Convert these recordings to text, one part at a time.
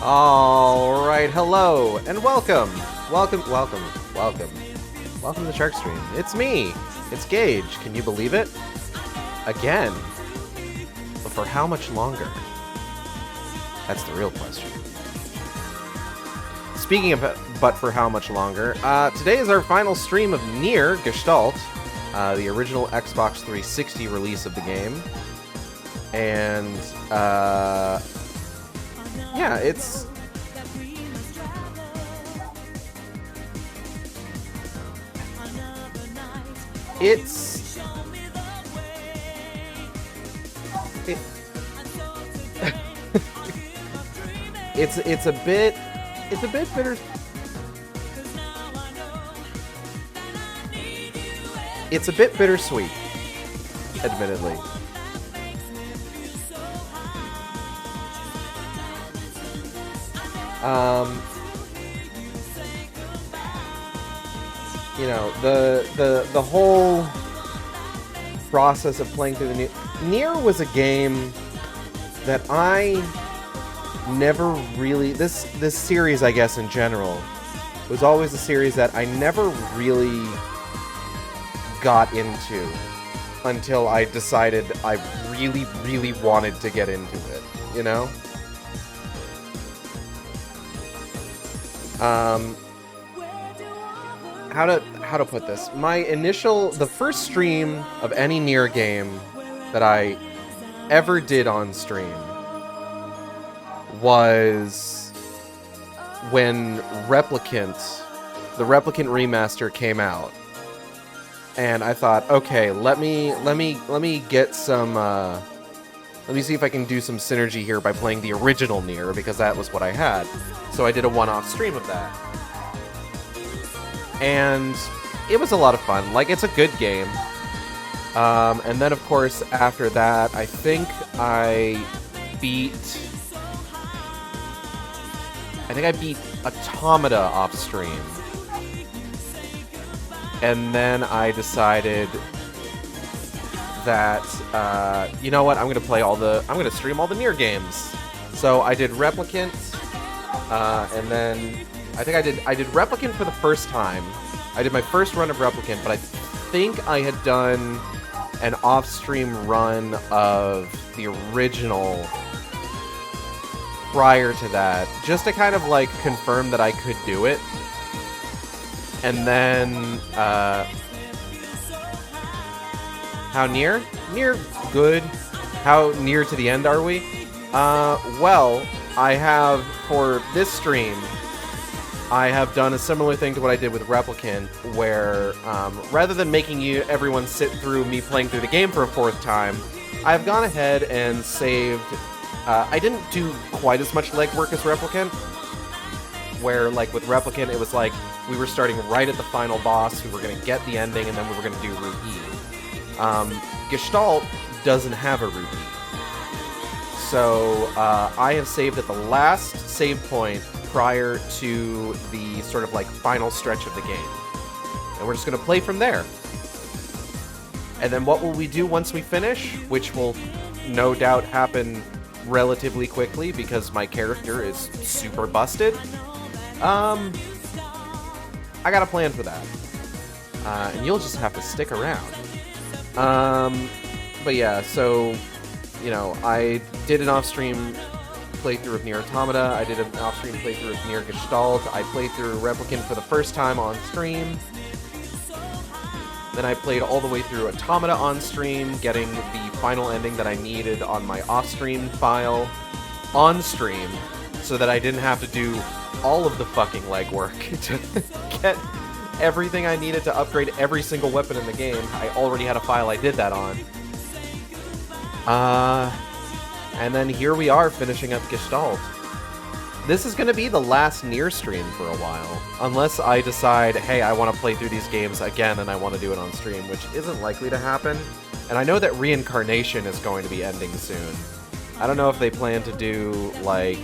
All right, hello and welcome to Shark Stream. It's me. It's Gage. Can you believe it? Again. But for how much longer? That's the real question. Speaking of but for how much longer, today is our final stream of NieR Gestalt, the original Xbox 360 release of the game. And, yeah, it's... It's a bit bitter. It's a bit bittersweet, admittedly. You know, the whole process of playing through the NieR was a game that I never really, this series, I guess, in general, was always a series that I never really got into until I decided I really, really wanted to get into it, you know? How to put this? The first stream of any NieR game that I ever did on stream was when the Replicant remaster came out, and I thought, okay, let me get some. Let me see if I can do some synergy here by playing the original NieR, because that was what I had. So I did a one-off stream of that. And it was a lot of fun. Like, it's a good game. And then, of course, after that, I think I beat Automata off stream. And then I decided that, you know what, I'm gonna stream all the NieR games. So I did Replicant, and then I think I did Replicant for the first time. I did my first run of Replicant, but I think I had done an off-stream run of the original prior to that, just to kind of like confirm that I could do it. And then, how near? NieR, good. How near to the end are we? Well, I have, for this stream, I have done a similar thing to what I did with Replicant, where, rather than making everyone sit through me playing through the game for a fourth time, I've gone ahead and saved. I didn't do quite as much legwork as Replicant, where, like, with Replicant, it was like, we were starting right at the final boss, we were going to get the ending, and then we were going to do Route E. Gestalt doesn't have a Route E. So, I have saved at the last save point prior to the sort of, like, final stretch of the game. And we're just going to play from there. And then what will we do once we finish? Which will no doubt happen relatively quickly, because my character is super busted. I got a plan for that. And you'll just have to stick around. But yeah, so, you know, I did an off-stream playthrough of NieR Automata, I did an off-stream playthrough of NieR Gestalt, I played through Replicant for the first time on stream. Then I played all the way through Automata on stream, getting the final ending that I needed on my off-stream file on stream, so that I didn't have to do all of the fucking legwork to get everything I needed to upgrade every single weapon in the game. I already had a file I did that on. And then here we are finishing up Gestalt. This is going to be the last NieR stream for a while, unless I decide, hey, I want to play through these games again and I want to do it on stream, which isn't likely to happen. And I know that Reincarnation is going to be ending soon. I don't know if they plan to do, like,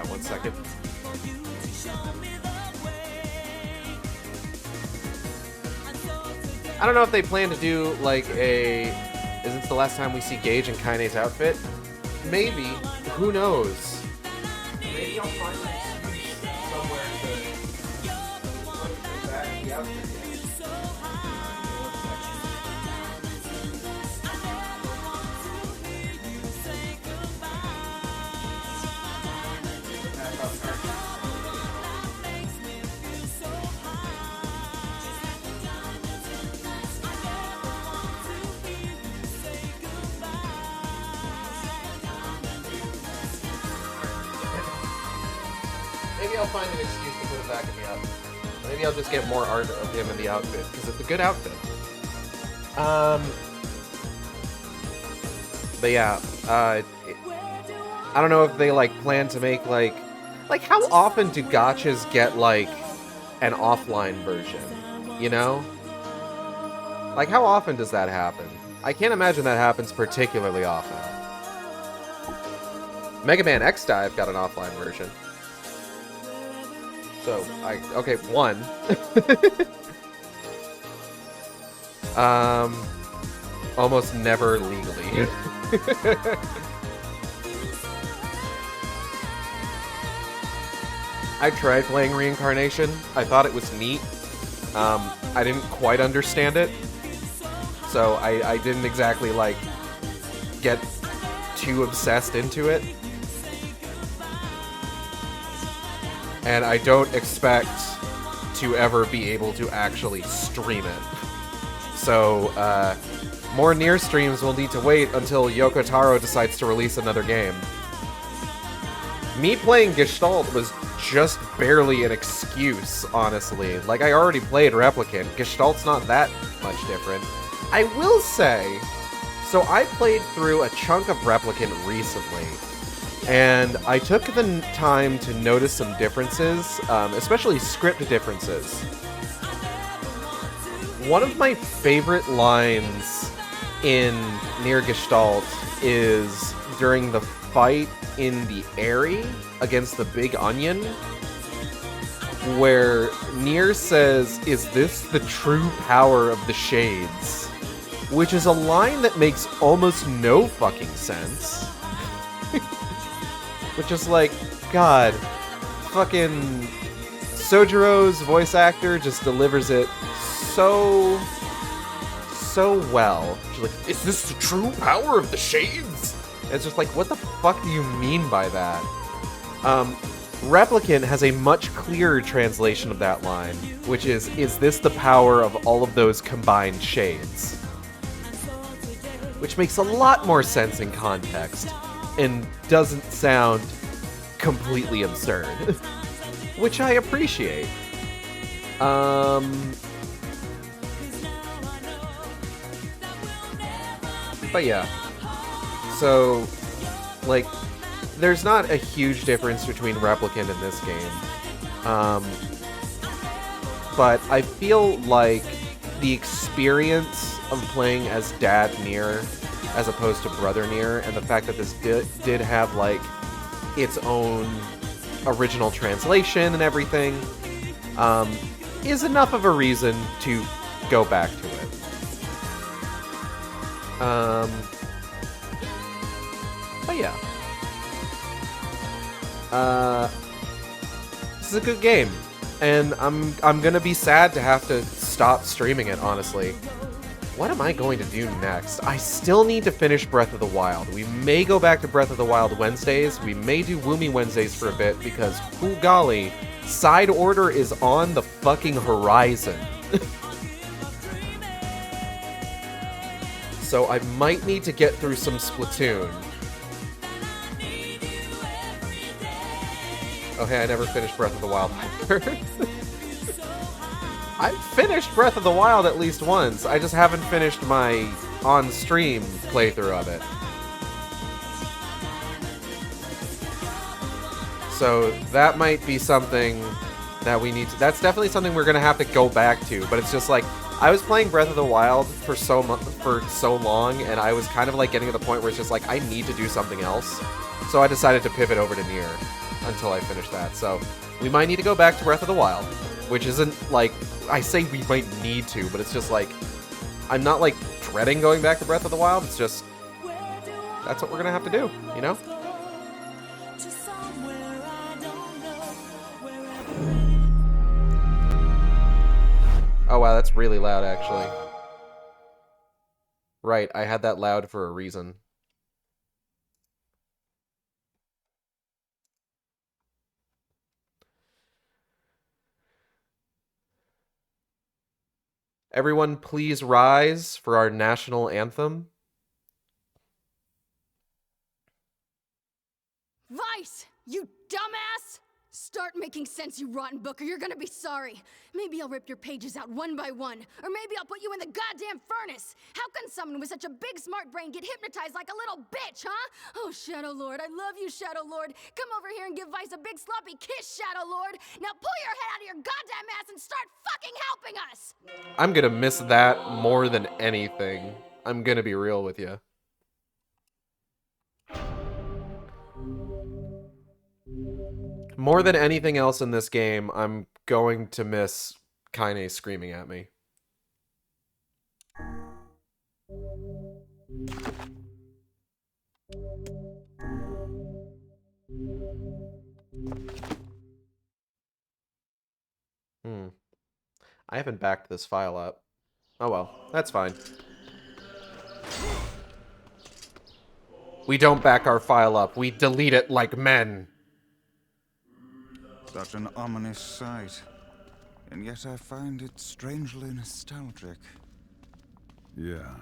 one second. I don't know if they plan to do, like, a... Isn't the last time we see Gage in Kaine's outfit? Maybe. Who knows? Maybe I'll find an excuse somewhere to put back the outfit again. Maybe I'll find an excuse to put it back in the outfit. Maybe I'll just get more art of him in the outfit, because it's a good outfit. But yeah, I don't know if they, like, plan to make, like, how often do gachas get, like, an offline version, you know? Like, how often does that happen? I can't imagine that happens particularly often. Mega Man X Dive got an offline version. So, okay, one. Almost never legally. I tried playing Reincarnation. I thought it was neat. I didn't quite understand it. So I didn't exactly, like, get too obsessed into it. And I don't expect to ever be able to actually stream it. So, more NieR streams will need to wait until Yoko Taro decides to release another game. Me playing Gestalt was just barely an excuse, honestly. Like, I already played Replicant. Gestalt's not that much different. I will say, so I played through a chunk of Replicant recently. And I took the time to notice some differences, especially script differences. One of my favorite lines in NieR Gestalt is during the fight in the Airy against the Big Onion, where NieR says, "Is this the true power of the Shades?" Which is a line that makes almost no fucking sense. Which is like, God, fucking Sojiro's voice actor just delivers it so well. She's like, "Is this the true power of the Shades?" And it's just like, what the fuck do you mean by that? Replicant has a much clearer translation of that line, which is this the power of all of those combined shades? Which makes a lot more sense in context, and doesn't sound completely absurd. Which I appreciate. But yeah. So, like, there's not a huge difference between Replicant and this game. But I feel like the experience of playing as Dad NieR as opposed to Brother NieR, and the fact that this did have, like, its own original translation and everything, is enough of a reason to go back to it. But yeah. This is a good game, and I'm gonna be sad to have to stop streaming it, honestly. What am I going to do next? I still need to finish Breath of the Wild. We may go back to Breath of the Wild Wednesdays. We may do Woomy Wednesdays for a bit, because, oh golly, Side Order is on the fucking horizon. So I might need to get through some Splatoon. Oh hey, I never finished Breath of the Wild. I've finished Breath of the Wild at least once. I just haven't finished my on-stream playthrough of it. So that might be something that we need to... That's definitely something we're gonna have to go back to, but it's just like, I was playing Breath of the Wild for so long, and I was kind of like getting to the point where it's just like, I need to do something else. So I decided to pivot over to NieR until I finish that. So we might need to go back to Breath of the Wild, which isn't like, I say we might need to, but it's just like, I'm not, like, dreading going back to Breath of the Wild. It's just, that's what we're gonna have to do, you know? Oh, wow, that's really loud, actually. Right, I had that loud for a reason. Everyone, please rise for our national anthem. Vice, you dumbass! Start making sense, you rotten book, or you're gonna be sorry. Maybe I'll rip your pages out one by one, or maybe I'll put you in the goddamn furnace. How can someone with such a big smart brain get hypnotized like a little bitch, huh? Oh, Shadowlord, I love you, Shadowlord. Come over here and give Vice a big sloppy kiss, Shadowlord. Now pull your head out of your goddamn ass and start fucking helping us! I'm gonna miss that more than anything. I'm gonna be real with you. More than anything else in this game, I'm going to miss Kaine screaming at me. I haven't backed this file up. Oh well, that's fine. We don't back our file up. We delete it like men. Such an ominous sight. And yet I find it strangely nostalgic. Yeah.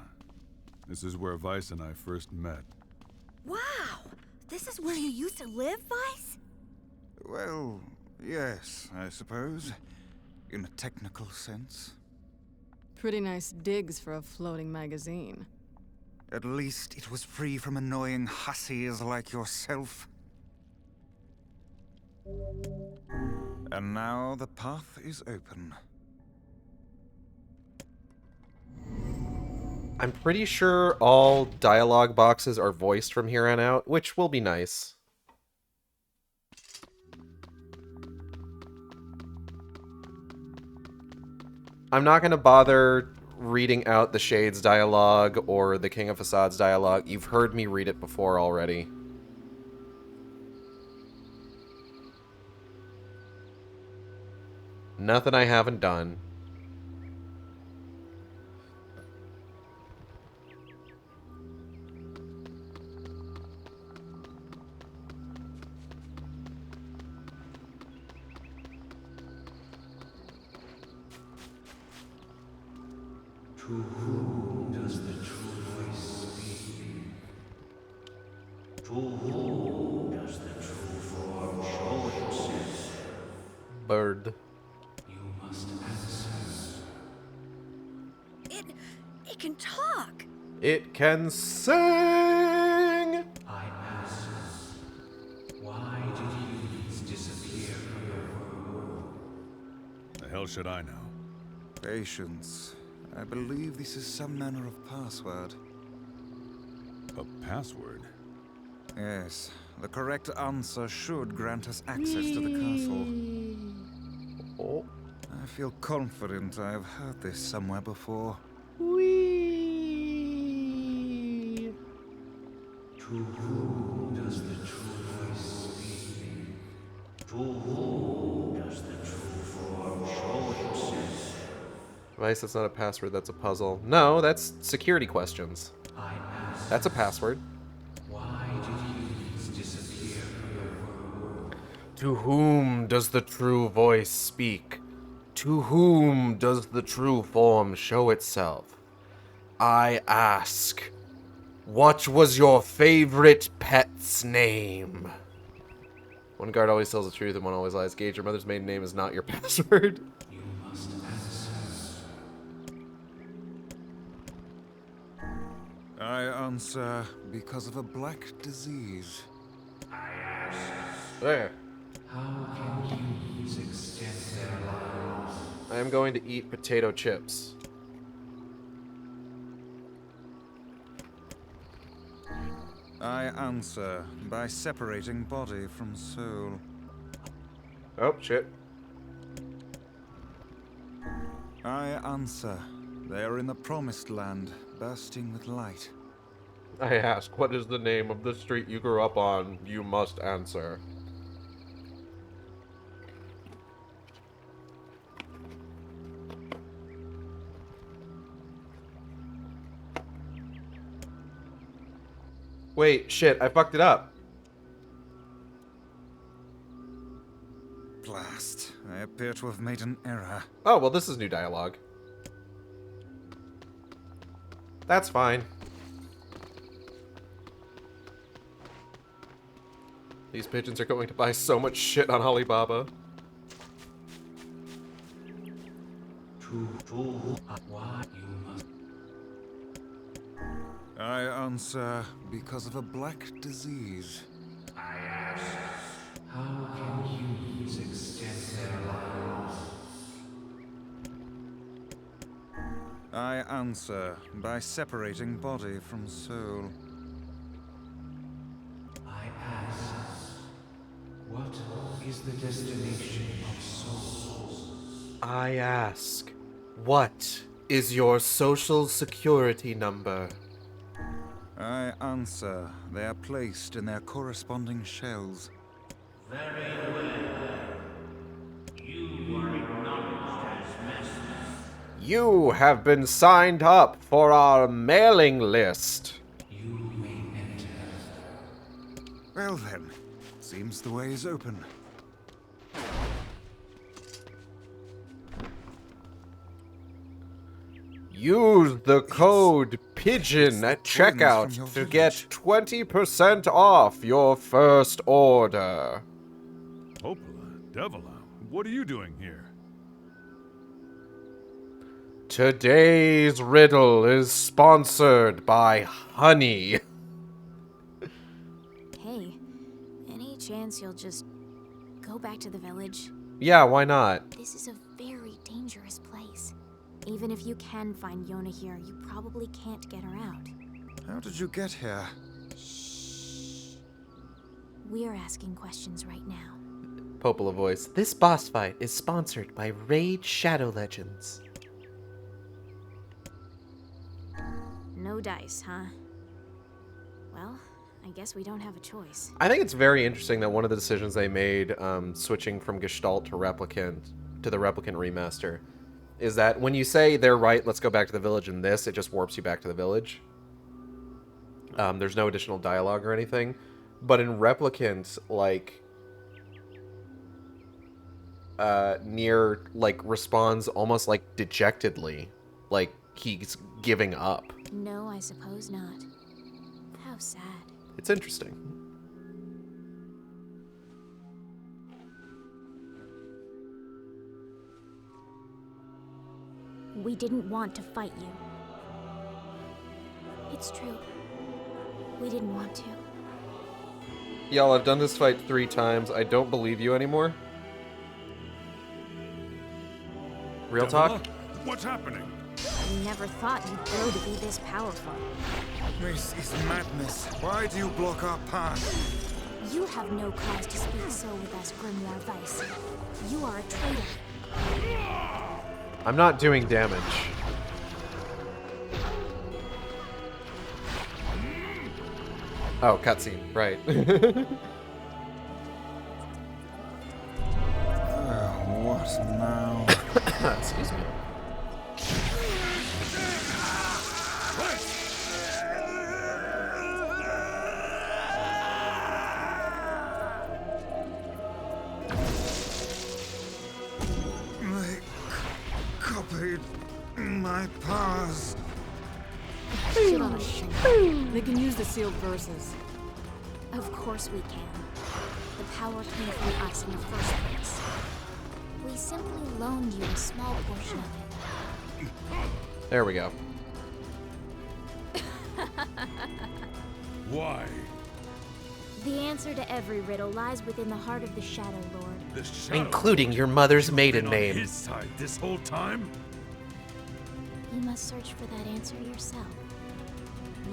This is where Vice and I first met. Wow! This is where you used to live, Vice? Well, yes, I suppose. In a technical sense. Pretty nice digs for a floating magazine. At least it was free from annoying hussies like yourself. And now the path is open. I'm pretty sure all dialogue boxes are voiced from here on out, which will be nice. I'm not going to bother reading out the Shades dialogue or the King of Facades dialogue. You've heard me read it before already. Nothing I haven't done. To whom does the true voice speak? To whom does the true form show itself? Bird. You must answer. It can talk! It can sing! I ask, why did you disappear from your world? The hell should I know? Patience. I believe this is some manner of password. A password? Yes, the correct answer should grant us access to the castle. Oh. I feel confident I have heard this somewhere before. Whee! To whom does the true voice speak? To whom does the true form show itself? Vice, that's not a password, that's a puzzle. No, that's security questions. I ask, That's a password. why did you disappear from your world? To whom does the true voice speak? To whom does the true form show itself? I ask, what was your favorite pet's name? One guard always tells the truth and one always lies. Gage, your mother's maiden name is not your password. You must answer. I answer because of a black disease. There. How can humans extend their lives? I am going to eat potato chips. I answer by separating body from soul. Oh, shit. I answer They are in the Promised Land, bursting with light. I ask, what is the name of the street you grew up on? You must answer. Wait, shit, I fucked it up. Blast. I appear to have made an error. Oh, well, this is new dialogue. That's fine. These pigeons are going to buy so much shit on Alibaba. What you must. I answer because of a black disease. I ask, how can humans extend their lives? I answer by separating body from soul. I ask, what is the destination of souls? I ask, what is your social security number? I answer they are placed in their corresponding shells. Very well. You are acknowledged as masters. You have been signed up for our mailing list. You may enter. Well then, seems the way is open. Use the code PIGEON at checkout to get 20% off your first order. Popola, Devila, what are you doing here? Today's riddle is sponsored by honey. Hey, any chance you'll just go back to the village? Yeah, why not? This is a very dangerous place. Even if you can find Yona here, you probably can't get her out. How did you get here? Shh. We're asking questions right now. Popola voice. This boss fight is sponsored by Raid Shadow Legends. No dice, huh? Well, I guess we don't have a choice. I think it's very interesting that one of the decisions they made, switching from Gestalt to Replicant, to the Replicant remaster, is that when you say they're right, let's go back to the village in this, it just warps you back to the village. There's no additional dialogue or anything. But in Replicant, like, NieR, like, responds almost, like, dejectedly. Like, he's giving up. No, I suppose not. How sad. It's interesting. We didn't want to fight you. It's true. We didn't want to. Y'all, I've done this fight 3 times. I don't believe you anymore. Real talk? What's happening? We never thought you'd grow to be this powerful. This is madness. Why do you block our path? You have no cause to speak so with us, Grimoire Weiss. You are a traitor. I'm not doing damage. Oh, cutscene, right. What now? Excuse me. They copied my powers. Shit on a shame. They can use the sealed verses. Of course we can. The power came from us in the first place. We simply loaned you a small portion of it. There we go. Why? The answer to every riddle lies within the heart of the Shadow Lord. The shadow Including your mother's maiden been on name. his side this whole time? You must search for that answer yourself.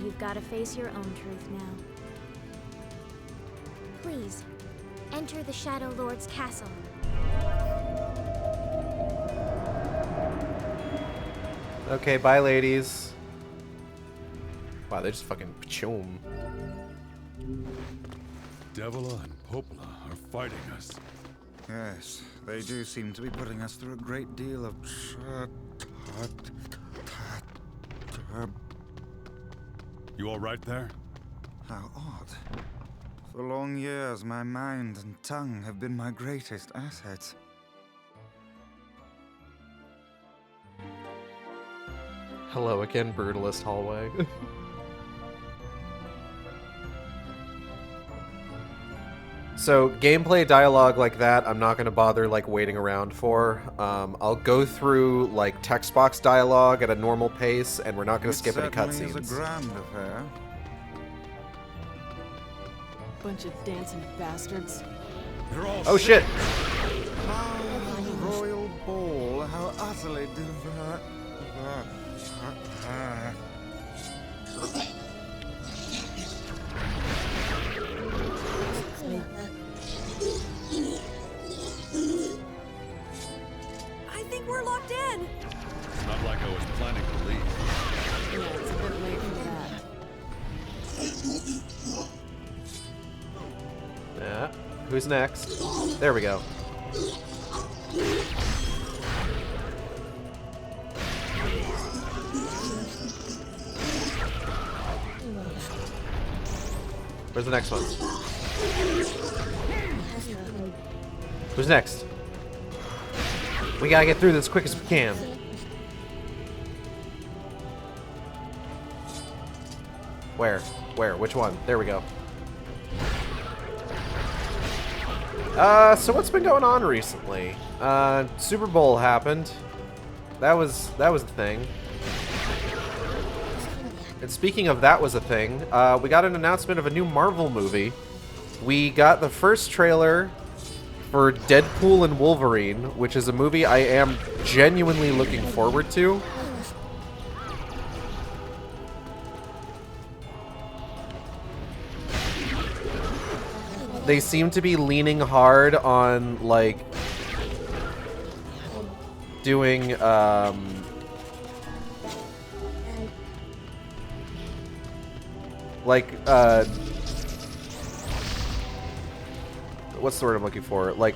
You've got to face your own truth now. Please, enter the Shadow Lord's castle. Okay, bye, ladies. Wow, they just fucking choom. Devila and Popla are fighting us. Yes, they do seem to be putting us through a great deal of... You all right there? How odd. For long years, my mind and tongue have been my greatest assets. Hello again, Brutalist Hallway. So, gameplay dialogue like that, I'm not going to bother, like, waiting around for. I'll go through, like, text box dialogue at a normal pace, and we're not going to skip any Certainly cutscenes. is a grand affair. Bunch of dancing bastards. They're all Oh, shit! Royal ball, how utterly I think we're locked in. It's not like I was planning to leave. Yeah, it's a bit late for that. Yeah. Who's next? There we go. Where's the next one? Who's next? We gotta get through this as quick as we can. Where? Where? Which one? There we go. So what's been going on recently? Super Bowl happened. That was a thing. And speaking of that was a thing, we got an announcement of a new Marvel movie. We got the first trailer for Deadpool and Wolverine, which is a movie I am genuinely looking forward to. They seem to be leaning hard on, like, doing, what's the word I'm looking for? Like,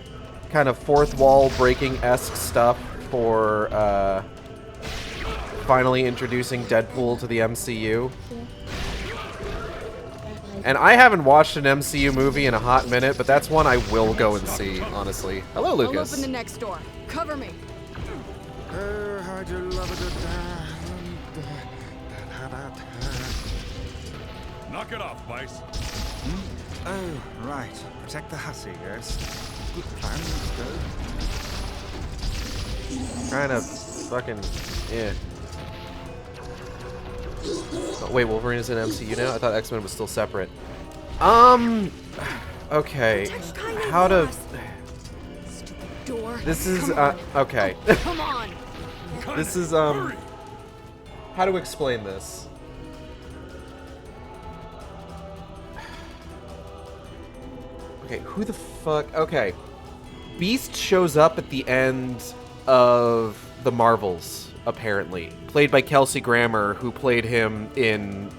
kind of fourth wall breaking-esque stuff for, finally introducing Deadpool to the MCU. And I haven't watched an MCU movie in a hot minute, but that's one I will go and see, honestly. Hello, Lucas. I'll open the next door. Cover me. Oh, how'd you love it? Knock it off, Vice. Oh, right. Protect the hussy, yes. Good plan, let's go. Kind of fucking, yeah. Oh, wait, Wolverine is in MCU now? I thought X-Men was still separate. Okay. How to... Door. This is, okay. Come on. This is, how to explain this? Okay, who the fuck... Okay. Beast shows up at the end of the Marvels, apparently. Played by Kelsey Grammer, who played him in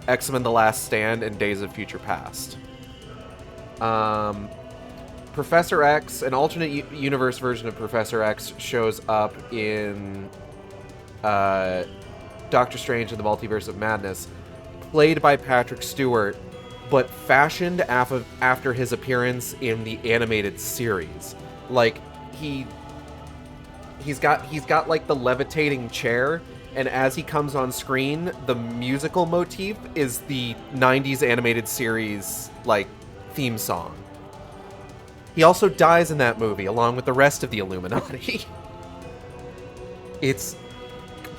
X-Men The Last Stand and Days of Future Past. Professor X, an alternate universe version of Professor X, shows up in Doctor Strange and the Multiverse of Madness, played by Patrick Stewart, but fashioned after his appearance in the animated series. Like, he's got like the levitating chair, and as he comes on screen, the musical motif is the 90s animated series, like, theme song. He also dies in that movie, along with the rest of the Illuminati. It's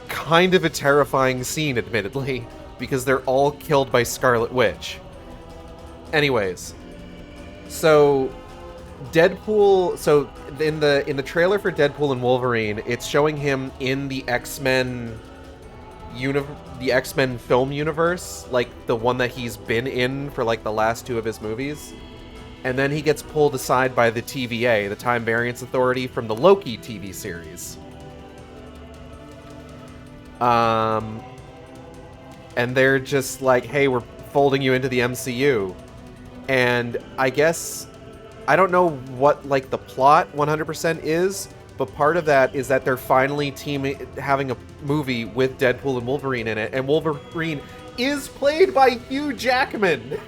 kind of a terrifying scene, admittedly, because they're all killed by Scarlet Witch. Anyways, so Deadpool, so in the trailer for Deadpool and Wolverine, it's showing him in the X-Men film universe, like the one that he's been in for like the last two of his movies. And then he gets pulled aside by the TVA, the Time Variance Authority, from the Loki TV series. And they're just like, hey, we're folding you into the MCU. And I guess, I don't know what, like, the plot 100% is, but part of that is that they're finally having a movie with Deadpool and Wolverine in it, and Wolverine is played by Hugh Jackman.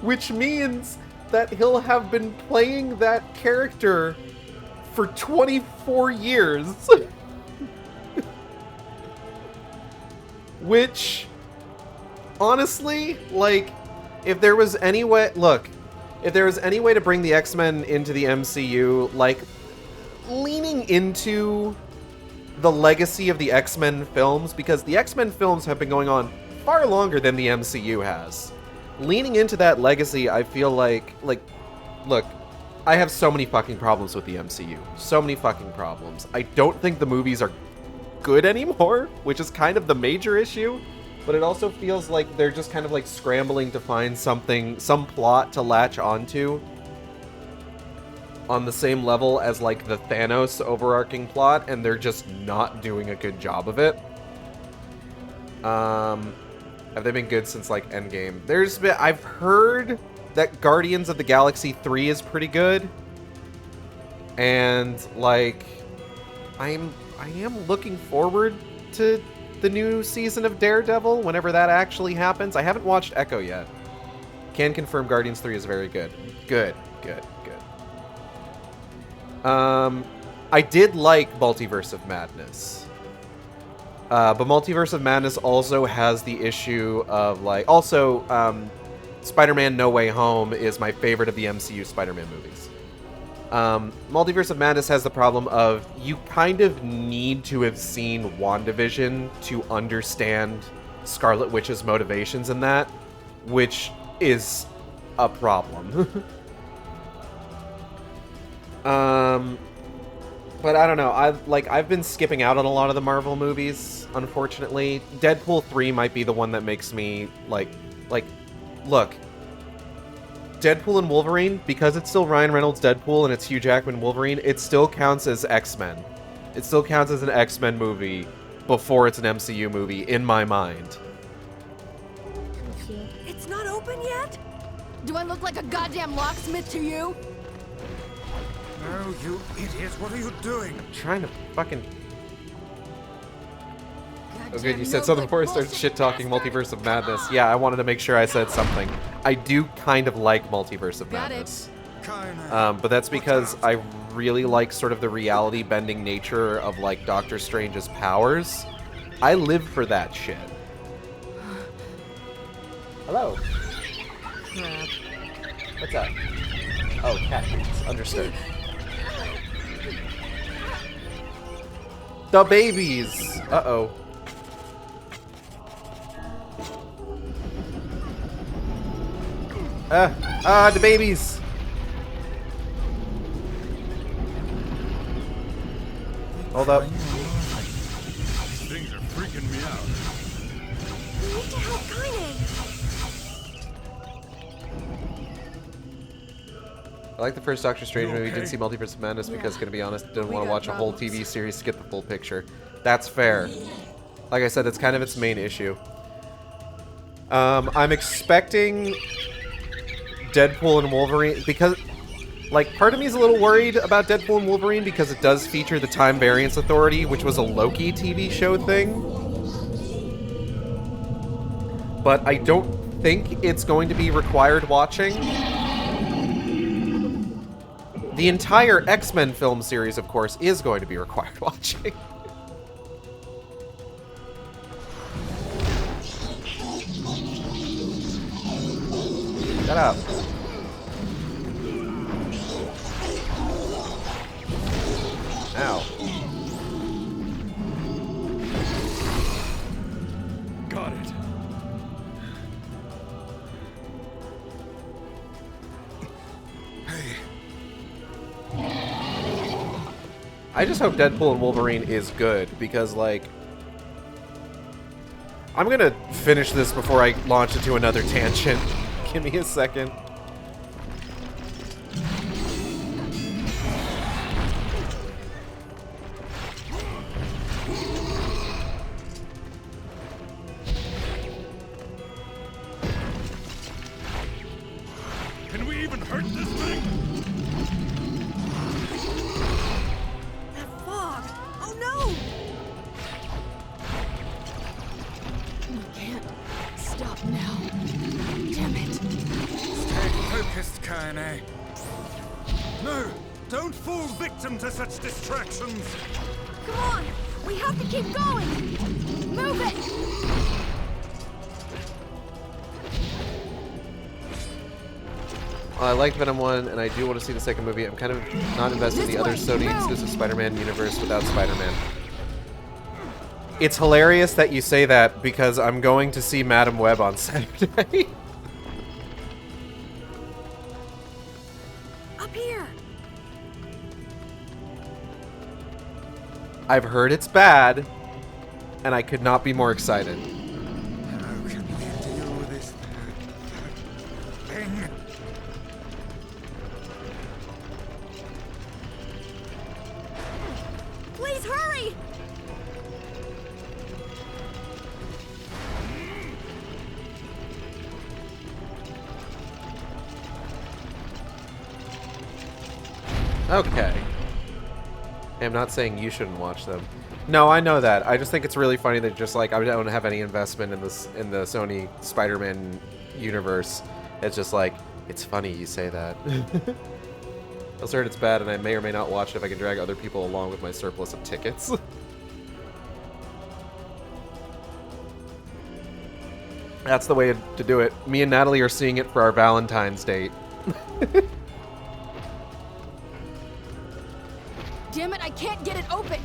Which means that he'll have been playing that character for 24 years. Which, honestly, like, if there was any way... Look, if there was any way to bring the X-Men into the MCU, like, leaning into the legacy of the X-Men films, because the X-Men films have been going on far longer than the MCU has. Leaning into that legacy, I feel like, look, I have so many fucking problems with the MCU. So many fucking problems. I don't think the movies are good anymore, which is kind of the major issue, but it also feels like they're just kind of like scrambling to find something, some plot to latch onto on the same level as like the Thanos overarching plot, and they're just not doing a good job of it. Have they been good since like Endgame? I've heard that Guardians of the Galaxy 3 is pretty good, and like I am looking forward to the new season of Daredevil whenever that actually happens. I haven't watched Echo yet. Can confirm Guardians 3 is very good. Good. I did like Multiverse of Madness. But Multiverse of Madness also has the issue of, like... Also, Spider-Man No Way Home is my favorite of the MCU Spider-Man movies. Multiverse of Madness has the problem of you kind of need to have seen WandaVision to understand Scarlet Witch's motivations in that, which is a problem. But I don't know. I've been skipping out on a lot of the Marvel movies, unfortunately. Deadpool 3 might be the one that makes me look, Deadpool and Wolverine, because it's still Ryan Reynolds Deadpool and it's Hugh Jackman Wolverine, it still counts as X-Men. It still counts as an X-Men movie before it's an MCU movie, in my mind. It's not open yet? Do I look like a goddamn locksmith to you? No, you idiot. What are you doing? I'm trying to fucking... Goddamn Oh good, you said something before I started shit-talking Multiverse of Madness. Yeah, I wanted to make sure I said something. I do kind of like Multiverse of Madness. But that's because I really like sort of the reality-bending nature of, like, Doctor Strange's powers. I live for that shit. Hello. Crap. What's up? Oh, cat treats. Understood. The babies! Uh-oh. The babies! Hold up. These things are freaking me out. We need to help Kaine. I like the first Doctor Strange movie. Didn't see Multiverse of Madness because, gonna be honest, didn't want to watch a whole TV series to get the full picture. That's fair. Like I said, that's kind of its main issue. I'm expecting Deadpool and Wolverine because, like, part of me is a little worried about Deadpool and Wolverine because it does feature the Time Variance Authority, which was a Loki TV show thing. But I don't think it's going to be required watching. The entire X-Men film series, of course, is going to be required watching. Shut up. Ow. Got it. I just hope Deadpool and Wolverine is good, because, like... I'm gonna finish this before I launch into another tangent. Give me a second. even hurt this thing? That fog! Oh no! We can't stop now. Damn it. Stay focused, Kaine. No! Don't fall victim to such distractions! Come on! We have to keep going! Move it! I like Venom 1, and I do want to see the second movie. I'm kind of not invested in the other Sony exclusive Spider-Man universe without Spider-Man. It's hilarious that you say that because I'm going to see Madam Web on Saturday. Up here! I've heard it's bad, and I could not be more excited. How can we deal with this thing? Please hurry! Okay. I'm not saying you shouldn't watch them. No, I know that. I just think it's really funny that just like I don't have any investment in this in the Sony Spider-Man universe. It's just like it's funny you say that. I also heard it's bad, and I may or may not watch it if I can drag other people along with my surplus of tickets. That's the way to do it. Me and Natalie are seeing it for our Valentine's date. Damn it, I can't get it open!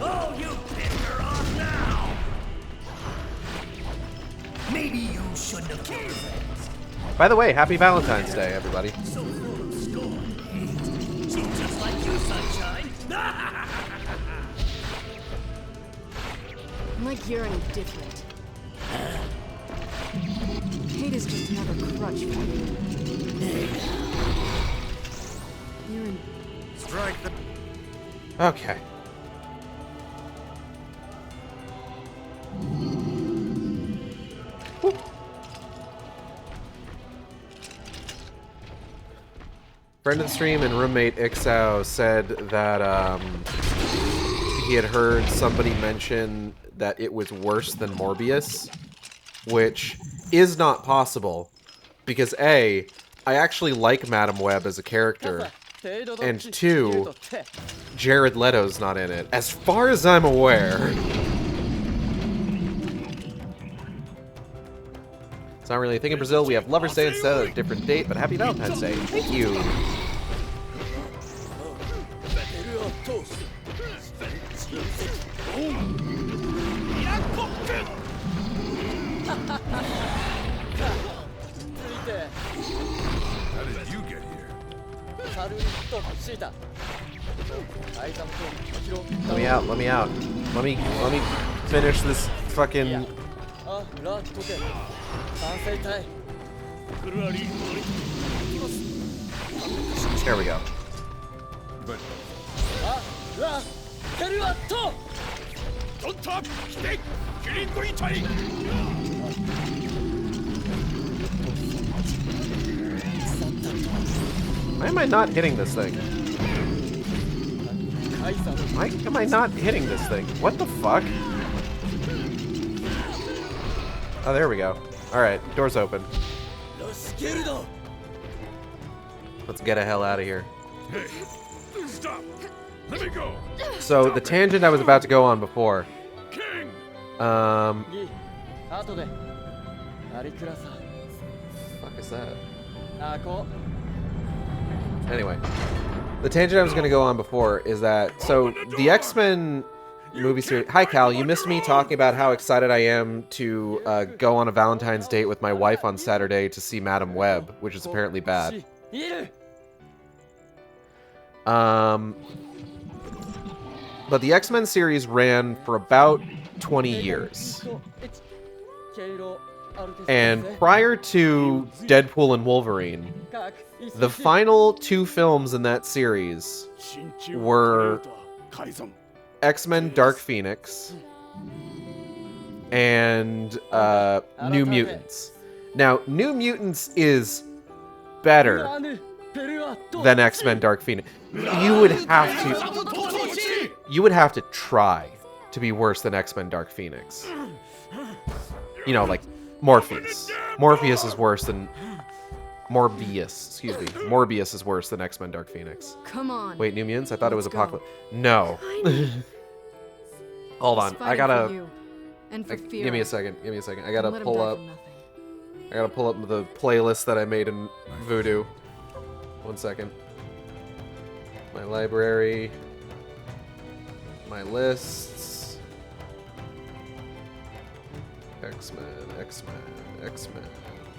Oh, you pissed her off now! Maybe you shouldn't have killed friends. By the way, happy Valentine's Day, everybody. So full of scorn and hate. She's just like you, sunshine. I'm like you're any different. Hate is just another crutch for you. You're in. Strike the... Okay. Woo. Friend of the stream and roommate Ixao said that he had heard somebody mention that it was worse than Morbius, which is not possible because A, I actually like Madam Web as a character, and 2, Jared Leto's not in it, as far as I'm aware. It's not really a thing in Brazil. We have Lover's Day instead of a different date, but happy Valentine's Day. Thank you. How did you get here? Let me out, let me out. Let me finish this fucking... There we go. But Don't talk! Stay! Why am I not hitting this thing? Why am I not hitting this thing? What the fuck? Oh, there we go. Alright, door's open. Let's get the hell out of here. hey, stop! Let me go! So, the tangent I was about to go on before. King! Fuck is that? Anyway, the tangent I was going to go on before is that, so the X-Men movie series... Hi, Cal. You missed me talking about how excited I am to go on a Valentine's date with my wife on Saturday to see Madam Web, which is apparently bad. But the X-Men series ran for about 20 years. And prior to Deadpool and Wolverine, the final 2 films in that series were X-Men Dark Phoenix and New Mutants. Now, New Mutants is better than X-Men Dark Phoenix. You would have to try to be worse than X-Men Dark Phoenix. You know, like Morpheus. Morpheus is worse than Morbius is worse than X-Men Dark Phoenix. Come on. Wait, New Mutants? I thought it was Let's go. Apocalypse. No. Hold on. I gotta For you and for fear. give me a second. Give me a second. I gotta Let him pull die up. from nothing. I gotta pull up the playlist that I made in Voodoo. 1 second. My library. My lists. X-Men, X-Men, X-Men,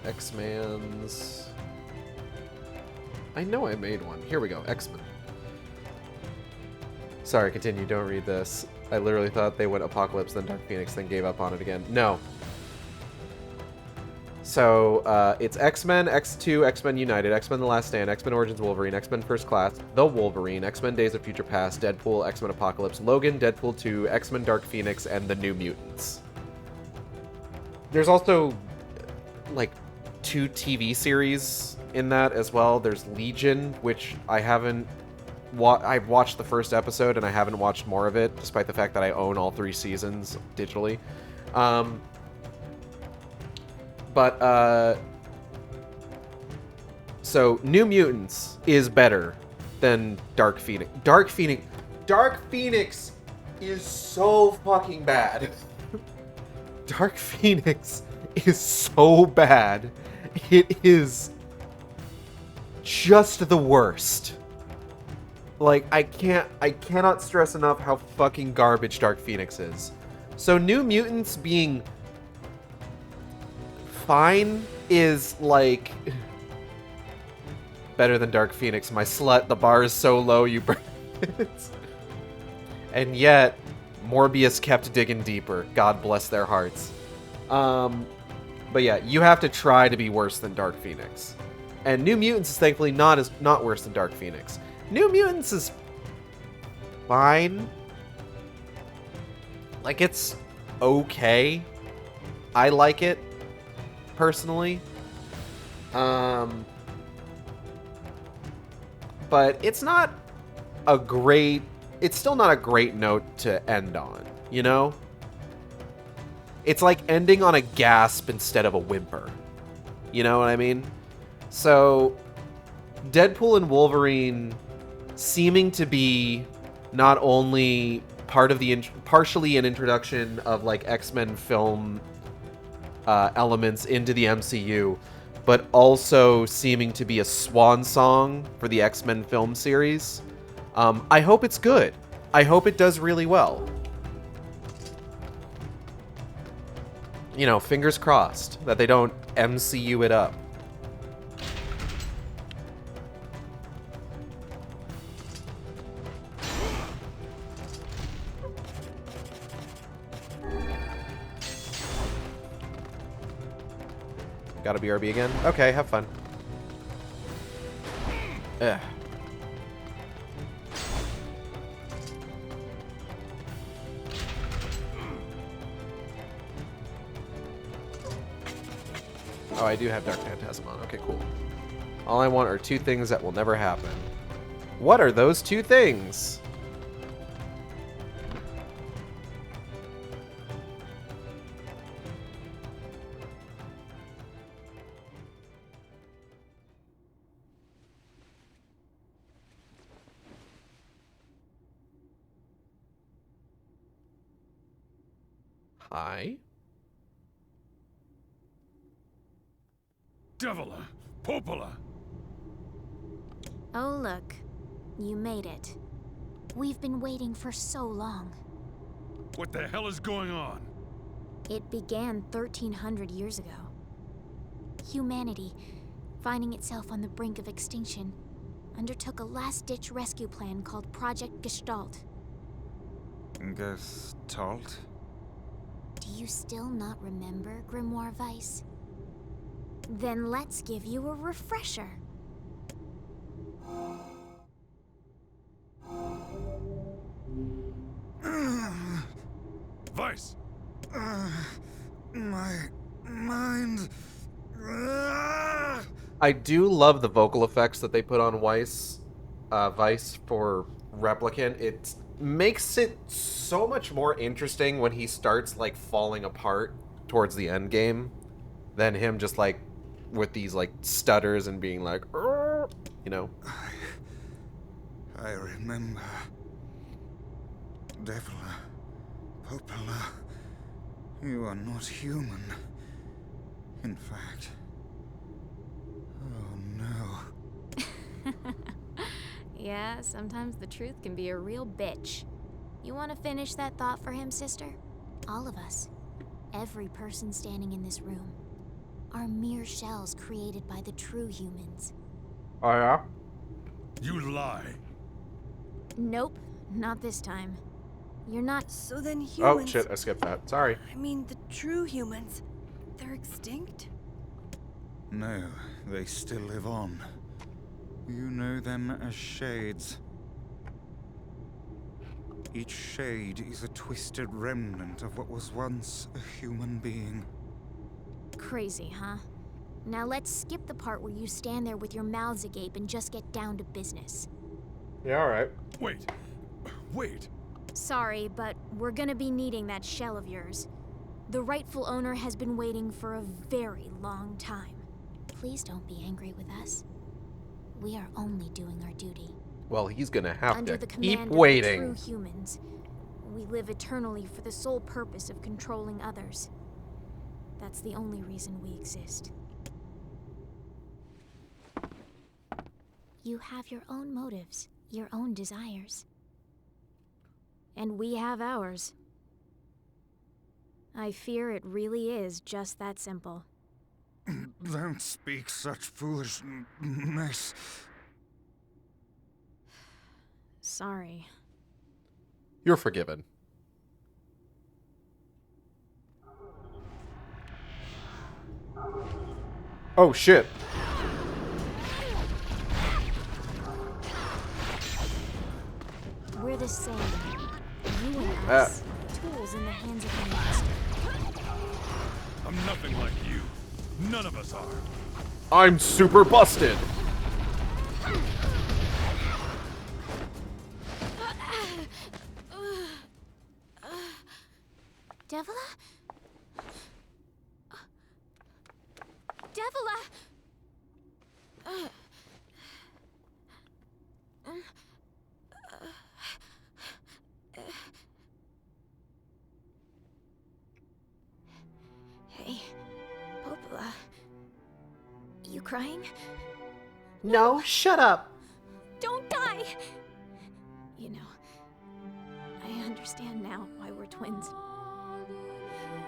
X-Mans. I know I made one. Here we go. X-Men. Sorry, continue. Don't read this. I literally thought they went Apocalypse, then Dark Phoenix, then gave up on it again. No. So, it's X-Men, X2, X-Men United, X-Men The Last Stand, X-Men Origins Wolverine, X-Men First Class, The Wolverine, X-Men Days of Future Past, Deadpool, X-Men Apocalypse, Logan, Deadpool 2, X-Men Dark Phoenix, and The New Mutants. There's also, like, 2 TV series in that as well. There's Legion, which I haven't... I've watched the first episode, and I haven't watched more of it, despite the fact that I own all 3 seasons digitally. So New Mutants is better than Dark Phoenix. Dark Phoenix is so fucking bad. Dark Phoenix is so bad. It is just the worst. Like, I cannot stress enough how fucking garbage Dark Phoenix is. So New Mutants being fine is, like, better than Dark Phoenix. My slut, the bar is so low, you burn it. And yet, Morbius kept digging deeper. God bless their hearts. But yeah, you have to try to be worse than Dark Phoenix. And New Mutants is thankfully not worse than Dark Phoenix. New Mutants is fine. Like, it's okay. I like it, personally. But it's not a great... It's still not a great note to end on, you know? It's like ending on a gasp instead of a whimper. You know what I mean? So, Deadpool and Wolverine seeming to be not only part of the partially an introduction of like X-Men film elements into the MCU, but also seeming to be a swan song for the X-Men film series. I hope it's good. I hope it does really well. You know, fingers crossed that they don't MCU it up. Gotta BRB again? Okay, have fun. Ugh. Oh, I do have Dark Phantasm on. Okay, cool. All I want are 2 things that will never happen. What are those 2 things? Hi. Devila! Popola! Oh, look. You made it. We've been waiting for so long. What the hell is going on? It began 1,300 years ago. Humanity, finding itself on the brink of extinction, undertook a last-ditch rescue plan called Project Gestalt. Gestalt? Do you still not remember, Grimoire Weiss? Then let's give you a refresher. Weiss! My mind. I do love the vocal effects that they put on Vice for Replicant. It makes it so much more interesting when he starts like falling apart towards the end game than him just like with these like stutters and being like, you know. I remember. Devla, Popola, you are not human. In fact. Oh no. Yeah, sometimes the truth can be a real bitch. You want to finish that thought for him, sister? All of us, every person standing in this room, are mere shells created by the true humans. Oh yeah? You lie. Nope, not this time. You're not. So then Oh humans... shit, I skipped that. Sorry. I mean, the true humans. They're extinct? No, they still live on. You know them as shades. Each shade is a twisted remnant of what was once a human being. Crazy, huh? Now let's skip the part where you stand there with your mouths agape and just get down to business. Yeah, alright. Wait. Sorry, but we're gonna be needing that shell of yours. The rightful owner has been waiting for a very long time. Please don't be angry with us. We are only doing our duty. Well, he's gonna have Under to the keep command waiting. of the true humans, we live eternally for the sole purpose of controlling others. That's the only reason we exist. You have your own motives, your own desires. And we have ours. I fear it really is just that simple. Don't speak such foolishness. Sorry. You're forgiven. Oh shit. We're the same. You and us. Tools in the hands of the master. I'm nothing like you. None of us are. I'm super busted. Devila? Devila! Hey, Popola. You crying? No, shut up. Don't die! You know, I understand now why we're twins.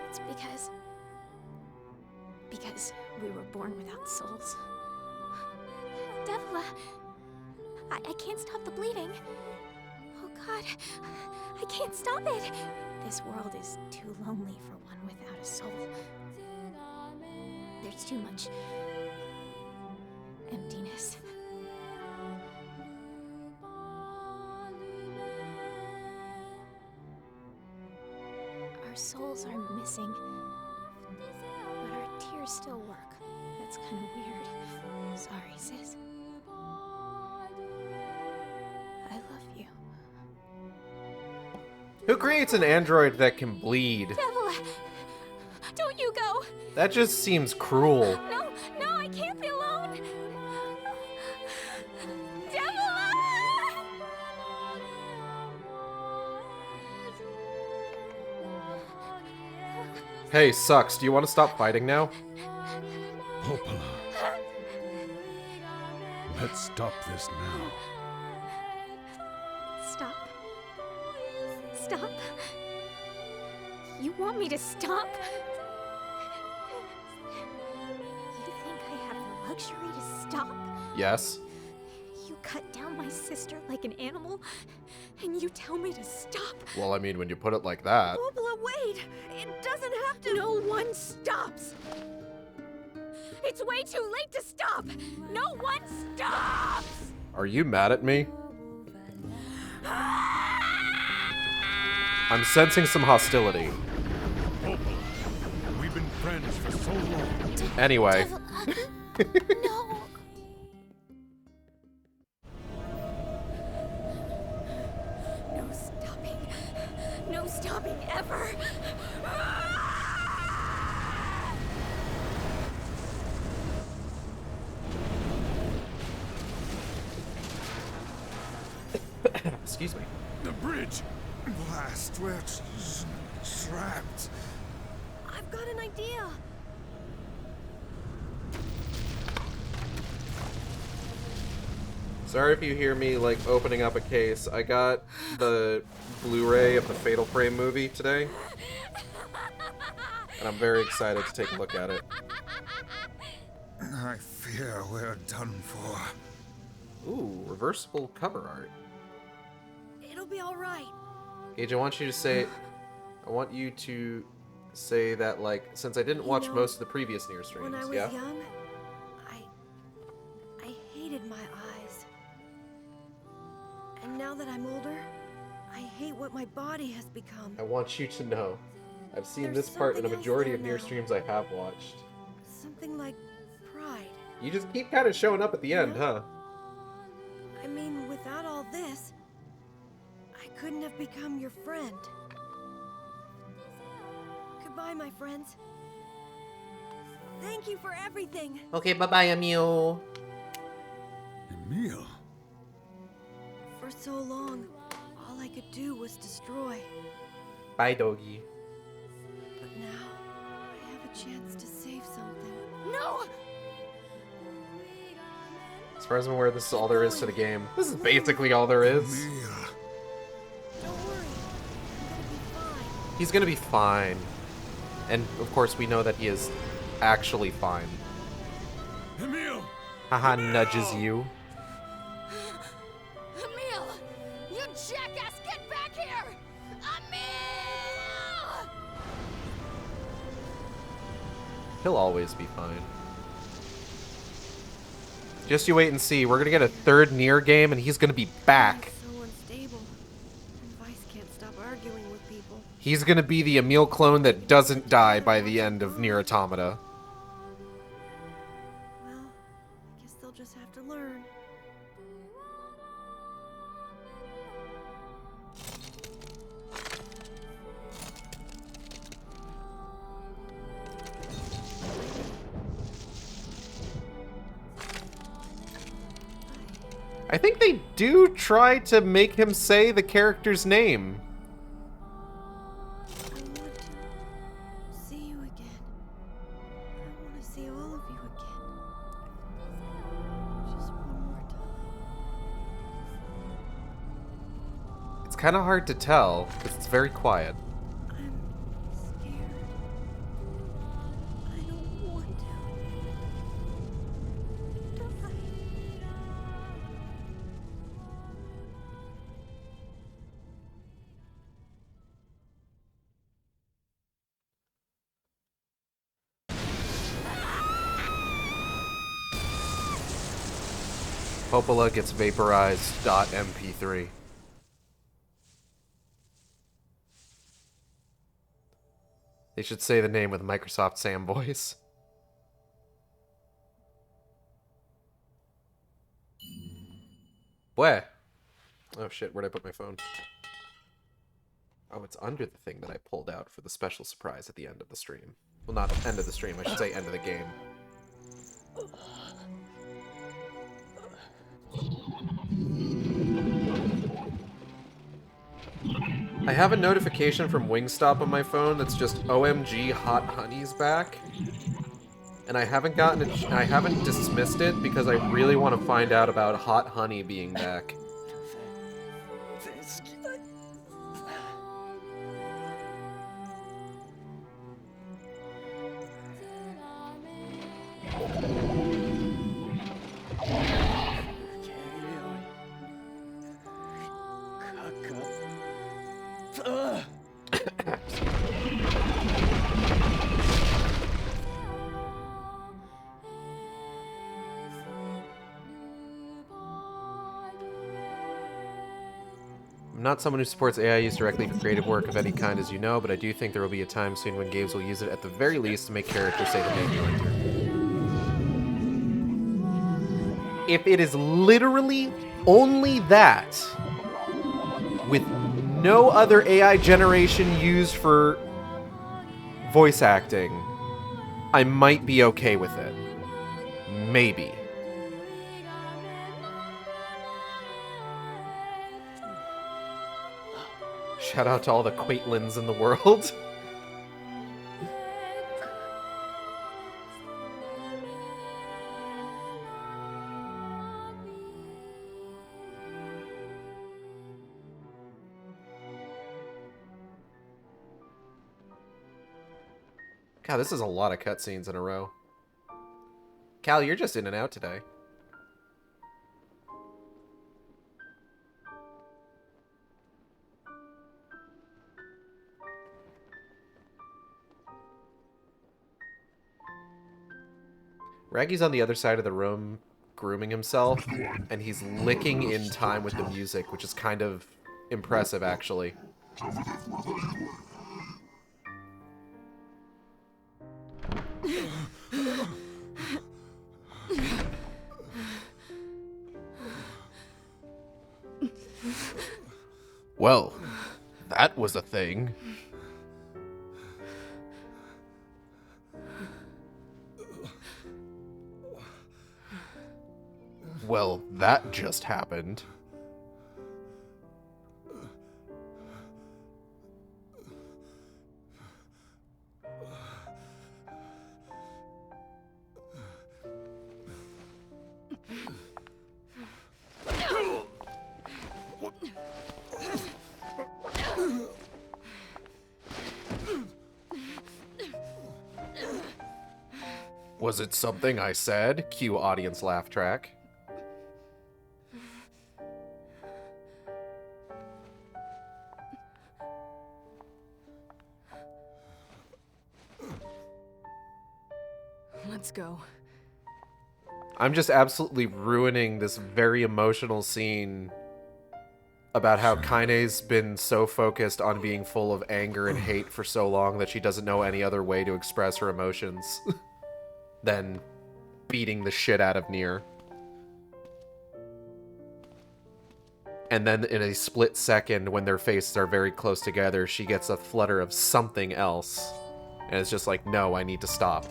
It's because we were born without souls. Devila, I can't stop the bleeding. Oh God, I can't stop it. This world is too lonely for one without a soul. There's too much emptiness. Our souls are missing, but our tears still work. That's kind of weird. Sorry, sis. I love you. Who creates an android that can bleed? Devila! Don't you go! That just seems cruel. No, I can't be alone! Devila! Hey, Sucks, do you want to stop fighting now? Popola. Let's stop this now. Stop? You want me to stop? You think I have the luxury to stop? Yes. You cut down my sister like an animal, and you tell me to stop? Well, I mean, when you put it like that. Popola, wait! It doesn't have to... No one stops! It's way too late to stop! No one stops! Are you mad at me? I'm sensing some hostility. Popola. friends for so long. Anyway. No. No stopping. No stopping ever. Excuse me. The bridge! Blast, we're trapped. I've got an idea. Sorry if you hear me, like, opening up a case. I got the Blu-ray of the Fatal Frame movie today. And I'm very excited to take a look at it. I fear we're done for. Ooh, reversible cover art. It'll be all right. Gage, I want you to say that, like, since I didn't watch most of the previous NieR streams, When I was yeah? young, I hated my eyes. And now that I'm older, I hate what my body has become. I want you to know, I've seen There's this part in a something else majority there of NieR now. streams I have watched. Something like pride. You just keep kind of showing up at the end, huh? I mean, without all this, I couldn't have become your friend. Goodbye, my friends. Thank you for everything. Okay, bye-bye, Emil. Emil? For so long, all I could do was destroy. Bye, doggy. But now, I have a chance to save something. No! As far as I'm aware, this is all there is to the game. This is basically all there is. Emil. Don't worry. I'm gonna be fine. He's gonna be fine. And, of course, we know that he is actually fine. Emil! Haha, nudges you. Emil! You jackass, get back here! Emil! He'll always be fine. Just you wait and see. We're gonna get a third NieR game, and he's gonna be back. He's so unstable. And Vice can't stop arguing with people. He's gonna be the Emil clone that doesn't die by the end of NieR Automata. Well, I guess they'll just have to learn. I think they do try to make him say the character's name. I want to see you again. I want to see all of you again. Just one more time. It's kind of hard to tell, because it's very quiet. I'm scared. I don't want to. Die. Popola gets vaporized. .mp3. They should say the name with Microsoft Sam voice. Where? Oh shit, where'd I put my phone? Oh, it's under the thing that I pulled out for the special surprise at the end of the stream. Well, not end of the stream, I should say end of the game. I have a notification from Wingstop on my phone that's just OMG Hot Honey's back. And I haven't I haven't dismissed it because I really want to find out about Hot Honey being back. not someone who supports AI use directly for creative work of any kind, as you know, but I do think there will be a time soon when games will use it at the very least to make characters say the name you enter. If it is literally only that, with no other AI generation used for voice acting, I might be okay with it. Maybe. Shout out to all the Quaitlins in the world. God, this is a lot of cutscenes in a row. Cal, you're just in and out today. Raggy's on the other side of the room grooming himself, and he's licking in time with the music, which is kind of impressive, actually. Well, that was a thing. Well, that just happened. Was it something I said? Cue audience laugh track. Let's go. I'm just absolutely ruining this very emotional scene about how Kaine's been so focused on being full of anger and hate for so long that she doesn't know any other way to express her emotions than beating the shit out of NieR. And then in a split second, when their faces are very close together, she gets a flutter of something else. And it's just like, no, I need to stop.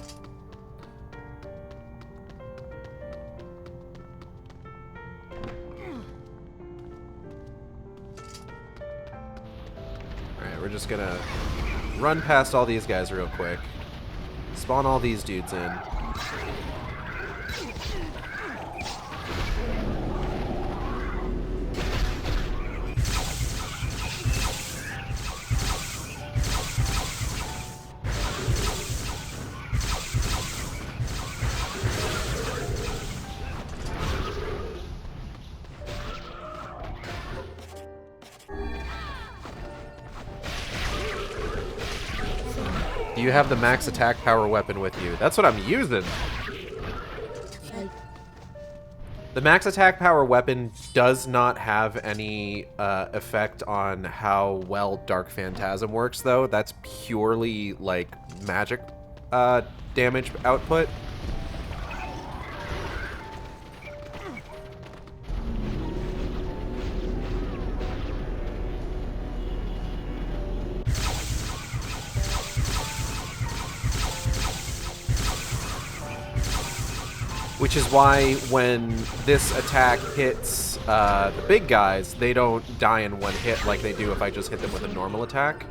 Alright, we're just gonna run past all these guys real quick. Spawn all these dudes in. Do you have the max attack power weapon with you? That's what I'm using. The max attack power weapon does not have any effect on how well Dark Phantasm works, though. That's purely, like, magic damage output. Which is why when this attack hits the big guys, they don't die in one hit like they do if I just hit them with a normal attack.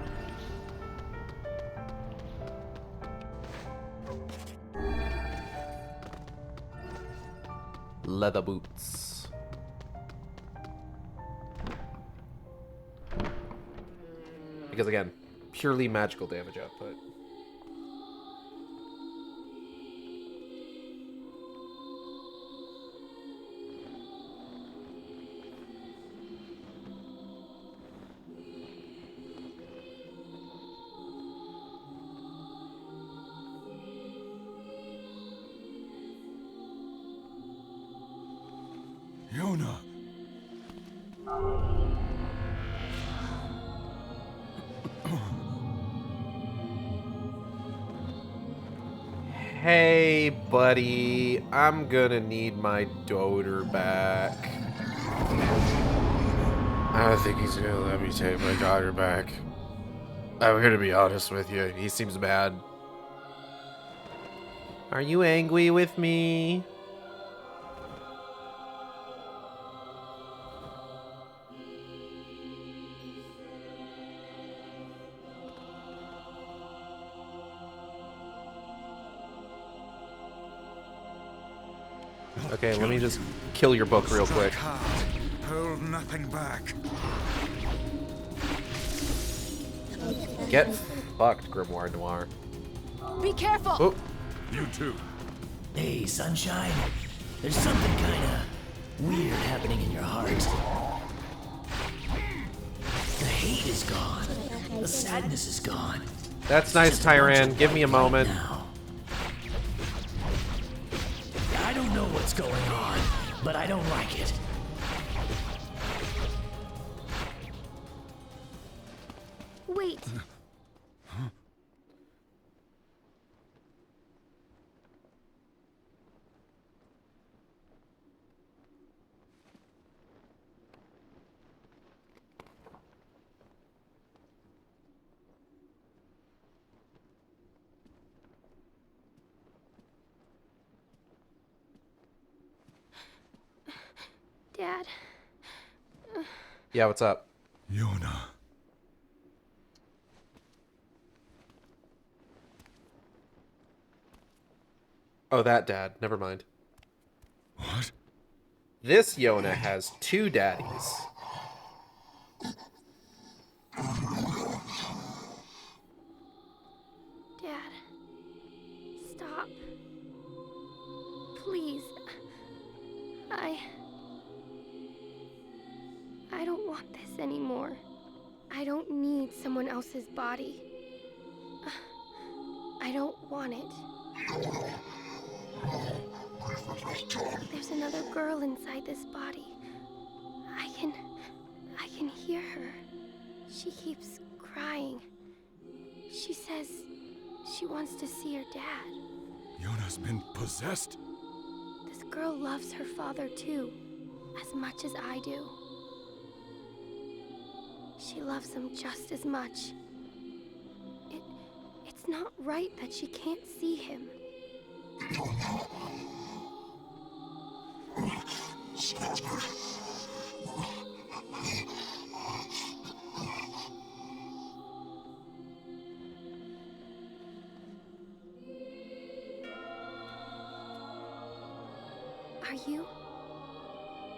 Leather boots. Because again, purely magical damage output. Yona. Hey, buddy. I'm gonna need my daughter back. I don't think he's gonna let me take my daughter back. I'm gonna be honest with you. He seems mad. Are you angry with me? Okay, let me just kill your book real quick. Strike hard. Hold nothing back. Get fucked, Grimoire Noir. Be careful! Oh, You too. Hey, Sunshine. There's something kinda weird happening in your heart. The hate is gone. The sadness is gone. that's nice, Just a bunch Tyran. of Give me a white right moment. now. I don't know what's going on, but I don't like it. Wait. Dad. Yeah, what's up? Yona. Oh, that dad. Never mind. What? This Yona has two daddies. Dad. Stop. Please. I don't want this anymore. I don't need someone else's body. I don't want it. There's another girl inside this body. I can hear her. She keeps crying. She says she wants to see her dad. Yona's been possessed? This girl loves her father too, as much as I do. She loves him just as much. It's not right that she can't see him. Are you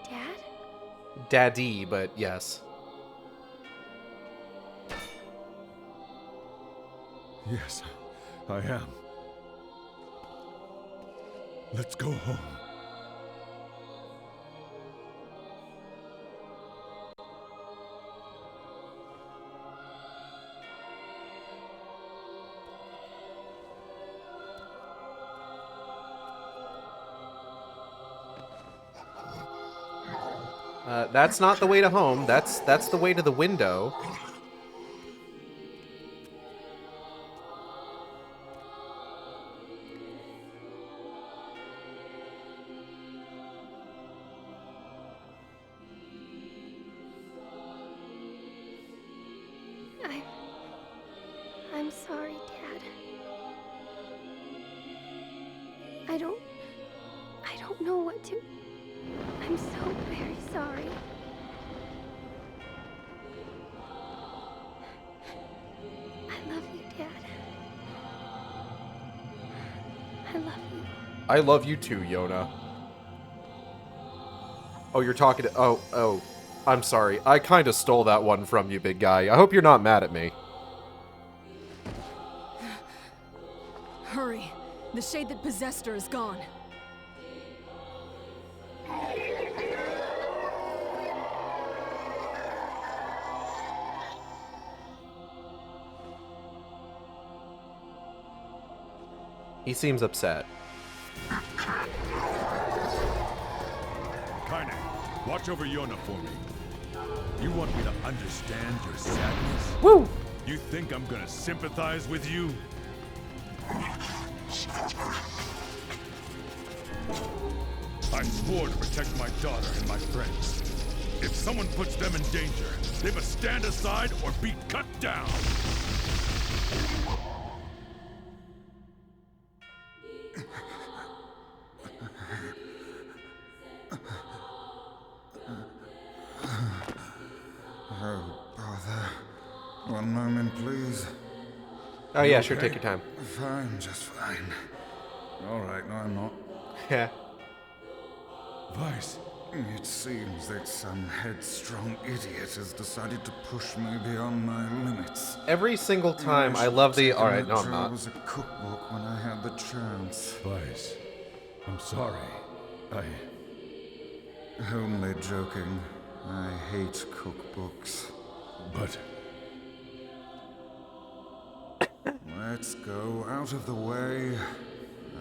Dad? Daddy, but yes. Yes, I am. Let's go home. That's not the way to home. That's the way to the window. I'm sorry, Dad. I don't know what to... I'm so very sorry. I love you, Dad. I love you. I love you too, Yona. Oh, you're talking to... Oh. I'm sorry. I kind of stole that one from you, big guy. I hope you're not mad at me. Hurry. The shade that possessed her is gone. He seems upset. Kaine, watch over Yona for me. You want me to understand your sadness? Woo! You think I'm gonna sympathize with you? I swore to protect my daughter and my friends. If someone puts them in danger, they must stand aside or be cut down. Oh, bother. One moment, please. Oh yeah, sure, take your time. Fine, just fine. All right, no, I'm not. Yeah. Vice, It seems that some headstrong idiot has decided to push me beyond my limits. Every single time I should love the... have taken Alright, that no I'm job not. as a cookbook when I had the chance. Vice, I'm sorry. Only joking. I hate cookbooks. But Let's go out of the way.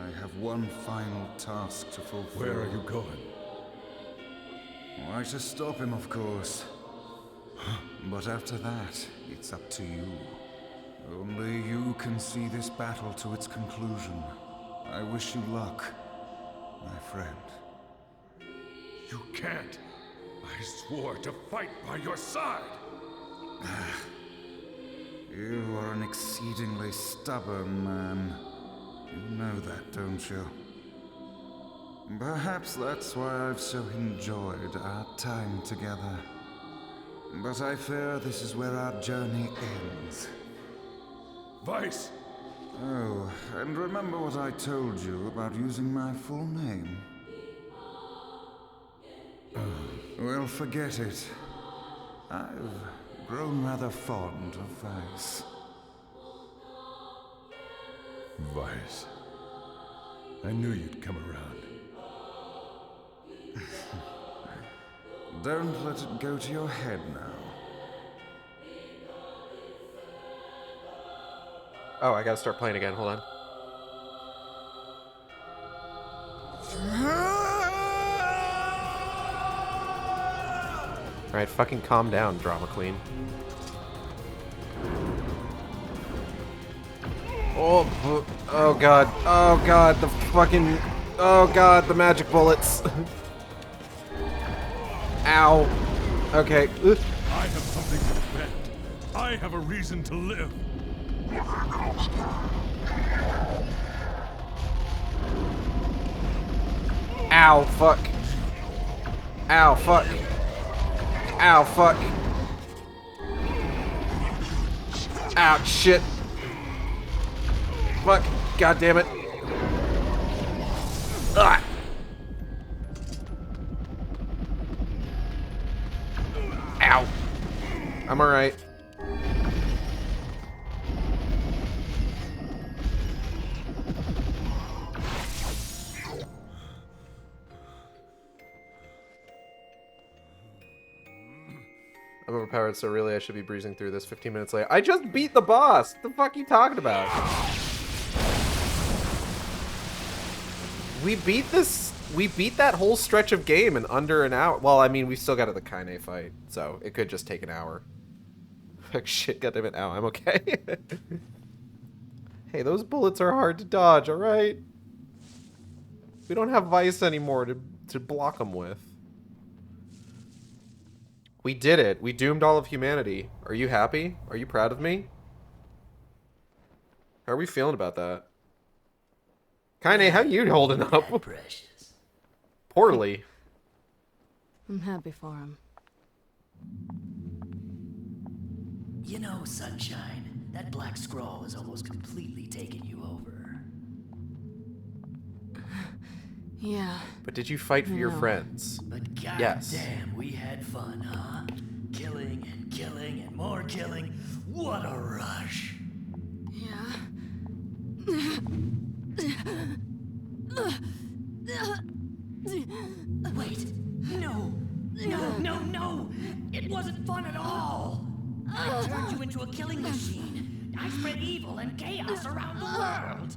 I have one final task to fulfill. where are you going? Why, to stop him, of course. But after that, it's up to you. Only you can see this battle to its conclusion. I wish you luck, my friend. You can't. I swore to fight by your side. You are an exceedingly stubborn man. You know that, don't you? Perhaps that's why I've so enjoyed our time together. But I fear this is where our journey ends. Vice, Oh, and remember what I told you about using my full name? Well, forget it. I've grown rather fond of Vice. Vice. I knew you'd come around. Don't let it go to your head now. Oh, I gotta start playing again, hold on. Alright, fucking calm down, drama queen. Oh god, the fucking, oh god, the magic bullets. Ow. Okay. Ugh. I have something to defend. I have a reason to live. Ow, fuck. Ow, fuck. Ow, fuck. Ouch, shit. Fuck. God damn it. Ah. Ow. I'm alright. I'm overpowered, so really I should be breezing through this 15 minutes later. I just beat the boss! What the fuck are you talking about? We beat that whole stretch of game in under an hour. Well, I mean, we still got to the Kaine fight, so it could just take an hour. Like, shit, goddammit, ow, I'm okay. Hey, those bullets are hard to dodge, alright? We don't have Vice anymore to block them with. We did it. We doomed all of humanity. Are you happy? Are you proud of me? How are we feeling about that? Kaine, how you holding up? Precious. Poorly. I'm happy for him. You know, Sunshine, that black scroll has almost completely taken you over. Yeah. But did you fight for your No. friends? But goddamn, Yes. we had fun, huh? Killing and killing and more killing. What a rush. Yeah. Wait, no, no, no, no! It wasn't fun at all! I turned you into a killing machine. I spread evil and chaos around the world.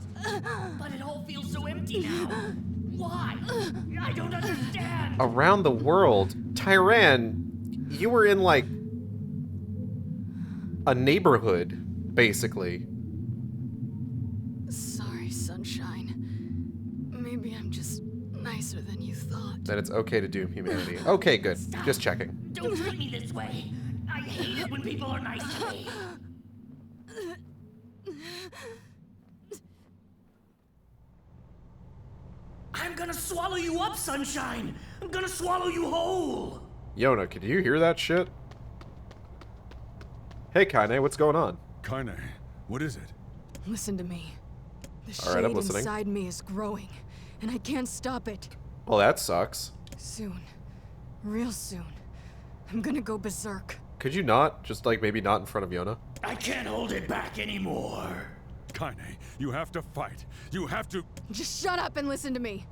But it all feels so empty now. Why? I don't understand. Around the world? Tyran, you were in, like, a neighborhood, basically. Sorry, Sunshine. Maybe I'm just nicer than you thought. Then it's okay to doom humanity. Okay, good. Stop. Just checking. Don't treat me this way. I hate it when people are nice to me. I'm gonna swallow you up, Sunshine. I'm gonna swallow you whole. Yona, could you hear that shit? Hey, Kaine, what's going on? Kaine, what is it? Listen to me. The All right, I'm shade listening. inside me is growing, and I can't stop it. Well, that sucks. Soon. Real soon. I'm gonna go berserk. Could you not? Just, like, maybe not in front of Yona? I can't hold it back anymore. Kaine, you have to fight. You have to... Just shut up and listen to me.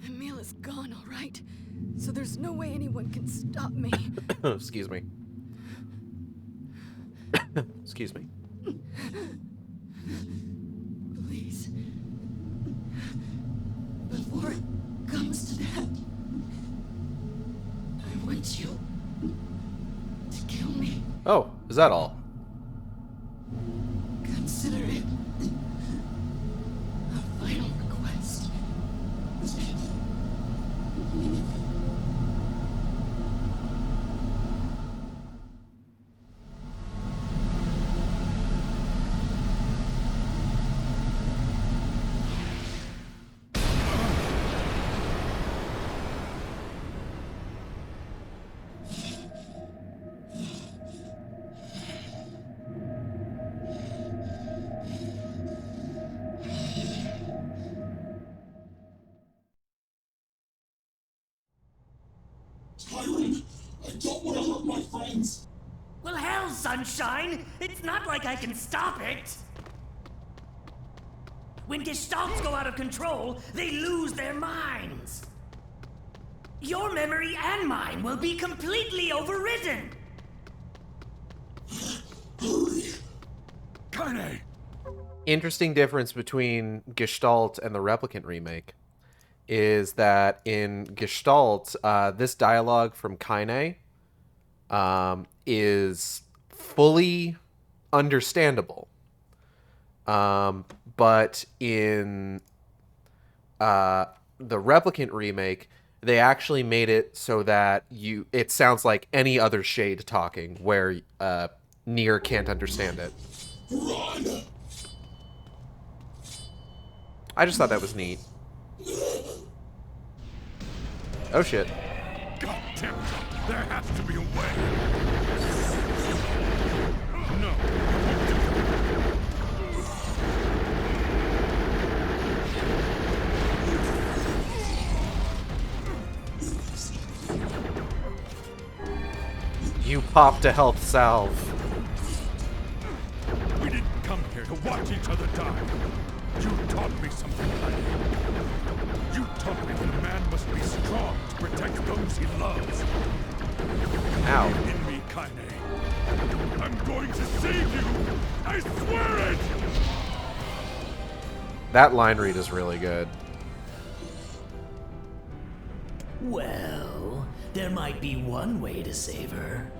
Emil is gone, all right? So there's no way anyone can stop me. Excuse me. Excuse me. Please. Before it comes to that, I want you to kill me. Oh, is that all? Consider it a final request. Tyrant! I don't want to hurt my friends! Well, hell, Sunshine! It's not like I can stop it! When gestalts go out of control, they lose their minds. Your memory and mine will be completely overridden. Hurry! Kaine! Interesting difference between Gestalt and the Replicant remake is that in Gestalt, this dialogue from Kaine is fully understandable. But in the Replicant remake, they actually made it so that it sounds like any other shade talking, where NieR can't understand it. Run! I just thought that was neat. Oh shit. God damn it! There has to be a way! No! You popped a health salve. We didn't come here to watch each other die. You taught me something, Kaine. You taught me that a man must be strong to protect those he loves. Ow. In me, Kaine. I'm going to save you! I swear it! That line read is really good. Well, there might be one way to save her.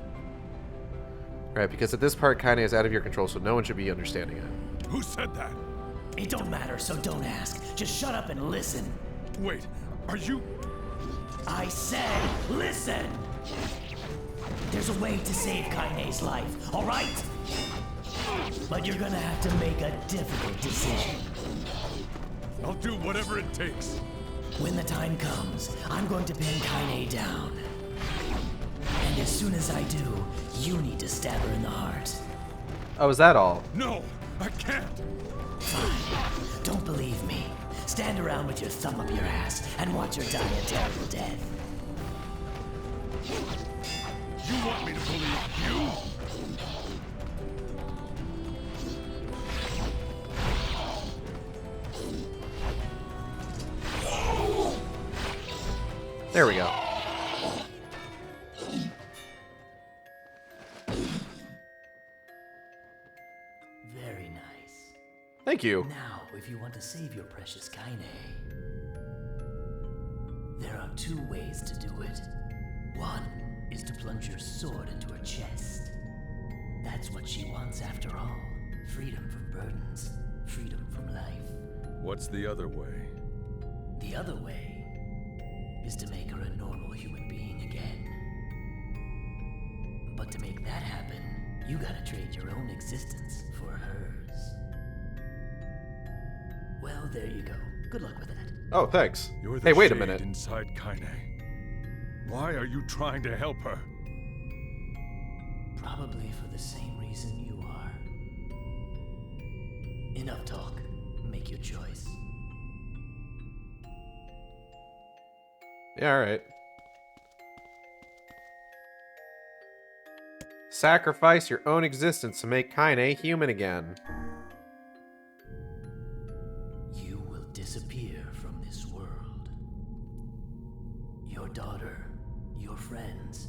Right, because at this part, Kaine is out of your control, so no one should be understanding it. Who said that? It don't matter, so don't ask. Just shut up and listen. Wait, are you... I said, listen! There's a way to save Kaine's life, all right? But you're gonna have to make a difficult decision. I'll do whatever it takes. When the time comes, I'm going to pin Kaine down. And as soon as I do, you need to stab her in the heart. Oh, is that all? No, I can't. Fine. Don't believe me. Stand around with your thumb up your ass and watch her die a terrible death. You want me to believe you? There we go. Very nice. Thank you. Now, if you want to save your precious Kaine, there are two ways to do it. One is to plunge your sword into her chest. That's what she wants after all. Freedom from burdens. Freedom from life. What's the other way? The other way is to make her a normal human being again. But to make that happen, you gotta trade your own existence for hers. Well, there you go. Good luck with that. Oh, thanks. You're the Hey, wait a shade minute. inside Kaine. Why are you trying to help her? Probably for the same reason you are. Enough talk. Make your choice. Yeah, alright. Sacrifice your own existence to make Kaine human again. You will disappear from this world. Your daughter, your friends,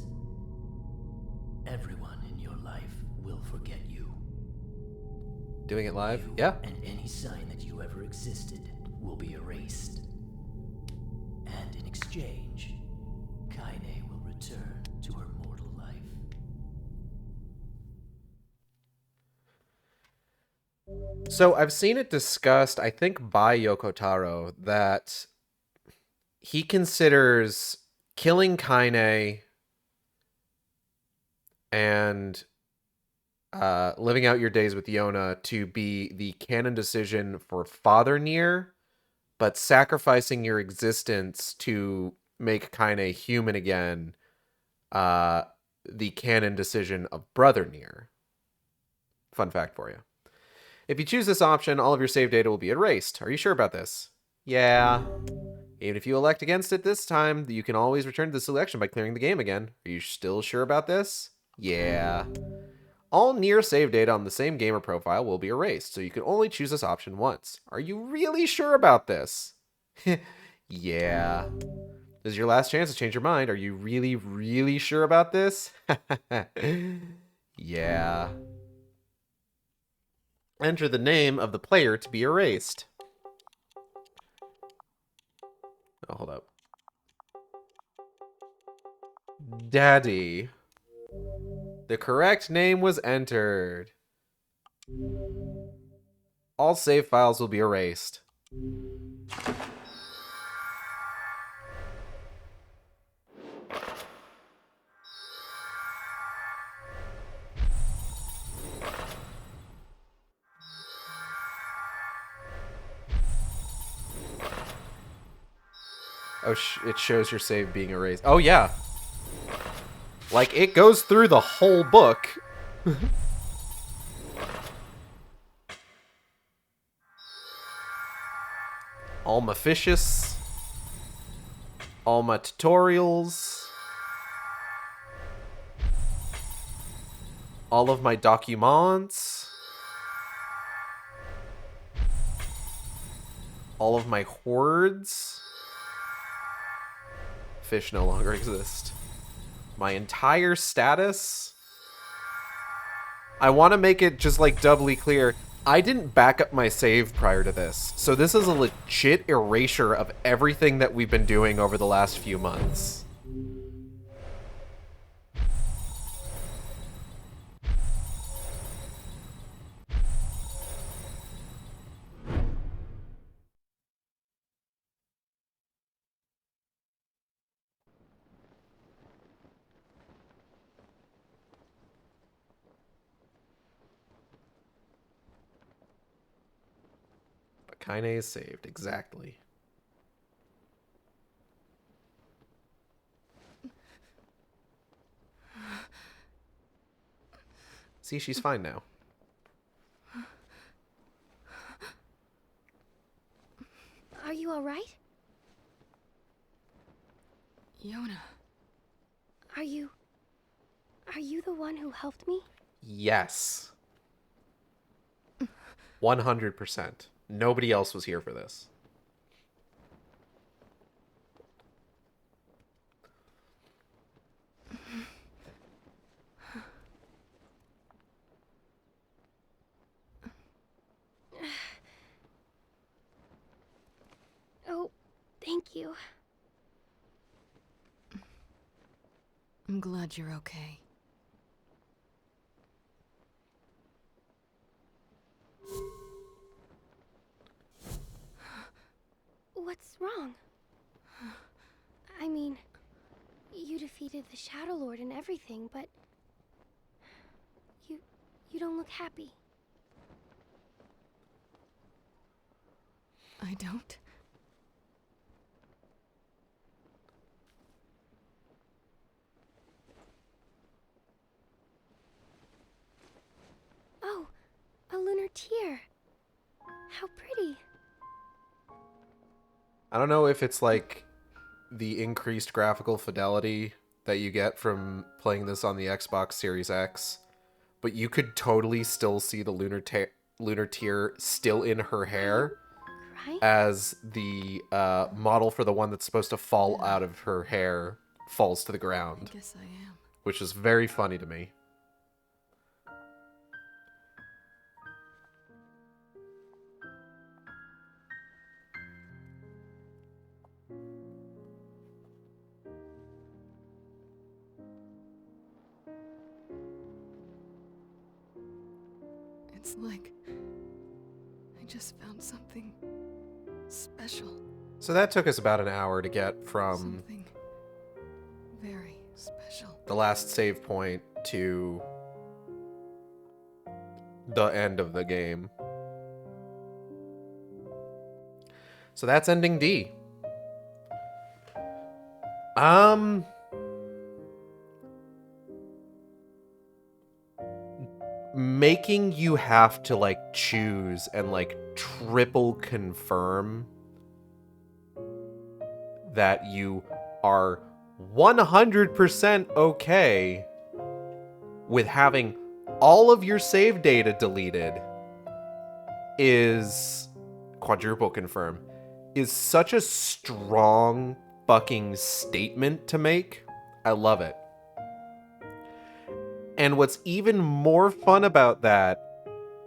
everyone in your life will forget you. Doing it live? You Yeah. and any sign that you ever existed will be erased. And in exchange, Kaine will return to her mortal life. So I've seen it discussed, I think by Yoko Taro, that he considers killing Kaine and living out your days with Yona to be the canon decision for Father NieR, but sacrificing your existence to make Kaine human again, the canon decision of Brother NieR. Fun fact for you. If you choose this option, all of your save data will be erased. Are you sure about this? Yeah. Even if you elect against it this time, you can always return to the selection by clearing the game again. Are you still sure about this? Yeah. All NieR save data on the same gamer profile will be erased, so you can only choose this option once. Are you really sure about this? Yeah. This is your last chance to change your mind. Are you really, really sure about this? Yeah. Enter the name of the player to be erased. Oh, hold up. Daddy. The correct name was entered. All save files will be erased. Oh, it shows your save being erased. Oh, yeah. Like, it goes through the whole book. All my fishes. All my tutorials. All of my documents. All of my hordes. Fish no longer exist. My entire status. I want to make it just like doubly clear. I didn't back up my save prior to this. So this is a legit erasure of everything that we've been doing over the last few months. Kaine is saved, exactly. See, she's fine now. Are you alright? Yona. Are you the one who helped me? Yes. 100%. Nobody else was here for this. Oh, thank you. I'm glad you're okay. you defeated the Shadowlord and everything, but you don't look happy. I don't? Oh, a lunar tear. How pretty. I don't know if it's like the increased graphical fidelity that you get from playing this on the Xbox Series X, but you could totally still see the lunar tear still in her hair Right? as the model for the one that's supposed to fall out of her hair falls to the ground, I guess I am. which is very funny to me. It's like I just found something special. So that took us about an hour to get from Something very special. the last save point to the end of the game. So that's ending D. Making you have to like choose and like triple confirm that you are 100% okay with having all of your save data deleted is quadruple confirm is such a strong fucking statement to make. I love it. And what's even more fun about that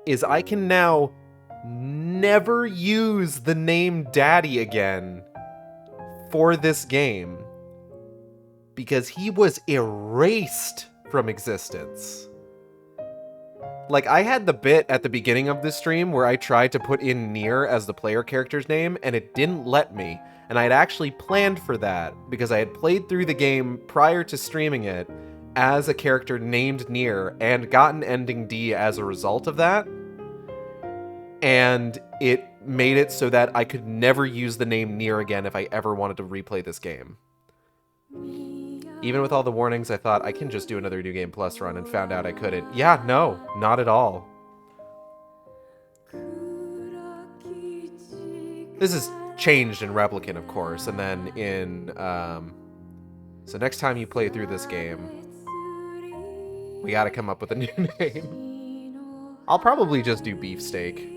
is I can now never use the name Daddy again for this game because he was erased from existence. Like, I had the bit at the beginning of this stream where I tried to put in NieR as the player character's name, and it didn't let me. And I had actually planned for that because I had played through the game prior to streaming it as a character named NieR and gotten ending D as a result of that. And it made it so that I could never use the name NieR again if I ever wanted to replay this game. Even with all the warnings, I thought I can just do another New Game Plus run and found out I couldn't. Yeah, no, not at all. This is changed in Replicant, of course, and then in... So next time you play through this game, we gotta come up with a new name. I'll probably just do Beefsteak.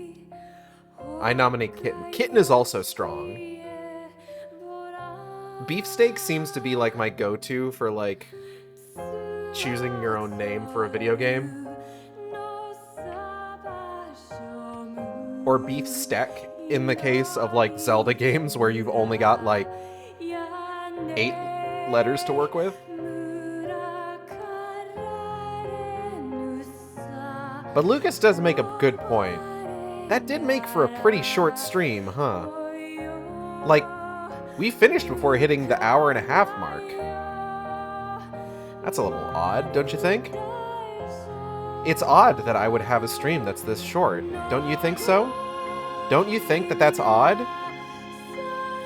I nominate Kitten. Kitten is also strong. Beefsteak seems to be like my go-to for like choosing your own name for a video game. Or Beefsteak in the case of like Zelda games where you've only got like 8 letters to work with. But Lucas does make a good point. That did make for a pretty short stream, huh? Like, we finished before hitting the hour-and-a-half mark. That's a little odd, don't you think? It's odd that I would have a stream that's this short. Don't you think so? Don't you think that that's odd?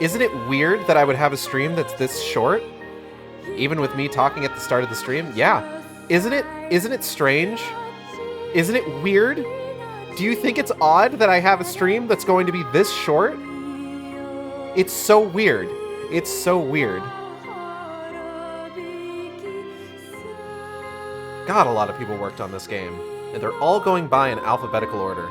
Isn't it weird that I would have a stream that's this short? Even with me talking at the start of the stream? Yeah. Isn't it strange? Isn't it weird? Do you think it's odd that I have a stream that's going to be this short? It's so weird. It's so weird. God, a lot of people worked on this game, and they're all going by in alphabetical order.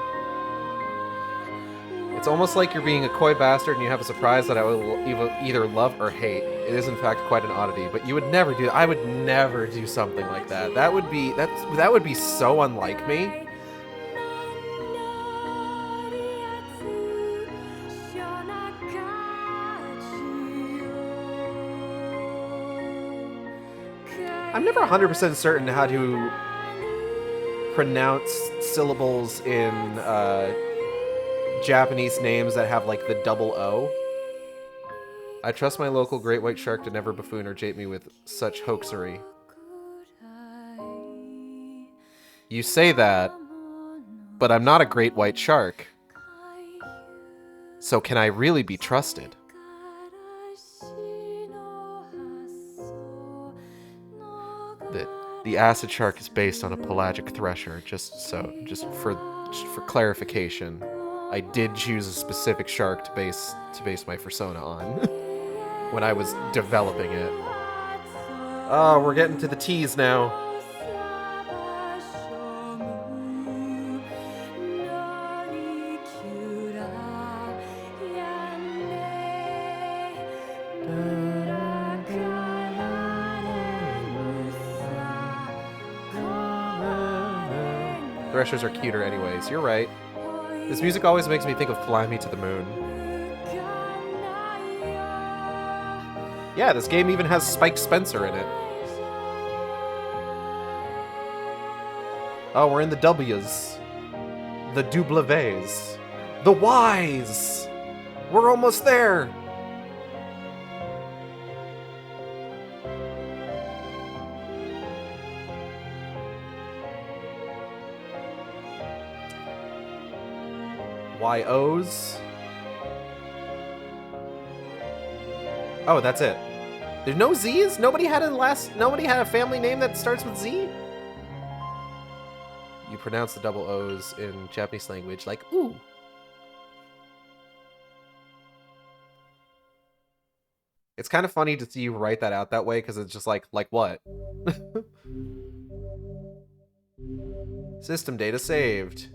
It's almost like you're being a coy bastard and you have a surprise that I will either love or hate. It is in fact quite an oddity, but you would never do. I would never do something like that. That would be so unlike me. I'm never 100% certain how to pronounce syllables in Japanese names that have like the double O. I trust my local great white shark to never buffoon or jape me with such hoaxery. You say that, but I'm not a great white shark. So can I really be trusted? The acid shark is based on a pelagic thresher, just for clarification. I did choose a specific shark to base my persona on when I was developing it. Oh, we're getting to the T's now. Threshers are cuter anyways, you're right. This music always makes me think of Fly Me to the Moon. Yeah, this game even has Spike Spencer in it. Oh, we're in the W's. The W's. The Y's! We're almost there! YOs. Oh, that's it. There's no Z's? Nobody had a family name that starts with Z? You pronounce the double O's in Japanese language like ooh. It's kind of funny to see you write that out that way because it's just like what? System data saved.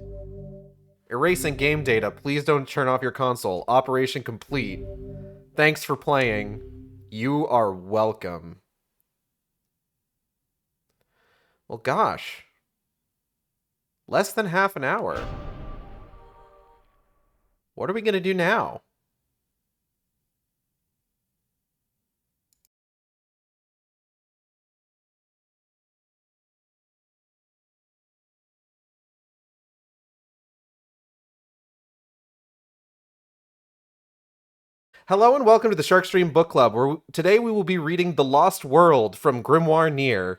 Erasing game data. Please don't turn off your console. Operation complete. Thanks for playing. You are welcome. Well, gosh. Less than half an hour. What are we going to do now? Hello and welcome to the Sharkstream Book Club, where today we will be reading The Lost World from Grimoire NieR.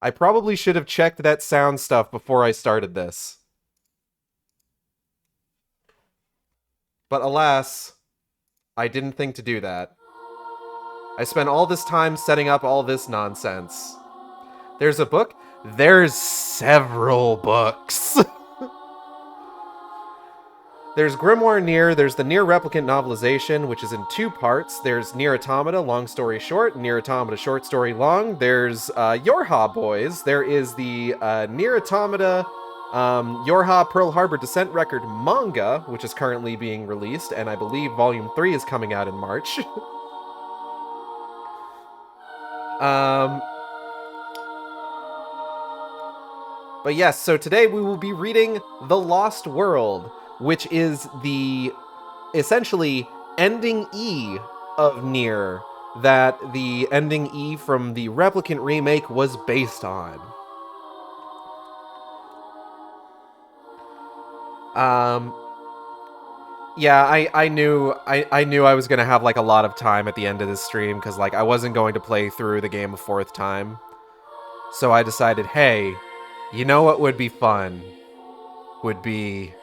I probably should have checked that sound stuff before I started this. But alas, I didn't think to do that. I spent all this time setting up all this nonsense. There's a book? There's several books. There's Grimoire NieR, there's the NieR Replicant novelization, which is in 2 parts. There's NieR Automata, long story short, NieR Automata, short story long. There's Yorha Boys. There is the NieR Automata Yorha Pearl Harbor Descent Record manga, which is currently being released, and I believe Volume 3 is coming out in March. But yes, so today we will be reading The Lost World, which is the, essentially, ending E of NieR that the ending E from the Replicant remake was based on. Yeah, I knew I was gonna have, like, a lot of time at the end of this stream, because, like, I wasn't going to play through the game a 4th time. So I decided, hey, you know what would be fun? Would be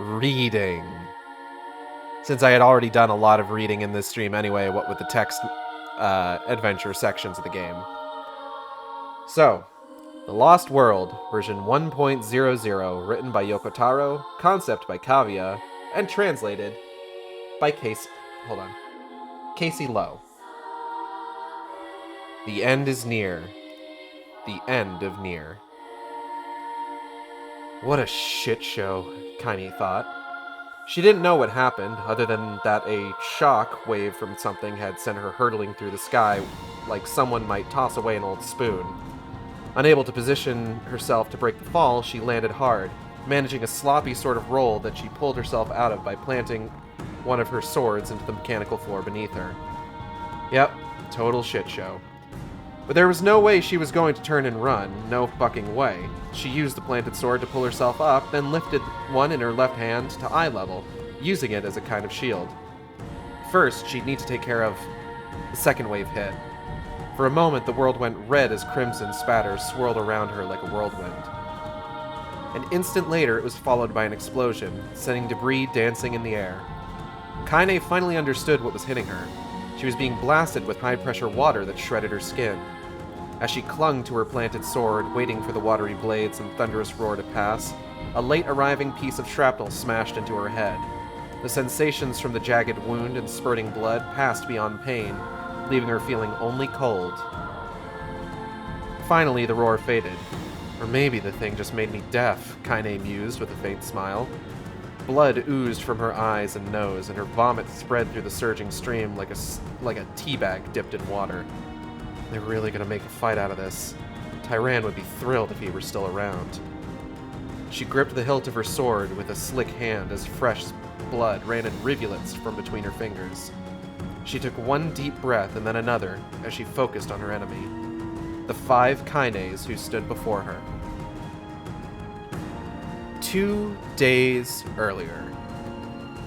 reading. Since I had already done a lot of reading in this stream anyway, what with the text adventure sections of the game. So, The Lost World, version 1.00, written by Yoko Taro, concept by Kavya, and translated by Casey Lowe. The end is near. The end of NieR. What a shit show, Kaini thought. She didn't know what happened, other than that a shock wave from something had sent her hurtling through the sky like someone might toss away an old spoon. Unable to position herself to break the fall, she landed hard, managing a sloppy sort of roll that she pulled herself out of by planting one of her swords into the mechanical floor beneath her. Yep, total shit show. But there was no way she was going to turn and run, no fucking way. She used the planted sword to pull herself up, then lifted one in her left hand to eye level, using it as a kind of shield. First, she'd need to take care of the second wave hit. For a moment, the world went red as crimson spatters swirled around her like a whirlwind. An instant later, it was followed by an explosion, sending debris dancing in the air. Kaine finally understood what was hitting her. She was being blasted with high-pressure water that shredded her skin. As she clung to her planted sword, waiting for the watery blades and thunderous roar to pass, a late-arriving piece of shrapnel smashed into her head. The sensations from the jagged wound and spurting blood passed beyond pain, leaving her feeling only cold. Finally, the roar faded. Or maybe the thing just made me deaf, Kaine mused with a faint smile. Blood oozed from her eyes and nose, and her vomit spread through the surging stream like a teabag dipped in water. They're really gonna make a fight out of this. Tyran would be thrilled if he were still around. She gripped the hilt of her sword with a slick hand as fresh blood ran in rivulets from between her fingers. She took one deep breath and then another as she focused on her enemy. The 5 Kaines who stood before her. 2 days earlier.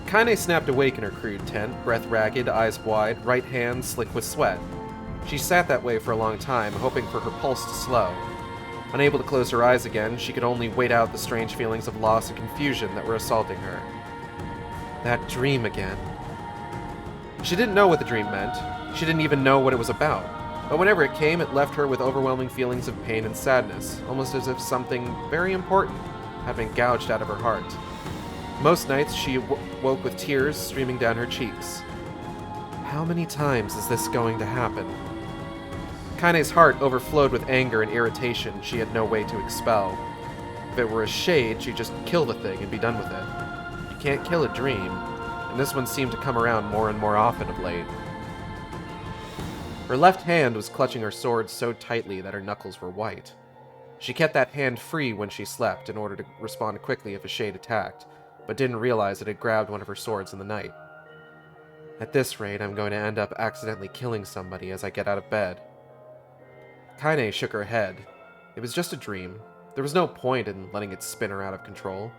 Kaine snapped awake in her crude tent, breath ragged, eyes wide, right hand slick with sweat. She sat that way for a long time, hoping for her pulse to slow. Unable to close her eyes again, she could only wait out the strange feelings of loss and confusion that were assaulting her. That dream again. She didn't know what the dream meant. She didn't even know what it was about. But whenever it came, it left her with overwhelming feelings of pain and sadness, almost as if something very important had been gouged out of her heart. Most nights, she woke with tears streaming down her cheeks. How many times is this going to happen? Kaine's heart overflowed with anger and irritation she had no way to expel. If it were a shade, she'd just kill the thing and be done with it. You can't kill a dream, and this one seemed to come around more and more often of late. Her left hand was clutching her sword so tightly that her knuckles were white. She kept that hand free when she slept in order to respond quickly if a shade attacked, but didn't realize it had grabbed one of her swords in the night. At this rate, I'm going to end up accidentally killing somebody as I get out of bed. Kaine shook her head. It was just a dream. There was no point in letting it spin her out of control.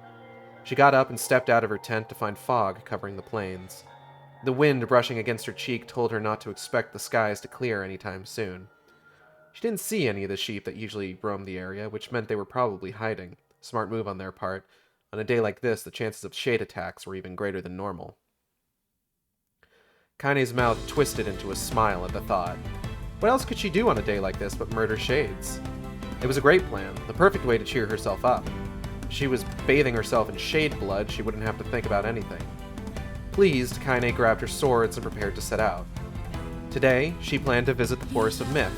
She got up and stepped out of her tent to find fog covering the plains. The wind brushing against her cheek told her not to expect the skies to clear anytime soon. She didn't see any of the sheep that usually roamed the area, which meant they were probably hiding. Smart move on their part. On a day like this, the chances of shade attacks were even greater than normal. Kaine's mouth twisted into a smile at the thought. What else could she do on a day like this but murder shades? It was a great plan, the perfect way to cheer herself up. If she was bathing herself in shade blood, she wouldn't have to think about anything. Pleased, Kaine grabbed her swords and prepared to set out. Today, she planned to visit the Forest of Myth.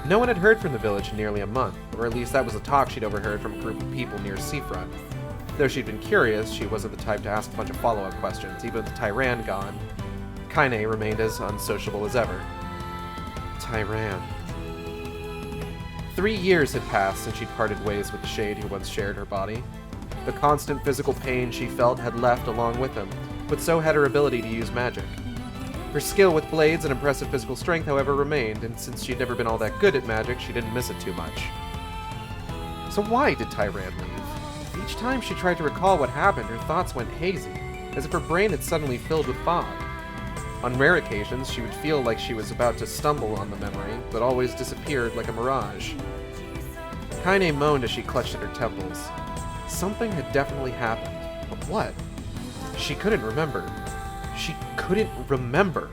No one had heard from the village in nearly a month, or at least that was a talk she'd overheard from a group of people near seafront. Though she'd been curious, she wasn't the type to ask a bunch of follow-up questions. Even with Tyran gone, Kaine remained as unsociable as ever. Tyran. 3 years had passed since she'd parted ways with the Shade who once shared her body. The constant physical pain she felt had left along with him, but so had her ability to use magic. Her skill with blades and impressive physical strength, however, remained, and since she'd never been all that good at magic, she didn't miss it too much. So why did Tyran leave? Each time she tried to recall what happened, her thoughts went hazy, as if her brain had suddenly filled with fog. On rare occasions, she would feel like she was about to stumble on the memory, but always disappeared like a mirage. Kaine moaned as she clutched at her temples. Something had definitely happened, but what? She couldn't remember. She couldn't remember.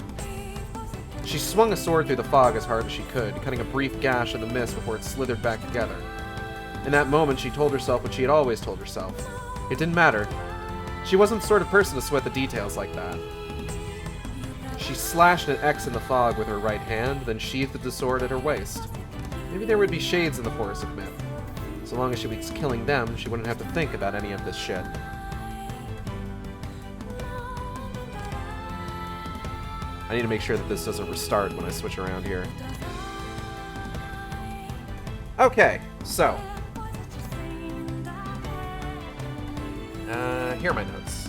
She swung a sword through the fog as hard as she could, cutting a brief gash in the mist before it slithered back together. In that moment, she told herself what she had always told herself. It didn't matter. She wasn't the sort of person to sweat the details like that. She slashed an X in the fog with her right hand, then sheathed the sword at her waist. Maybe there would be shades in the Forest of Myth. So long as she was killing them, she wouldn't have to think about any of this shit. I need to make sure that this doesn't restart when I switch around here. Okay, so. Here are my notes.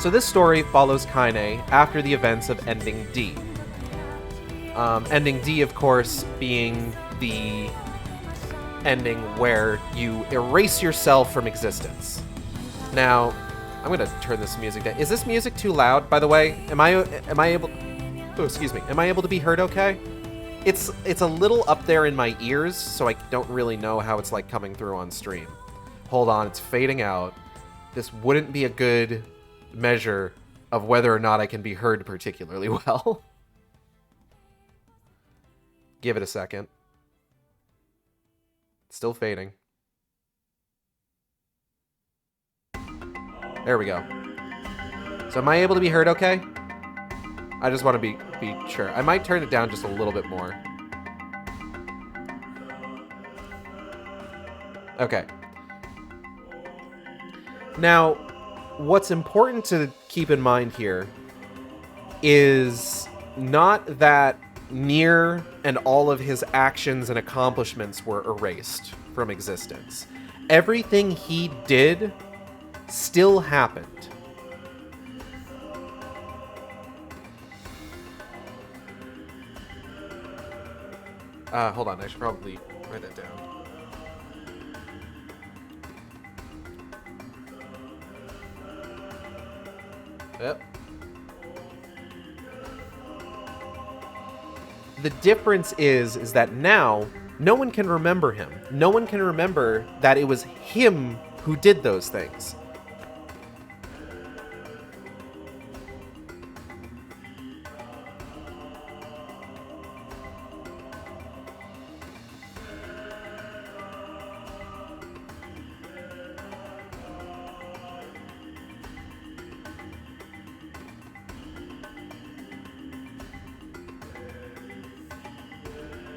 So this story follows Kaine after the events of Ending D. Ending D, of course, being the ending where you erase yourself from existence. Now, I'm gonna turn this music down. Is this music too loud, by the way? Am I able... Oh, excuse me. Am I able to be heard okay? It's a little up there in my ears, so I don't really know how it's like coming through on stream. Hold on, it's fading out. This wouldn't be a good measure of whether or not I can be heard particularly well. Give it a second. It's still fading. There we go. So am I able to be heard okay? I just want to be sure. I might turn it down just a little bit more. Okay. Now, what's important to keep in mind here is not that NieR and all of his actions and accomplishments were erased from existence. Everything he did still happened. Hold on, I should probably write that down. Yep. The difference is that now no one can remember him. No one can remember that it was him who did those things.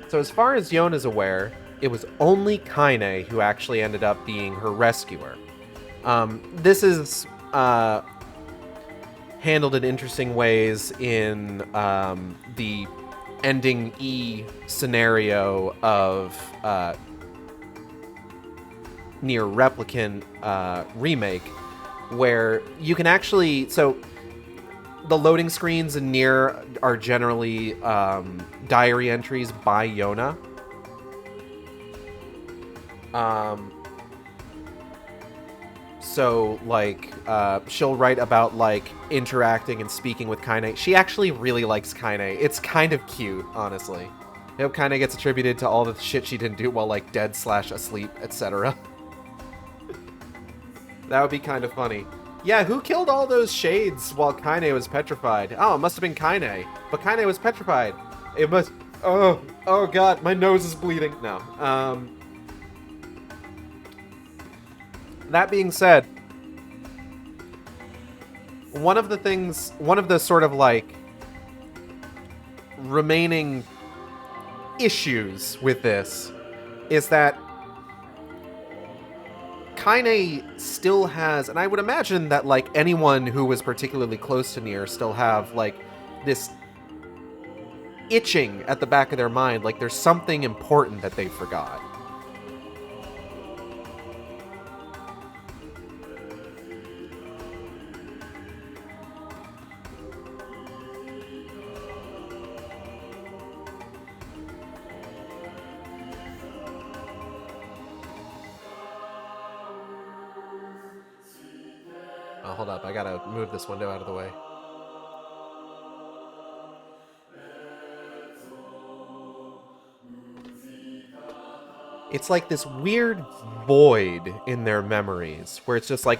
So as far as Yon is aware, it was only Kaine who actually ended up being her rescuer. This is handled in interesting ways in the Ending E scenario of NieR Replicant remake, where you can actually... So the loading screens in NieR are generally diary entries by Yona. So, like, she'll write about, like, interacting and speaking with Kaine. She actually really likes Kaine. It's kind of cute, honestly. I hope Kaine gets attributed to all the shit she didn't do while, like, dead/asleep, etc. That would be kind of funny. Yeah, who killed all those shades while Kaine was petrified? Oh, it must have been Kaine. But Kaine was petrified. It must... Oh god, my nose is bleeding. No. That being said, one of the sort of, like, remaining issues with this is that Kaine still has, and I would imagine that, like, anyone who was particularly close to NieR still have, like, this itching at the back of their mind, like there's something important that they forgot. Oh, hold up, I gotta move this window out of the way. It's like this weird void in their memories where it's just like,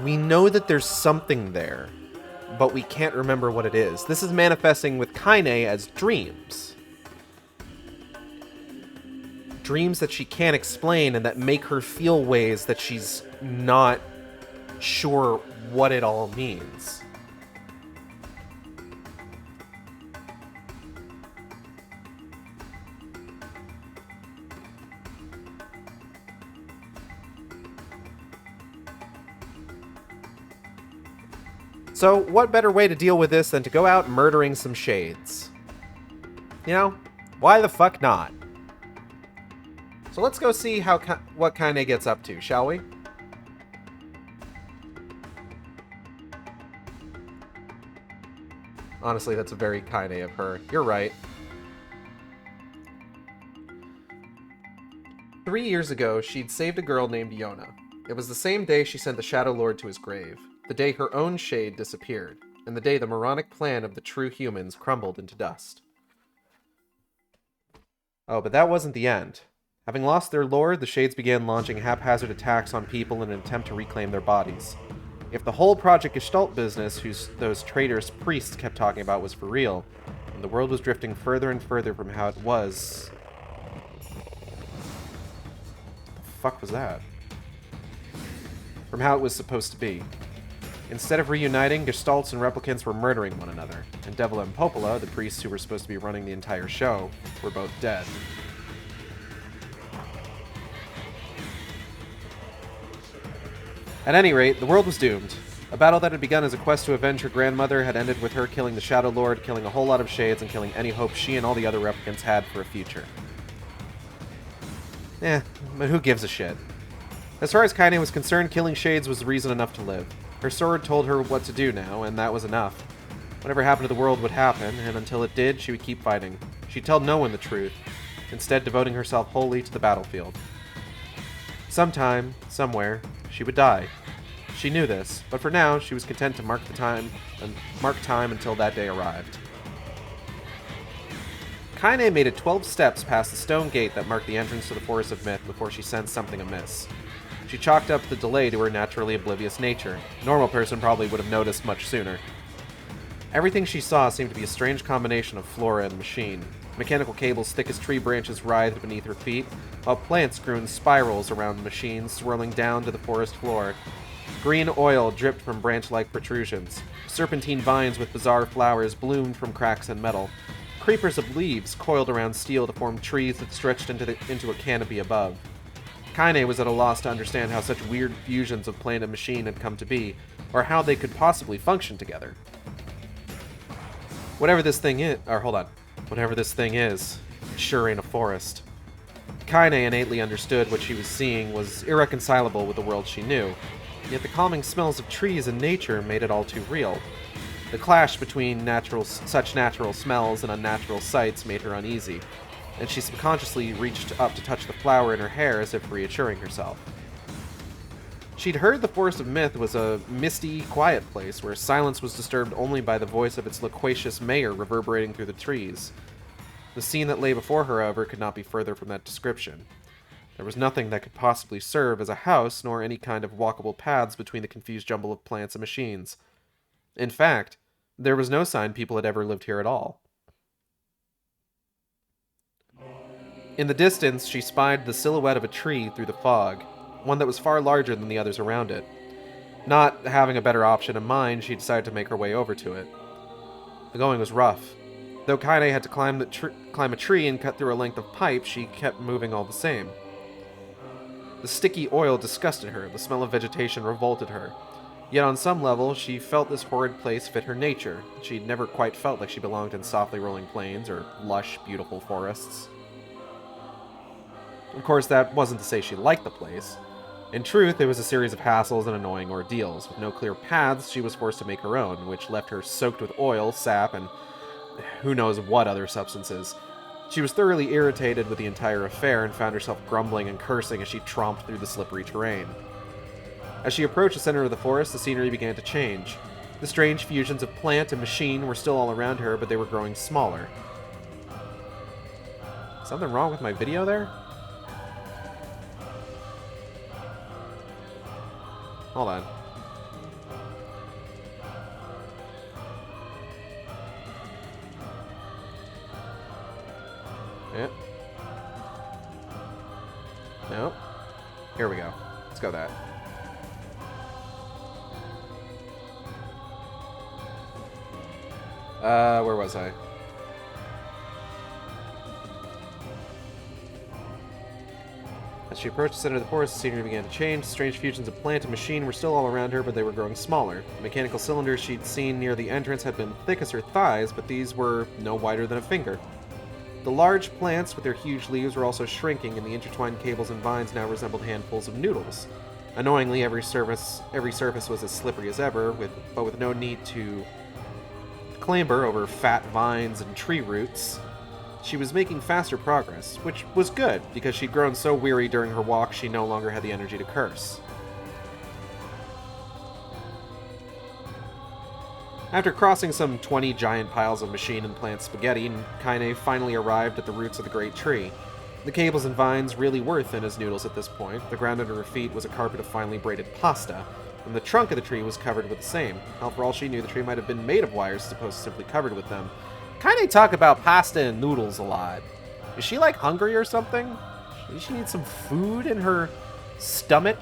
we know that there's something there, but we can't remember what it is. This is manifesting with Kaine as dreams. Dreams that she can't explain and that make her feel ways that she's not sure what it all means. So, what better way to deal with this than to go out murdering some shades? You know, why the fuck not? So let's go see what Kaine gets up to, shall we? Honestly, that's very Kaine of her. You're right. 3 years ago, she'd saved a girl named Yona. It was the same day she sent the Shadowlord to his grave, the day her own shade disappeared, and the day the moronic plan of the true humans crumbled into dust. Oh, but that wasn't the end. Having lost their lord, the Shades began launching haphazard attacks on people in an attempt to reclaim their bodies. If the whole Project Gestalt business those traitorous priests kept talking about was for real, then the world was drifting further and further from how it was. What the fuck was that? From how it was supposed to be. Instead of reuniting, Gestalts and replicants were murdering one another, and Devil and Popola, the priests who were supposed to be running the entire show, were both dead. At any rate, the world was doomed. A battle that had begun as a quest to avenge her grandmother had ended with her killing the Shadowlord, killing a whole lot of Shades, and killing any hope she and all the other replicants had for a future. But who gives a shit? As far as Kaine was concerned, killing Shades was reason enough to live. Her sword told her what to do now, and that was enough. Whatever happened to the world would happen, and until it did, she would keep fighting. She'd tell no one the truth, instead devoting herself wholly to the battlefield. Sometime, somewhere, she would die. She knew this, but for now, she was content to mark time until that day arrived. Kaine made it 12 steps past the stone gate that marked the entrance to the Forest of Myth before she sensed something amiss. She chalked up the delay to her naturally oblivious nature. A normal person probably would have noticed much sooner. Everything she saw seemed to be a strange combination of flora and machine. Mechanical cables thick as tree branches writhed beneath her feet, while plants grew in spirals around the machines, swirling down to the forest floor. Green oil dripped from branch-like protrusions. Serpentine vines with bizarre flowers bloomed from cracks in metal. Creepers of leaves coiled around steel to form trees that stretched into a canopy above. Kaine was at a loss to understand how such weird fusions of plant and machine had come to be, or how they could possibly function together. Whatever this thing is, it sure ain't a forest. Kaine innately understood what she was seeing was irreconcilable with the world she knew, yet the calming smells of trees and nature made it all too real. The clash between such natural smells and unnatural sights made her uneasy, and she subconsciously reached up to touch the flower in her hair as if reassuring herself. She'd heard the Forest of Myth was a misty, quiet place where silence was disturbed only by the voice of its loquacious mayor reverberating through the trees. The scene that lay before her, however, could not be further from that description. There was nothing that could possibly serve as a house, nor any kind of walkable paths between the confused jumble of plants and machines. In fact, there was no sign people had ever lived here at all. In the distance, she spied the silhouette of a tree through the fog, one that was far larger than the others around it. Not having a better option in mind, she decided to make her way over to it. The going was rough. Though Kaine had to climb a tree and cut through a length of pipe, she kept moving all the same. The sticky oil disgusted her, the smell of vegetation revolted her. Yet on some level, she felt this horrid place fit her nature. She'd never quite felt like she belonged in softly rolling plains or lush, beautiful forests. Of course, that wasn't to say she liked the place. In truth, it was a series of hassles and annoying ordeals. With no clear paths, she was forced to make her own, which left her soaked with oil, sap, and who knows what other substances. She was thoroughly irritated with the entire affair and found herself grumbling and cursing as she tromped through the slippery terrain. As she approached the center of the forest, the scenery began to change. The strange fusions of plant and machine were still all around her, but they were growing smaller. Something wrong with my video there? Hold on. Yep. Nope. Here we go. Let's go that. Where was I? As she approached the center of the forest, the scenery began to change. Strange fusions of plant and machine were still all around her, but they were growing smaller. The mechanical cylinders she'd seen near the entrance had been thick as her thighs, but these were no wider than a finger. The large plants with their huge leaves were also shrinking, and the intertwined cables and vines now resembled handfuls of noodles. Annoyingly, every surface was as slippery as ever, but with no need to clamber over fat vines and tree roots. She was making faster progress, which was good, because she'd grown so weary during her walk she no longer had the energy to curse. After crossing some 20 giant piles of machine and plant spaghetti, Kaine finally arrived at the roots of the great tree. The cables and vines really were thin as noodles at this point. The ground under her feet was a carpet of finely braided pasta, and the trunk of the tree was covered with the same. Hell, for all she knew, the tree might have been made of wires as opposed to simply covered with them. Kaine talk about pasta and noodles a lot. Is she, like, hungry or something? Does she need some food in her stomach?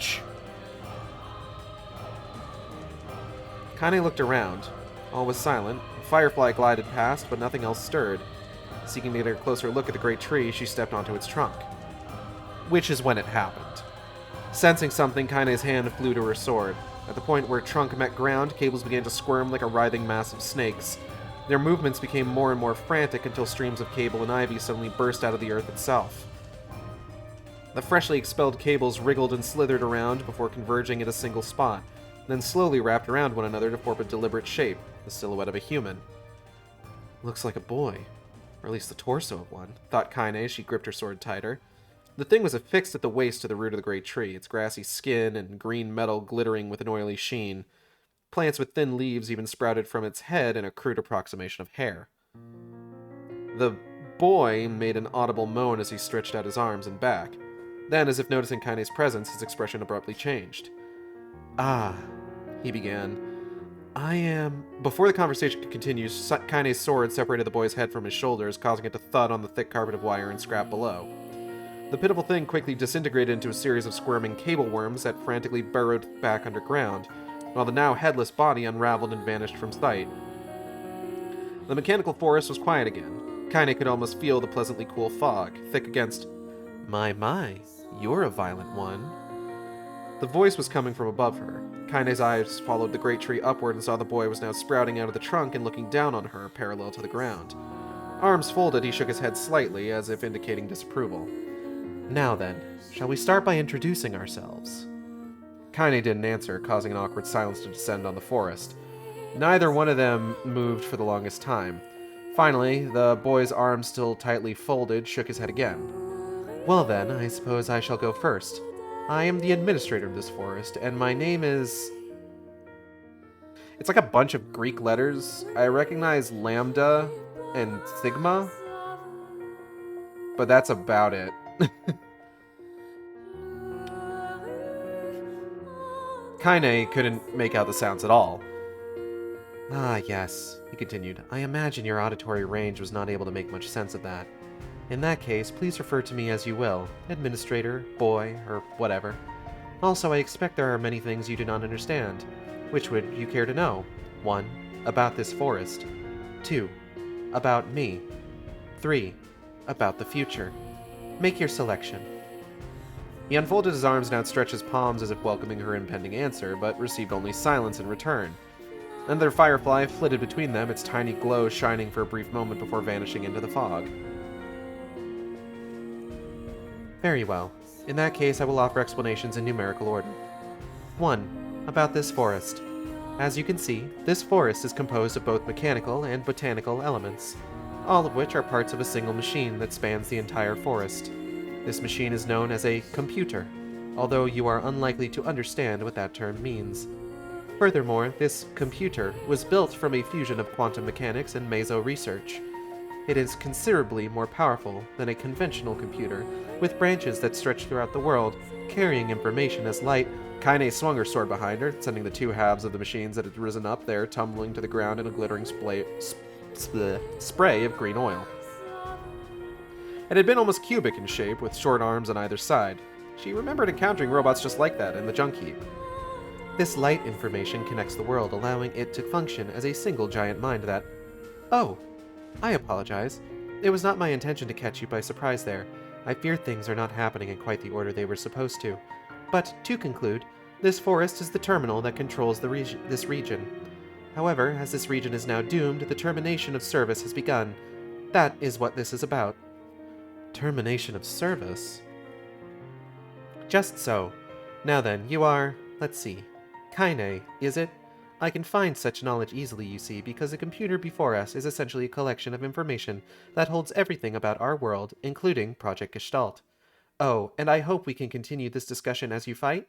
Kaine looked around. All was silent. A firefly glided past, but nothing else stirred. Seeking to get a closer look at the great tree, she stepped onto its trunk. Which is when it happened. Sensing something, Kaine's hand flew to her sword. At the point where trunk met ground, cables began to squirm like a writhing mass of snakes. Their movements became more and more frantic until streams of cable and ivy suddenly burst out of the earth itself. The freshly expelled cables wriggled and slithered around before converging at a single spot, then slowly wrapped around one another to form a deliberate shape, the silhouette of a human. Looks like a boy. Or at least the torso of one, thought Kaine as she gripped her sword tighter. The thing was affixed at the waist to the root of the great tree, its grassy skin and green metal glittering with an oily sheen. Plants with thin leaves even sprouted from its head in a crude approximation of hair. The boy made an audible moan as he stretched out his arms and back. Then, as if noticing Kaine's presence, his expression abruptly changed. "Ah," he began. "I am..." Before the conversation could continue, Kaine's sword separated the boy's head from his shoulders, causing it to thud on the thick carpet of wire and scrap below. The pitiful thing quickly disintegrated into a series of squirming cable worms that frantically burrowed back underground, while the now headless body unraveled and vanished from sight. The mechanical forest was quiet again. Kaine could almost feel the pleasantly cool fog, thick against... My, you're a violent one." The voice was coming from above her. Kaine's eyes followed the great tree upward and saw the boy was now sprouting out of the trunk and looking down on her, parallel to the ground. Arms folded, he shook his head slightly, as if indicating disapproval. "Now then, shall we start by introducing ourselves?" Kaine didn't answer, causing an awkward silence to descend on the forest. Neither one of them moved for the longest time. Finally, the boy's arms still tightly folded shook his head again. "Well then, I suppose I shall go first. I am the administrator of this forest, and my name is..." It's like a bunch of Greek letters. I recognize Lambda and Sigma, but that's about it. Kaine couldn't make out the sounds at all. "Ah, yes," he continued. "I imagine your auditory range was not able to make much sense of that. In that case, please refer to me as you will, administrator, boy, or whatever. Also, I expect there are many things you do not understand. Which would you care to know? 1. About this forest. 2. About me. 3. About the future. Make your selection." He unfolded his arms and outstretched his palms as if welcoming her impending answer, but received only silence in return. Another firefly flitted between them, its tiny glow shining for a brief moment before vanishing into the fog. "Very well. In that case, I will offer explanations in numerical order. 1. About this forest. As you can see, this forest is composed of both mechanical and botanical elements, all of which are parts of a single machine that spans the entire forest. This machine is known as a computer, although you are unlikely to understand what that term means. Furthermore, this computer was built from a fusion of quantum mechanics and meso research. It is considerably more powerful than a conventional computer, with branches that stretch throughout the world, carrying information as light." Kaine swung her sword behind her, sending the two halves of the machines that had risen up there tumbling to the ground in a glittering spray of green oil. It had been almost cubic in shape, with short arms on either side. She remembered encountering robots just like that in the junk heap. "This light information connects the world, allowing it to function as a single giant mind that..." "Oh, I apologize. It was not my intention to catch you by surprise there. I fear things are not happening in quite the order they were supposed to. But, to conclude, this forest is the terminal that controls this region. However, as this region is now doomed, the termination of service has begun. That is what this is about." "Termination of service?" "Just so. Now then, you are... let's see. Kaine, is it? I can find such knowledge easily, you see, because the computer before us is essentially a collection of information that holds everything about our world, including Project Gestalt. Oh, and I hope we can continue this discussion as you fight?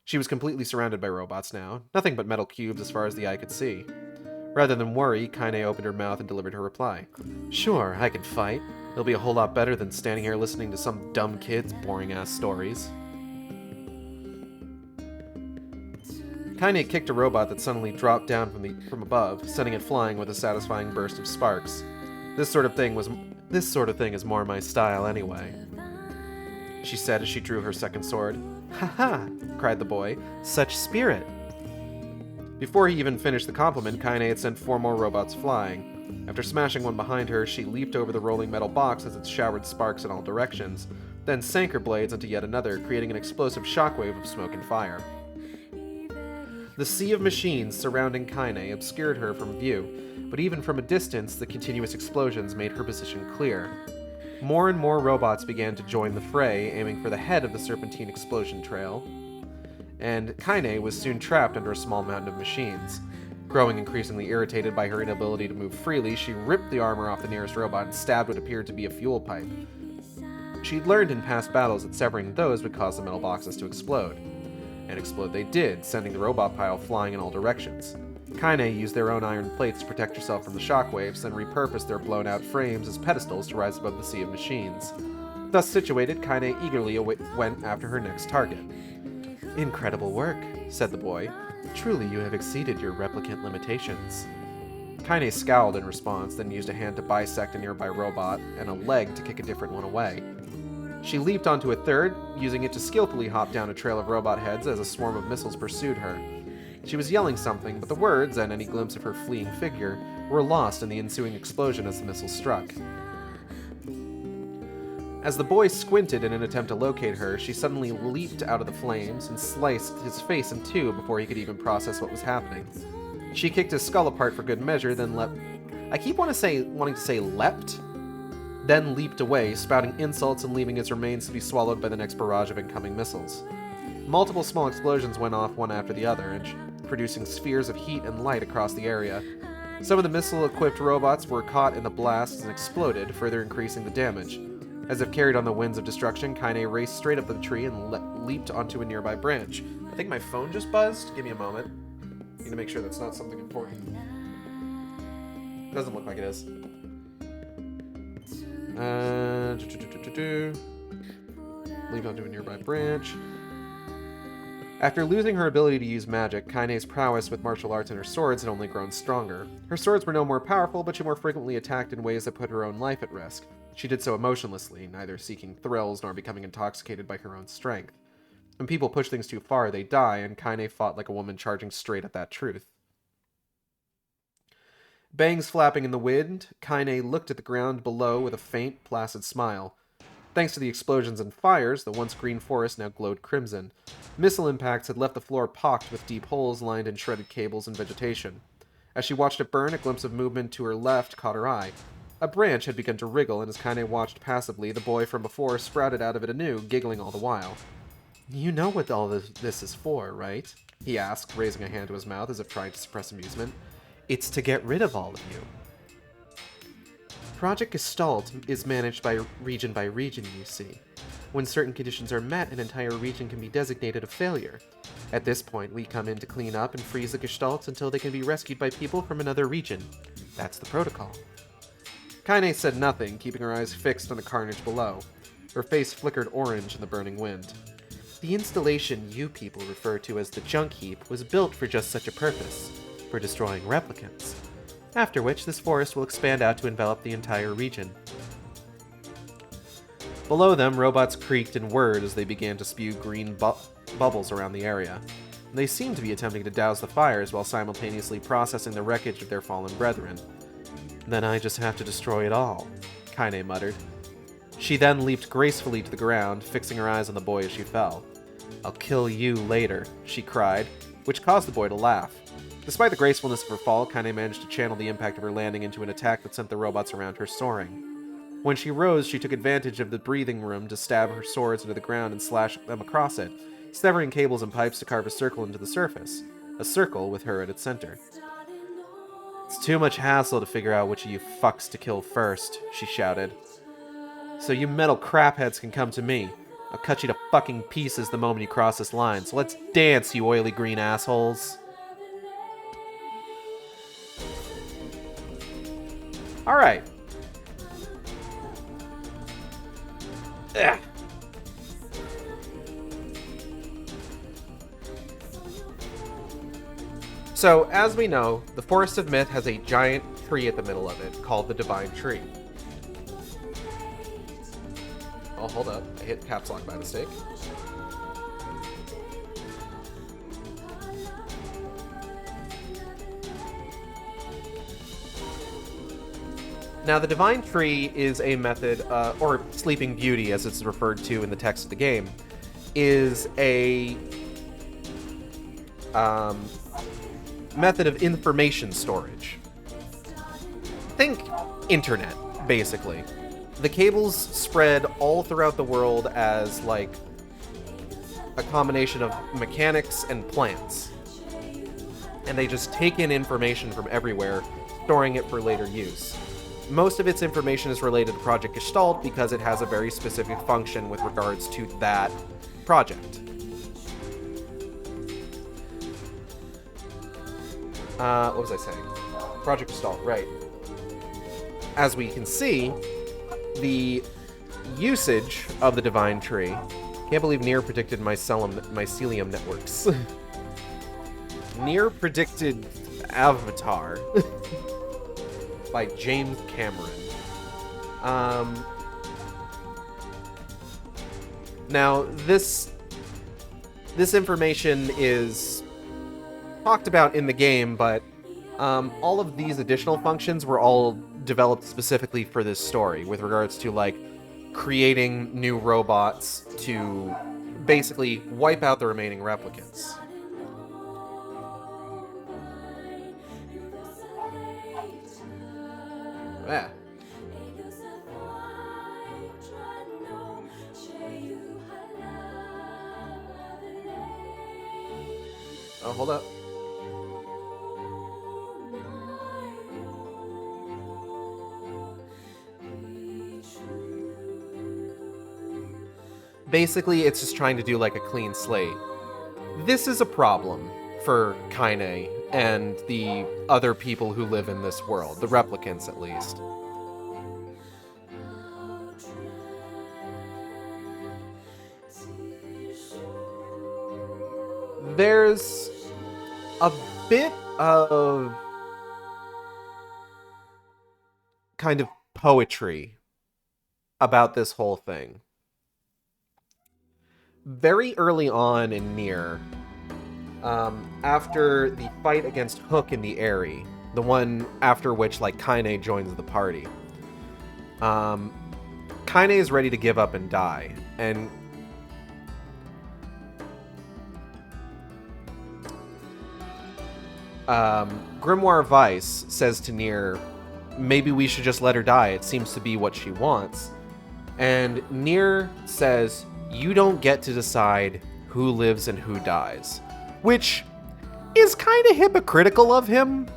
She was completely surrounded by robots now, nothing but metal cubes as far as the eye could see. Rather than worry, Kaine opened her mouth and delivered her reply. Sure, I can fight. It'll be a whole lot better than standing here listening to some dumb kid's boring-ass stories. Kaine kicked a robot that suddenly dropped down from above, sending it flying with a satisfying burst of sparks. This sort of thing is more my style anyway, she said as she drew her second sword. "Ha-ha!" cried the boy. "Such spirit!" Before he even finished the compliment, Kaine had sent 4 more robots flying. After smashing one behind her, she leaped over the rolling metal box as it showered sparks in all directions, then sank her blades into yet another, creating an explosive shockwave of smoke and fire. The sea of machines surrounding Kaine obscured her from view, but even from a distance, the continuous explosions made her position clear. More and more robots began to join the fray, aiming for the head of the serpentine explosion trail, and Kaine was soon trapped under a small mountain of machines. Growing increasingly irritated by her inability to move freely, she ripped the armor off the nearest robot and stabbed what appeared to be a fuel pipe. She'd learned in past battles that severing those would cause the metal boxes to explode. And explode they did, sending the robot pile flying in all directions. Kaine used their own iron plates to protect herself from the shockwaves, then repurposed their blown-out frames as pedestals to rise above the sea of machines. Thus situated, Kaine eagerly went after her next target. "Incredible work," said the boy. "Truly you have exceeded your replicant limitations." Kaine scowled in response, then used a hand to bisect a nearby robot and a leg to kick a different one away. She leaped onto a third, using it to skillfully hop down a trail of robot heads as a swarm of missiles pursued her. She was yelling something, but the words, and any glimpse of her fleeing figure, were lost in the ensuing explosion as the missile struck. As the boy squinted in an attempt to locate her, she suddenly leaped out of the flames and sliced his face in 2 before he could even process what was happening. She kicked his skull apart for good measure, then wanting to say leapt, then leaped away, spouting insults and leaving his remains to be swallowed by the next barrage of incoming missiles. Multiple small explosions went off one after the other, producing spheres of heat and light across the area. Some of the missile-equipped robots were caught in the blasts and exploded, further increasing the damage. As if carried on the winds of destruction, Kaine raced straight up the tree and leaped onto a nearby branch. I think my phone just buzzed. Give me a moment. Need to make sure that's not something important. Doesn't look like it is. Leap onto a nearby branch. After losing her ability to use magic, Kaine's prowess with martial arts and her swords had only grown stronger. Her swords were no more powerful, but she more frequently attacked in ways that put her own life at risk. She did so emotionlessly, neither seeking thrills nor becoming intoxicated by her own strength. When people push things too far, they die, and Kaine fought like a woman charging straight at that truth. Bangs flapping in the wind, Kaine looked at the ground below with a faint, placid smile. Thanks to the explosions and fires, the once green forest now glowed crimson. Missile impacts had left the floor pocked with deep holes lined in shredded cables and vegetation. As she watched it burn, a glimpse of movement to her left caught her eye. A branch had begun to wriggle, and as Kaine watched passively, the boy from before sprouted out of it anew, giggling all the while. "You know what all this is for, right?" he asked, raising a hand to his mouth as if trying to suppress amusement. "It's to get rid of all of you." Project Gestalt is managed by region, you see. When certain conditions are met, an entire region can be designated a failure. At this point, we come in to clean up and freeze the Gestalts until they can be rescued by people from another region. That's the protocol. Kaine said nothing, keeping her eyes fixed on the carnage below. Her face flickered orange in the burning wind. The installation you people refer to as the junk heap was built for just such a purpose, for destroying replicants. After which, this forest will expand out to envelop the entire region. Below them, robots creaked and whirred as they began to spew green bubbles around the area. They seemed to be attempting to douse the fires while simultaneously processing the wreckage of their fallen brethren. "Then I just have to destroy it all," Kaine muttered. She then leaped gracefully to the ground, fixing her eyes on the boy as she fell. "I'll kill you later," she cried, which caused the boy to laugh. Despite the gracefulness of her fall, Kaine managed to channel the impact of her landing into an attack that sent the robots around her soaring. When she rose, she took advantage of the breathing room to stab her swords into the ground and slash them across it, severing cables and pipes to carve a circle into the surface. a circle with her at its center. It's too much hassle to figure out which of you fucks to kill first, she shouted. So you metal crapheads can come to me. I'll cut you to fucking pieces the moment you cross this line, so let's dance, you oily green assholes. Alright. Ugh. So, as we know, the Forest of Myth has a giant tree at the middle of it, called the Divine Tree. Oh, hold up. I hit caps lock by mistake. Now, the Divine Tree is a method, or Sleeping Beauty, as it's referred to in the text of the game, is a method of information storage. Think internet, basically. The cables spread all throughout the world as, like, a combination of mechanics and plants. And they just take in information from everywhere, storing it for later use. Most of its information is related to Project Gestalt because it has a very specific function with regards to that project. What was I saying? Project Gestalt, right. As we can see, the usage of the Divine Tree... Can't believe NieR predicted mycelium networks. NieR predicted Avatar by James Cameron. Now, this information is talked about in the game, but all of these additional functions were all developed specifically for this story, with regards to, like, creating new robots to basically wipe out the remaining replicants. Yeah. Oh, hold up. Basically, it's just trying to do like a clean slate. This is a problem for Kaine and the other people who live in this world, the replicants at least. There's a bit of kind of poetry about this whole thing. Very early on in NieR, after the fight against Hook in the Eyrie, the one after which, like, Kaine joins the party, Kaine is ready to give up and die, and Grimoire Weiss says to NieR, maybe we should just let her die, it seems to be what she wants. And NieR says, you don't get to decide who lives and who dies. Which is kind of hypocritical of him,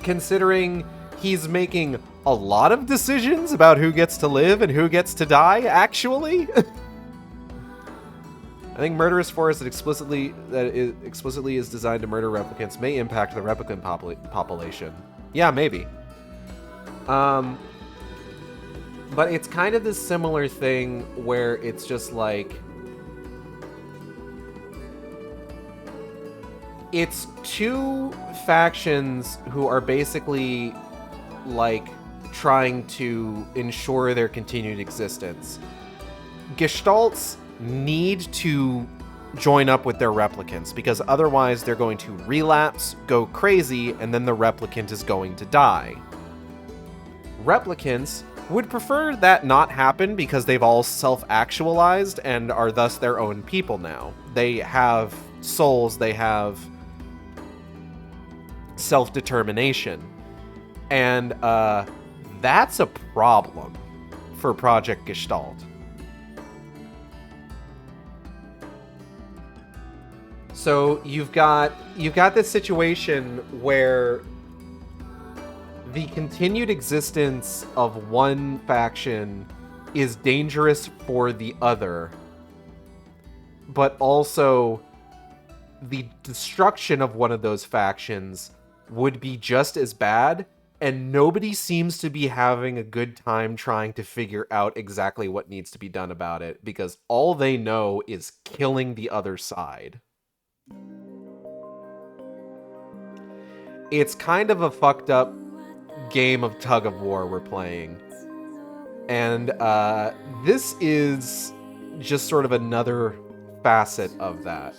considering he's making a lot of decisions about who gets to live and who gets to die, actually. I think Murderous Forest that explicitly is designed to murder replicants may impact the replicant population. Yeah, maybe. But it's kind of this similar thing where it's just like... It's two factions who are basically, like, trying to ensure their continued existence. Gestalts need to join up with their replicants, because otherwise they're going to relapse, go crazy, and then the replicant is going to die. Replicants would prefer that not happen because they've all self-actualized and are thus their own people now. They have souls, they have self-determination. And that's a problem for Project Gestalt. So you've got this situation where the continued existence of one faction is dangerous for the other, but also the destruction of one of those factions would be just as bad, and nobody seems to be having a good time trying to figure out exactly what needs to be done about it, because all they know is killing the other side. It's kind of a fucked up game of tug of war we're playing. And this is just sort of another facet of that.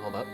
Hold up.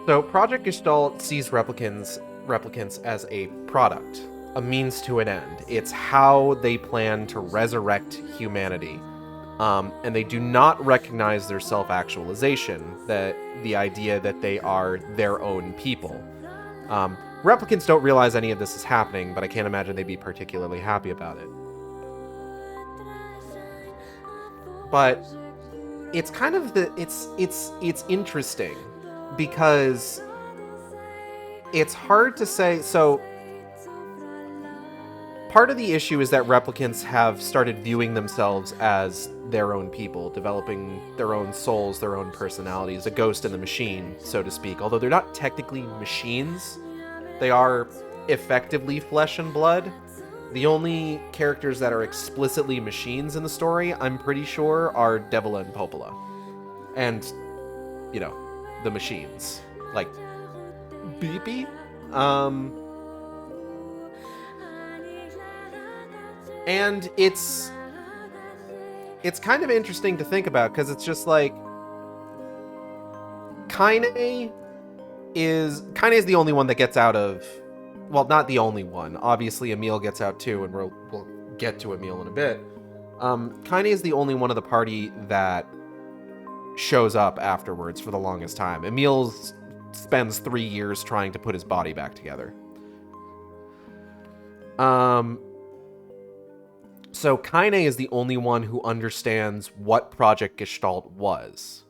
So Project Gestalt sees replicants as a product, a means to an end. It's how they plan to resurrect humanity. And they do not recognize their self-actualization, that the idea that they are their own people. Replicants don't realize any of this is happening, but I can't imagine they'd be particularly happy about it. But it's kind of it's interesting, because it's hard to say. So part of the issue is that replicants have started viewing themselves as their own people, developing their own souls, their own personalities, a ghost in the machine, so to speak. Although they're not technically machines, they are effectively flesh and blood. The only characters that are explicitly machines in the story, I'm pretty sure, are Devila and Popola. And, you know, the machines. Like, Beepy? And it's kind of interesting to think about, because it's just like, Kaine is the only one that gets out of, well, not the only one. Obviously, Emil gets out too, and we'll get to Emil in a bit. Kaine is the only one of the party that shows up afterwards for the longest time. Emil spends 3 years trying to put his body back together. So Kaine is the only one who understands what Project Gestalt was.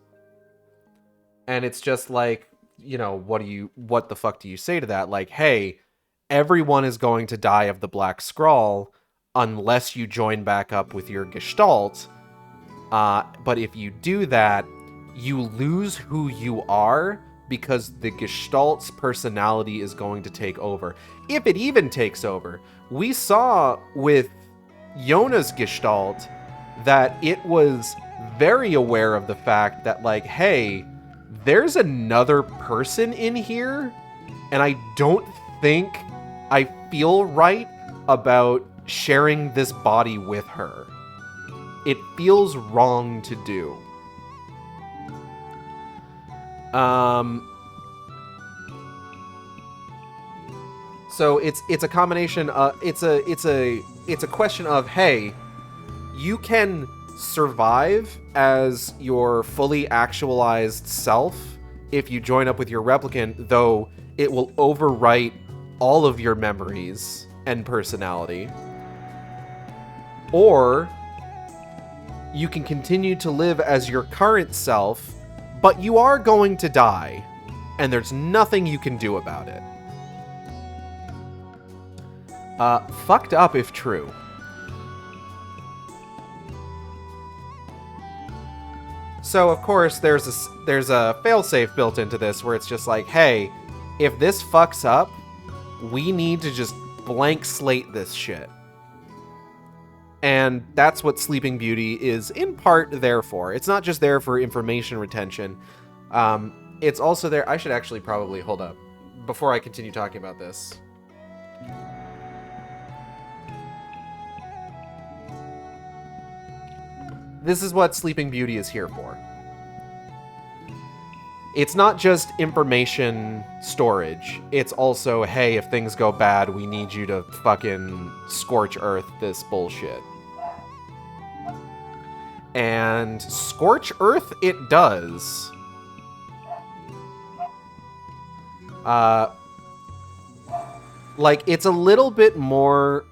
And it's just like, you know, what the fuck do you say to that? Like, hey, everyone is going to die of the Black Scrawl unless you join back up with your Gestalt. But if you do that, you lose who you are, because the Gestalt's personality is going to take over. If it even takes over. We saw with Yona's Gestalt that it was very aware of the fact that, like, hey, there's another person in here, and I don't think I feel right about sharing this body with her. It feels wrong to do. So it's a combination. It's a question of, hey, you can survive as your fully actualized self if you join up with your replicant, though it will overwrite all of your memories and personality. Or you can continue to live as your current self, but you are going to die, and there's nothing you can do about it. Fucked up if true. So, of course, there's a failsafe built into this where it's just like, hey, if this fucks up, we need to just blank slate this shit. And that's what Sleeping Beauty is in part there for. It's not just there for information retention. It's also there... I should actually probably... Hold up. Before I continue talking about this. This is what Sleeping Beauty is here for. It's not just information storage. It's also, hey, if things go bad, we need you to fucking scorch earth this bullshit. And scorch earth it does. Like, it's a little bit more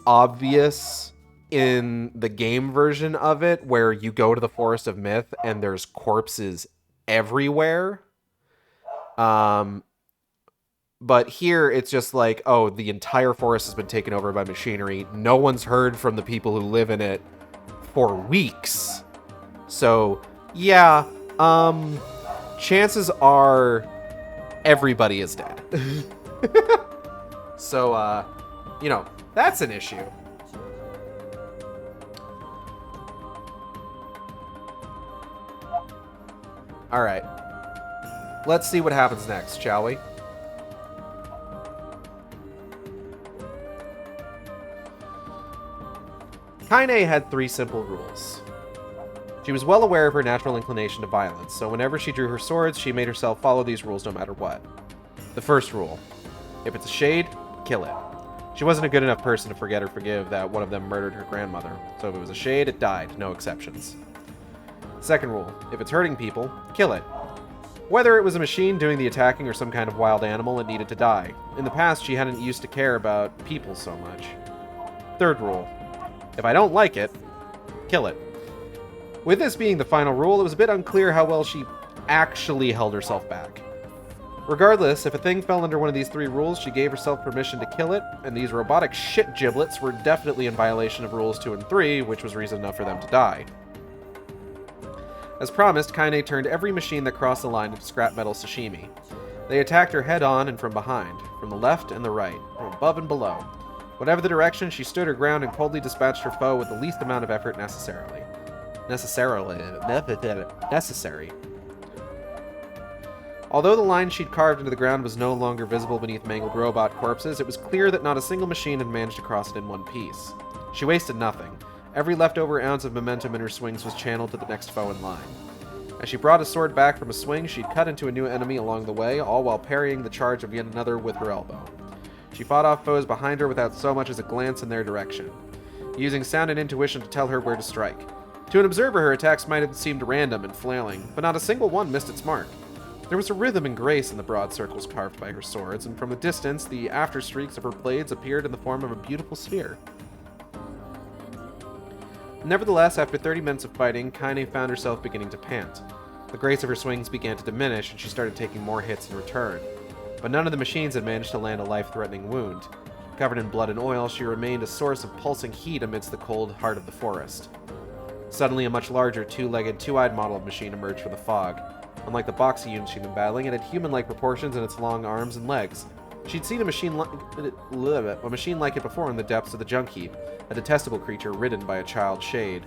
obvious in the game version of it, where you go to the Forest of Myth and there's corpses everywhere. But here it's just like, oh, the entire forest has been taken over by machinery. No one's heard from the people who live in it for weeks. So, yeah, chances are everybody is dead. So, you know, that's an issue. All right. Let's see what happens next, shall we? Kaine had 3 simple rules. She was well aware of her natural inclination to violence, so whenever she drew her swords, she made herself follow these rules no matter what. The first rule: if it's a shade, kill it. She wasn't a good enough person to forget or forgive that one of them murdered her grandmother, so if it was a shade, it died, no exceptions. Second rule: if it's hurting people, kill it. Whether it was a machine doing the attacking or some kind of wild animal, it needed to die. In the past, she hadn't used to care about people so much. Third rule: if I don't like it, kill it. With this being the final rule, it was a bit unclear how well she actually held herself back. Regardless, if a thing fell under one of these 3 rules, she gave herself permission to kill it, and these robotic shit giblets were definitely in violation of rules 2 and 3, which was reason enough for them to die. As promised, Kaine turned every machine that crossed the line into scrap metal sashimi. They attacked her head-on and from behind, from the left and the right, from above and below. Whatever the direction, she stood her ground and coldly dispatched her foe with the least amount of effort necessary. Although the line she'd carved into the ground was no longer visible beneath mangled robot corpses, it was clear that not a single machine had managed to cross it in one piece. She wasted nothing. Every leftover ounce of momentum in her swings was channeled to the next foe in line. As she brought a sword back from a swing, she'd cut into a new enemy along the way, all while parrying the charge of yet another with her elbow. She fought off foes behind her without so much as a glance in their direction, using sound and intuition to tell her where to strike. To an observer, her attacks might have seemed random and flailing, but not a single one missed its mark. There was a rhythm and grace in the broad circles carved by her swords, and from a distance, the after-streaks of her blades appeared in the form of a beautiful sphere. Nevertheless, after 30 minutes of fighting, Kaine found herself beginning to pant. The grace of her swings began to diminish, and she started taking more hits in return. But none of the machines had managed to land a life-threatening wound. Covered in blood and oil, she remained a source of pulsing heat amidst the cold heart of the forest. Suddenly, a much larger, two-legged, two-eyed model of machine emerged from the fog. Unlike the boxy unit she'd been battling, it had human-like proportions in its long arms and legs. She'd seen a machine like it before in the depths of the junk heap, a detestable creature ridden by a child shade.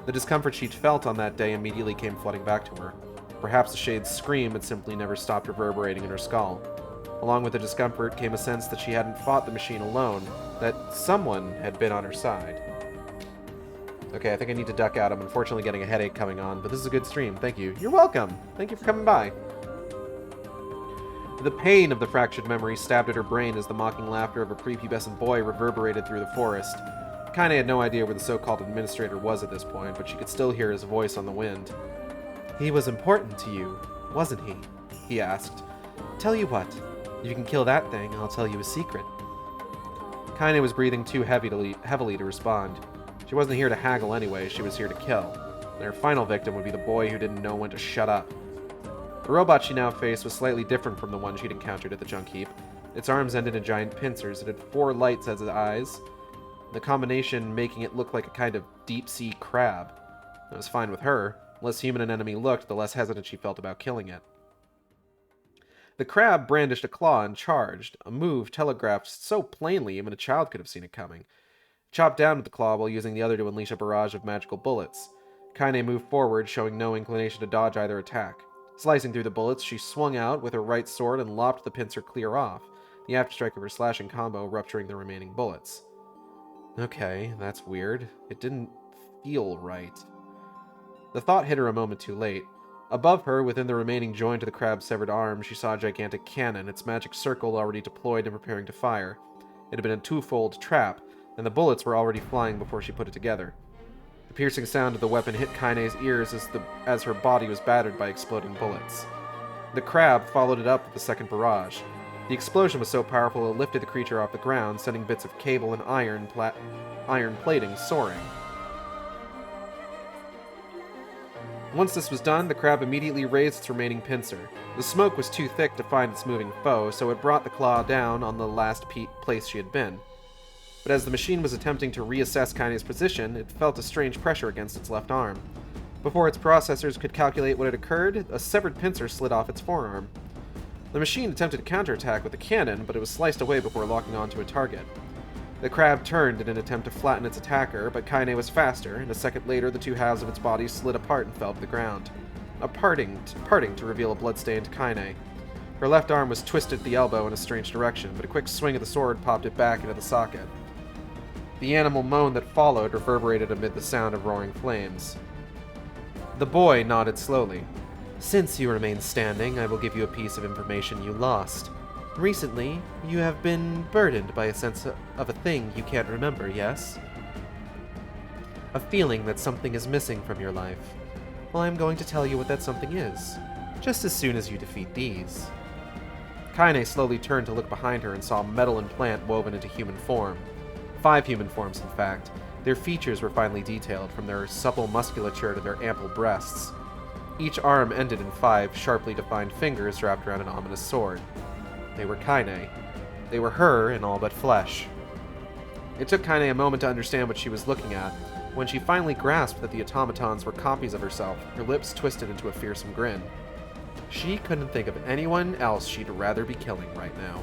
The discomfort she'd felt on that day immediately came flooding back to her. Perhaps the shade's scream had simply never stopped reverberating in her skull. Along with the discomfort came a sense that she hadn't fought the machine alone, that someone had been on her side. Okay, I think I need to duck out. I'm unfortunately getting a headache coming on, but this is a good stream. Thank you. You're welcome. Thank you for coming by. The pain of the fractured memory stabbed at her brain as the mocking laughter of a prepubescent boy reverberated through the forest. Kaine had no idea where the so-called administrator was at this point, but she could still hear his voice on the wind. "He was important to you, wasn't he?" he asked. "Tell you what, if you can kill that thing, I'll tell you a secret." Kaine was breathing too heavily to respond. She wasn't here to haggle anyway, she was here to kill. And her final victim would be the boy who didn't know when to shut up. The robot she now faced was slightly different from the one she'd encountered at the junk heap. Its arms ended in giant pincers, it had 4 lights as its eyes, the combination making it look like a kind of deep-sea crab. That was fine with her. The less human an enemy looked, the less hesitant she felt about killing it. The crab brandished a claw and charged, a move telegraphed so plainly even a child could have seen it coming. Chopped down with the claw while using the other to unleash a barrage of magical bullets. Kaine moved forward, showing no inclination to dodge either attack. Slicing through the bullets, she swung out with her right sword and lopped the pincer clear off, the afterstrike of her slashing combo rupturing the remaining bullets. Okay, that's weird. It didn't feel right. The thought hit her a moment too late. Above her, within the remaining joint of the crab's severed arm, she saw a gigantic cannon, its magic circle already deployed and preparing to fire. It had been a twofold trap, and the bullets were already flying before she put it together. The piercing sound of the weapon hit Kaine's ears as her body was battered by exploding bullets. The crab followed it up with the second barrage. The explosion was so powerful it lifted the creature off the ground, sending bits of cable and iron plating soaring. Once this was done, the crab immediately raised its remaining pincer. The smoke was too thick to find its moving foe, so it brought the claw down on the last place she had been. But as the machine was attempting to reassess Kaine's position, it felt a strange pressure against its left arm. Before its processors could calculate what had occurred, a severed pincer slid off its forearm. The machine attempted to counterattack with a cannon, but it was sliced away before locking onto a target. The crab turned in an attempt to flatten its attacker, but Kaine was faster, and a second later the two halves of its body slid apart and fell to the ground. A parting to reveal a blood-stained Kaine. Her left arm was twisted at the elbow in a strange direction, but a quick swing of the sword popped it back into the socket. The animal moan that followed reverberated amid the sound of roaring flames. The boy nodded slowly. "Since you remain standing, I will give you a piece of information you lost. Recently, you have been burdened by a sense of a thing you can't remember, yes? A feeling that something is missing from your life. Well, I'm going to tell you what that something is, just as soon as you defeat these." Kaine slowly turned to look behind her and saw a metal implant woven into human form. 5 human forms, in fact. Their features were finely detailed, from their supple musculature to their ample breasts. Each arm ended in 5 sharply defined fingers wrapped around an ominous sword. They were Kaine. They were her in all but flesh. It took Kaine a moment to understand what she was looking at. When she finally grasped that the automatons were copies of herself, her lips twisted into a fearsome grin. She couldn't think of anyone else she'd rather be killing right now.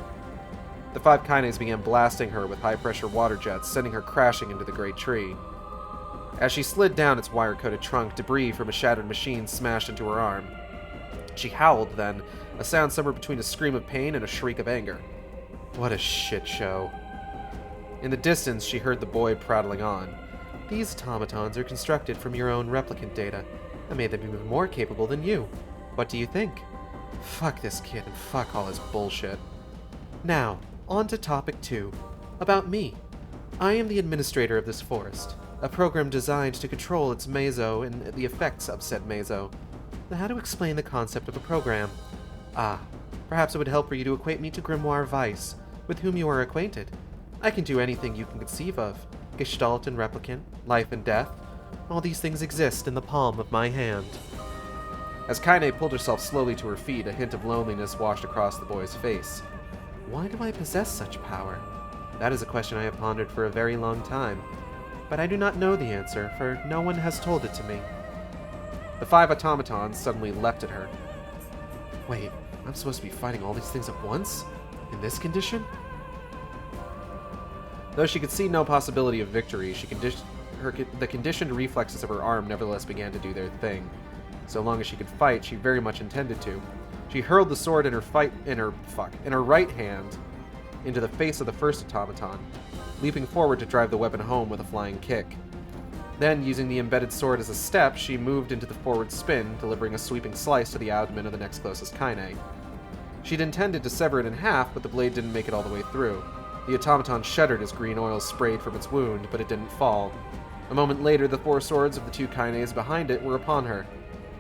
The 5 Kaines began blasting her with high-pressure water jets, sending her crashing into the great tree. As she slid down its wire-coated trunk, debris from a shattered machine smashed into her arm. She howled then, a sound somewhere between a scream of pain and a shriek of anger. What a shit show. In the distance, she heard the boy prattling on. "These automatons are constructed from your own replicant data. I made them even more capable than you. What do you think? Fuck this kid and fuck all his bullshit. Now, on to topic 2. About me. I am the administrator of this forest, a program designed to control its meso and the effects of said meso. Now, how to explain the concept of a program? Perhaps it would help for you to equate me to Grimoire Weiss, with whom you are acquainted. I can do anything you can conceive of. Gestalt and replicant, life and death. All these things exist in the palm of my hand." As Kaine pulled herself slowly to her feet, a hint of loneliness washed across the boy's face. Why do I possess such power? That is a question I have pondered for a very long time. But I do not know the answer, for no one has told it to me. The 5 automatons suddenly leapt at her. Wait, I'm supposed to be fighting all these things at once? In this condition? Though she could see no possibility of victory, the conditioned reflexes of her arm nevertheless began to do their thing. So long as she could fight, she very much intended to. She hurled the sword in her right hand into the face of the first automaton, leaping forward to drive the weapon home with a flying kick. Then, using the embedded sword as a step, she moved into the forward spin, delivering a sweeping slice to the abdomen of the next closest Kaine. She'd intended to sever it in half, but the blade didn't make it all the way through. The automaton shuddered as green oil sprayed from its wound, but it didn't fall. A moment later, the 4 swords of the 2 Kaines behind it were upon her.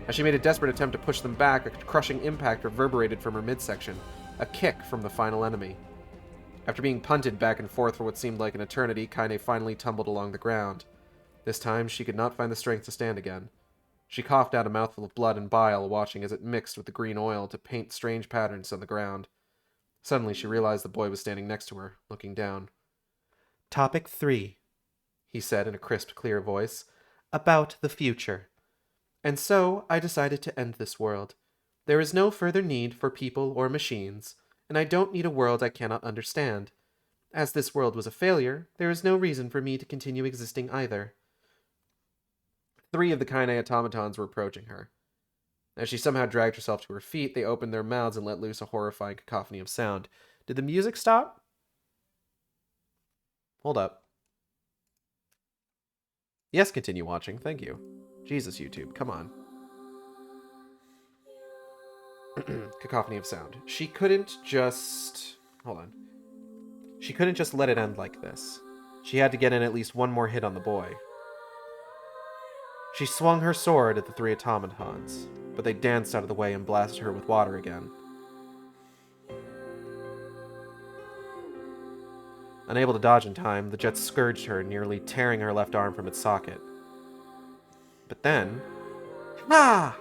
As she made a desperate attempt to push them back, a crushing impact reverberated from her midsection, a kick from the final enemy. After being punted back and forth for what seemed like an eternity, Kaine finally tumbled along the ground. This time, she could not find the strength to stand again. She coughed out a mouthful of blood and bile, watching as it mixed with the green oil to paint strange patterns on the ground. Suddenly, she realized the boy was standing next to her, looking down. "Topic 3, he said in a crisp, clear voice. "About the future. And so, I decided to end this world. There is no further need for people or machines, and I don't need a world I cannot understand. As this world was a failure, there is no reason for me to continue existing either. 3 of the Kaine automatons were approaching her. As she somehow dragged herself to her feet, they opened their mouths and let loose a horrifying cacophony of sound. Did the music stop? Hold up. Yes, continue watching. Thank you. Jesus, YouTube, come on. Cacophony of sound. She couldn't just... Hold on. She couldn't just let it end like this. She had to get in at least one more hit on the boy. She swung her sword at the 3 automatons, but they danced out of the way and blasted her with water again. Unable to dodge in time, the jet scourged her, nearly tearing her left arm from its socket. But then... Ah!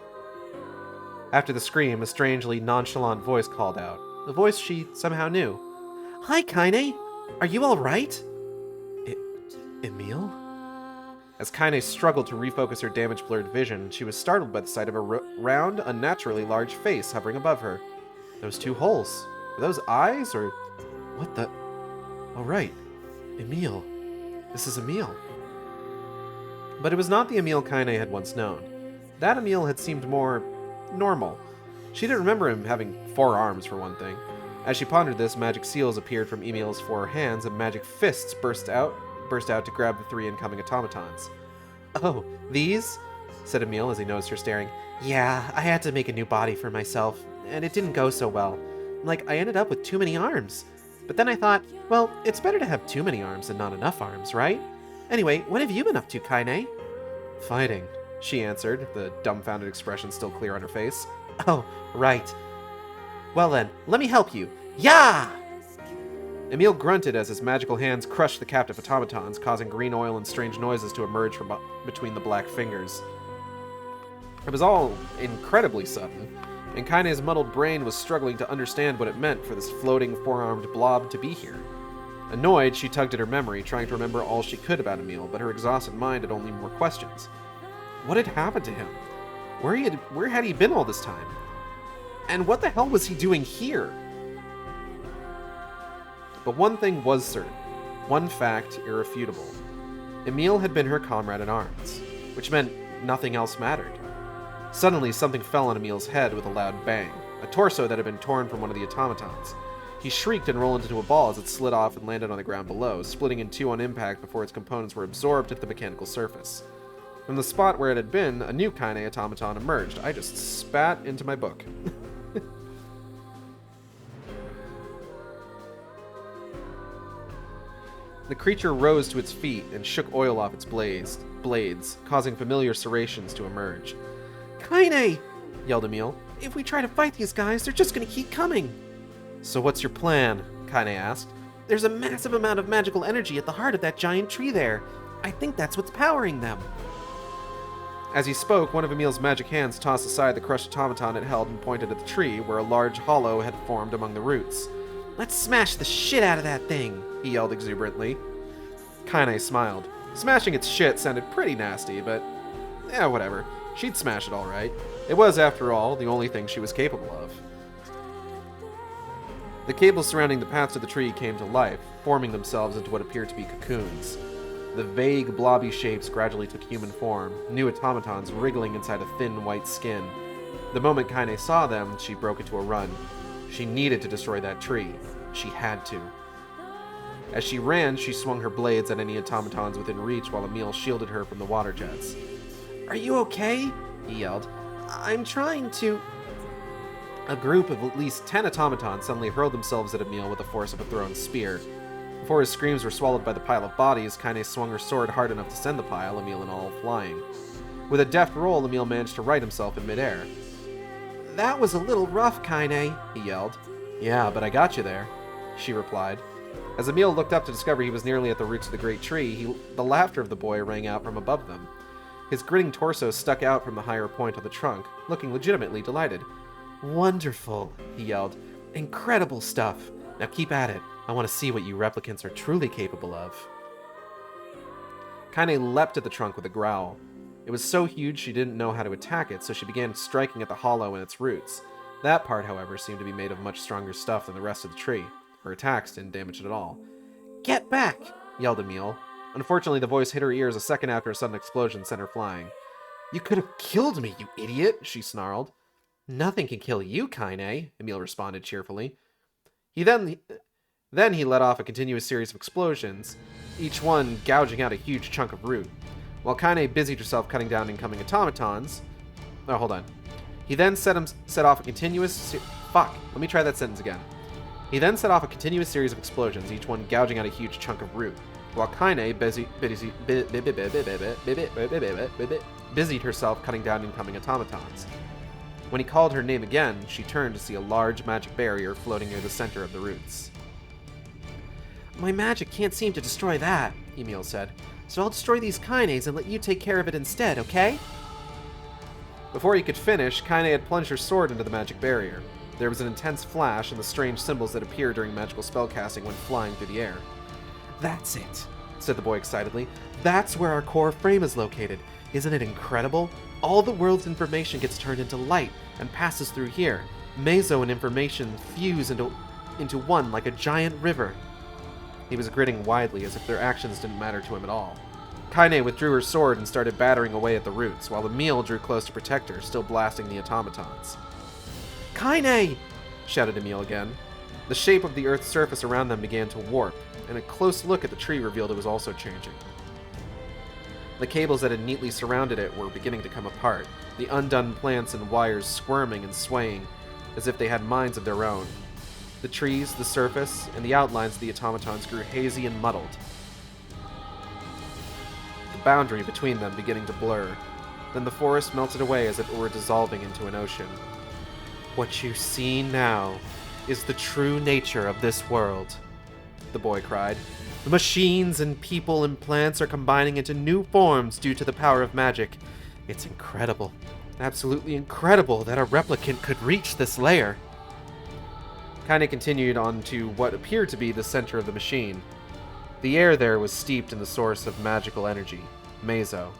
After the scream, a strangely nonchalant voice called out. A voice she somehow knew. Hi, Kaine! Are you alright? Emil? As Kaine struggled to refocus her damaged blurred vision, she was startled by the sight of a round, unnaturally large face hovering above her. Those 2 holes. Were those eyes, or... What the... Oh, right. Emil. This is Emil. But it was not the Emil Kaine had once known. That Emil had seemed more... normal. She didn't remember him having 4 arms, for one thing. As she pondered this, magic seals appeared from Emil's 4 hands, and magic fists burst out to grab the 3 incoming automatons. Oh, these? Said Emil as he noticed her staring. Yeah, I had to make a new body for myself, and it didn't go so well. Like, I ended up with too many arms. But then I thought, well, it's better to have too many arms than not enough arms, right? Anyway, what have you been up to, Kaine? Fighting, she answered, the dumbfounded expression still clear on her face. Oh, right. Well then, let me help you. Yeah! Emil grunted as his magical hands crushed the captive automatons, causing green oil and strange noises to emerge from between the black fingers. It was all incredibly sudden, and Kaine's muddled brain was struggling to understand what it meant for this floating 4-armed blob to be here. Annoyed, she tugged at her memory, trying to remember all she could about Emil, but her exhausted mind had only more questions. What had happened to him? Where had he been all this time? And what the hell was he doing here? But one thing was certain. One fact irrefutable. Emil had been her comrade in arms, which meant nothing else mattered. Suddenly, something fell on Emil's head with a loud bang, a torso that had been torn from one of the automatons. He shrieked and rolled into a ball as it slid off and landed on the ground below, splitting in 2 on impact before its components were absorbed into the mechanical surface. From the spot where it had been, a new Kaine automaton emerged. I just spat into my book. The creature rose to its feet and shook oil off its blades, causing familiar serrations to emerge. Kaine! Yelled Emil. If we try to fight these guys, they're just gonna keep coming. So what's your plan? Kaine asked. There's a massive amount of magical energy at the heart of that giant tree there. I think that's what's powering them. As he spoke, one of Emil's magic hands tossed aside the crushed automaton it held and pointed at the tree, where a large hollow had formed among the roots. Let's smash the shit out of that thing, he yelled exuberantly. Kaine smiled. Smashing its shit sounded pretty nasty, but whatever. She'd smash it all right. It was, after all, the only thing she was capable of. The cables surrounding the path to the tree came to life, forming themselves into what appeared to be cocoons. The vague, blobby shapes gradually took human form, new automatons wriggling inside a thin, white skin. The moment Kaine saw them, she broke into a run. She needed to destroy that tree. She had to. As she ran, she swung her blades at any automatons within reach while Emil shielded her from the water jets. Are you okay? He yelled. I'm trying to... A group of at least 10 automatons suddenly hurled themselves at Emil with the force of a thrown spear. Before his screams were swallowed by the pile of bodies, Kaine swung her sword hard enough to send the pile, Emil and all, flying. With a deft roll, Emil managed to right himself in midair. That was a little rough, Kaine, he yelled. Yeah, but I got you there, she replied. As Emil looked up to discover he was nearly at the roots of the great tree, the laughter of the boy rang out from above them. His grinning torso stuck out from the higher point on the trunk, looking legitimately delighted. Wonderful, he yelled. Incredible stuff. Now keep at it. I want to see what you replicants are truly capable of. Kaine leapt at the trunk with a growl. It was so huge she didn't know how to attack it, so she began striking at the hollow and its roots. That part, however, seemed to be made of much stronger stuff than the rest of the tree. Her attacks didn't damage it at all. "Get back!" yelled Emil. Unfortunately, the voice hit her ears a second after a sudden explosion sent her flying. "You could have killed me, you idiot!" she snarled. "Nothing can kill you, Kaine," Emil responded cheerfully. Then he let off a continuous series of explosions, each one gouging out a huge chunk of root. While Kaine busied herself cutting down incoming automatons... Oh, hold on. He then set off a continuous... Fuck. Let me try that sentence again. He then set off a continuous series of explosions, each one gouging out a huge chunk of root, while Kaine busied herself cutting down incoming automatons. When he called her name again, she turned to see a large magic barrier floating near the center of the roots. "My magic can't seem to destroy that," Emil said, "so I'll destroy these Kaines and let you take care of it instead, okay?" Before he could finish, Kaine had plunged her sword into the magic barrier. There was an intense flash, and the strange symbols that appear during magical spellcasting went flying through the air. "That's it," said the boy excitedly. "That's where our core frame is located. Isn't it incredible? All the world's information gets turned into light and passes through here. Meso and information fuse into one like a giant river." He was grinning widely, as if their actions didn't matter to him at all. Kaine withdrew her sword and started battering away at the roots, while Emil drew close to protect her, still blasting the automatons. "Kaine!" shouted Emil again. The shape of the Earth's surface around them began to warp, and a close look at the tree revealed it was also changing. The cables that had neatly surrounded it were beginning to come apart, the undone plants and wires squirming and swaying as if they had minds of their own. The trees, the surface, and the outlines of the automatons grew hazy and muddled, the boundary between them beginning to blur. Then the forest melted away as if it were dissolving into an ocean. "What you see now is the true nature of this world," the boy cried. "The machines and people and plants are combining into new forms due to the power of magic. It's incredible, absolutely incredible that a replicant could reach this layer." Kaine continued on to what appeared to be the center of the machine. The air there was steeped in the source of magical energy, Meso.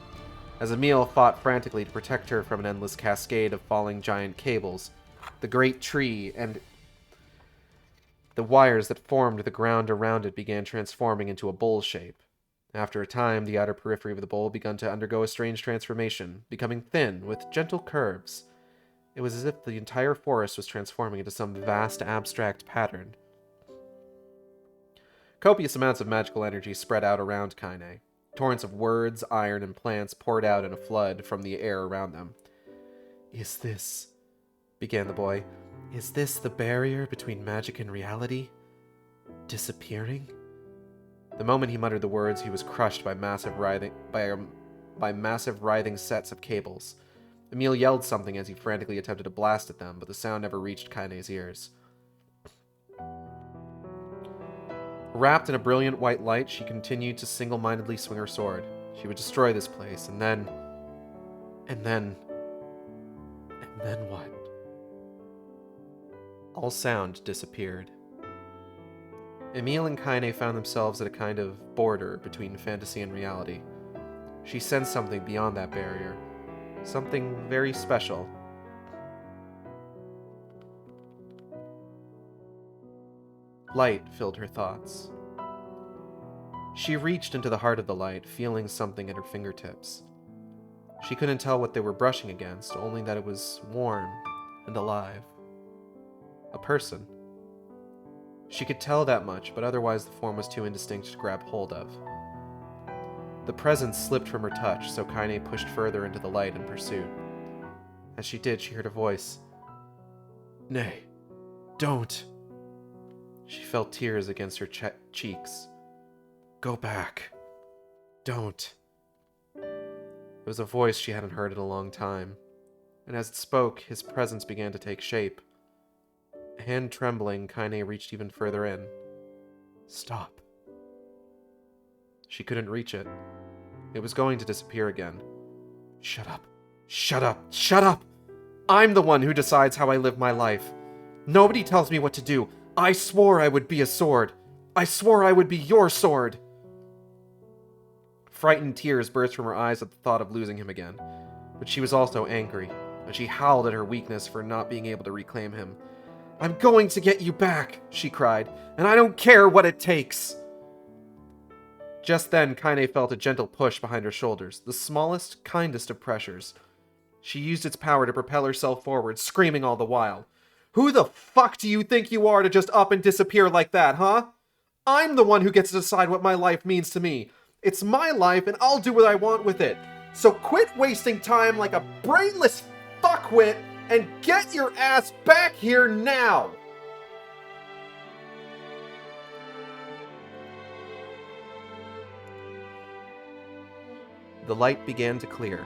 As Emil fought frantically to protect her from an endless cascade of falling giant cables, the great tree and the wires that formed the ground around it began transforming into a bowl shape. After a time, the outer periphery of the bowl began to undergo a strange transformation, becoming thin, with gentle curves. It was as if the entire forest was transforming into some vast abstract pattern. Copious amounts of magical energy spread out around Kaine. Torrents of words, iron, and plants poured out in a flood from the air around them. "Is this..." began the boy. "Is this the barrier between magic and reality? Disappearing?" The moment he muttered the words, he was crushed by massive writhing sets of cables. Emil yelled something as he frantically attempted to blast at them, but the sound never reached Kaine's ears. Wrapped in a brilliant white light, she continued to single-mindedly swing her sword. She would destroy this place, and then what? All sound disappeared. Emil and Kaine found themselves at a kind of border between fantasy and reality. She sensed something beyond that barrier. Something very special. Light filled her thoughts. She reached into the heart of the light, feeling something at her fingertips. She couldn't tell what they were brushing against, only that it was warm and alive. A person. She could tell that much, but otherwise the form was too indistinct to grab hold of. The presence slipped from her touch, so Kaine pushed further into the light in pursuit. As she did, she heard a voice. "Nay, don't." She felt tears against her cheeks. "Go back. Don't." It was a voice she hadn't heard in a long time, and as it spoke, his presence began to take shape. Hand trembling, Kaine reached even further in. "Stop." She couldn't reach it. It was going to disappear again. "Shut up. Shut up. Shut up! I'm the one who decides how I live my life. Nobody tells me what to do. I swore I would be a sword. I swore I would be your sword." Frightened tears burst from her eyes at the thought of losing him again. But she was also angry, and she howled at her weakness for not being able to reclaim him. "I'm going to get you back," she cried, "and I don't care what it takes." Just then, Kaine felt a gentle push behind her shoulders, the smallest, kindest of pressures. She used its power to propel herself forward, screaming all the while. "Who the fuck do you think you are to just up and disappear like that, huh? I'm the one who gets to decide what my life means to me. It's my life, and I'll do what I want with it. So quit wasting time like a brainless fuckwit and get your ass back here now!" The light began to clear.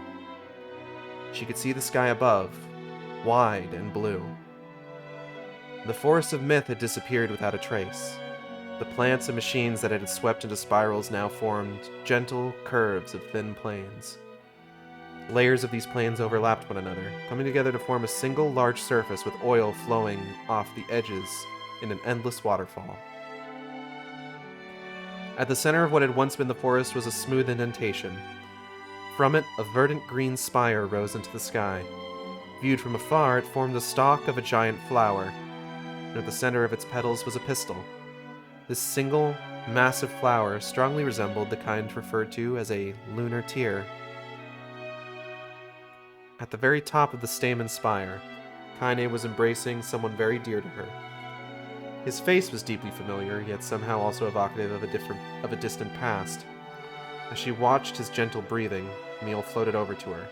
She could see the sky above, wide and blue. The forest of myth had disappeared without a trace. The plants and machines that it had swept into spirals now formed gentle curves of thin plains. Layers of these plains overlapped one another, coming together to form a single large surface with oil flowing off the edges in an endless waterfall. At the center of what had once been the forest was a smooth indentation. From it, a verdant green spire rose into the sky. Viewed from afar, it formed the stalk of a giant flower, and at the center of its petals was a pistil. This single, massive flower strongly resembled the kind referred to as a lunar tear. At the very top of the stamen spire, Kaine was embracing someone very dear to her. His face was deeply familiar, yet somehow also evocative of a distant past. As she watched his gentle breathing, Emil floated over to her.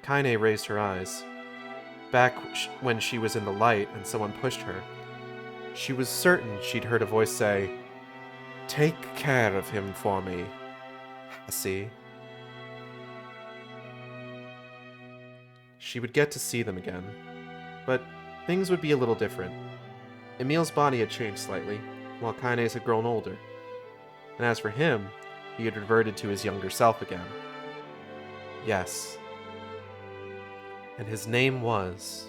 Kaine raised her eyes. Back when she was in the light and someone pushed her, she was certain she'd heard a voice say, "Take care of him for me, Hassie." She would get to see them again, but things would be a little different. Emil's body had changed slightly, while Kaine's had grown older. And as for him, he had reverted to his younger self again. Yes. And his name was...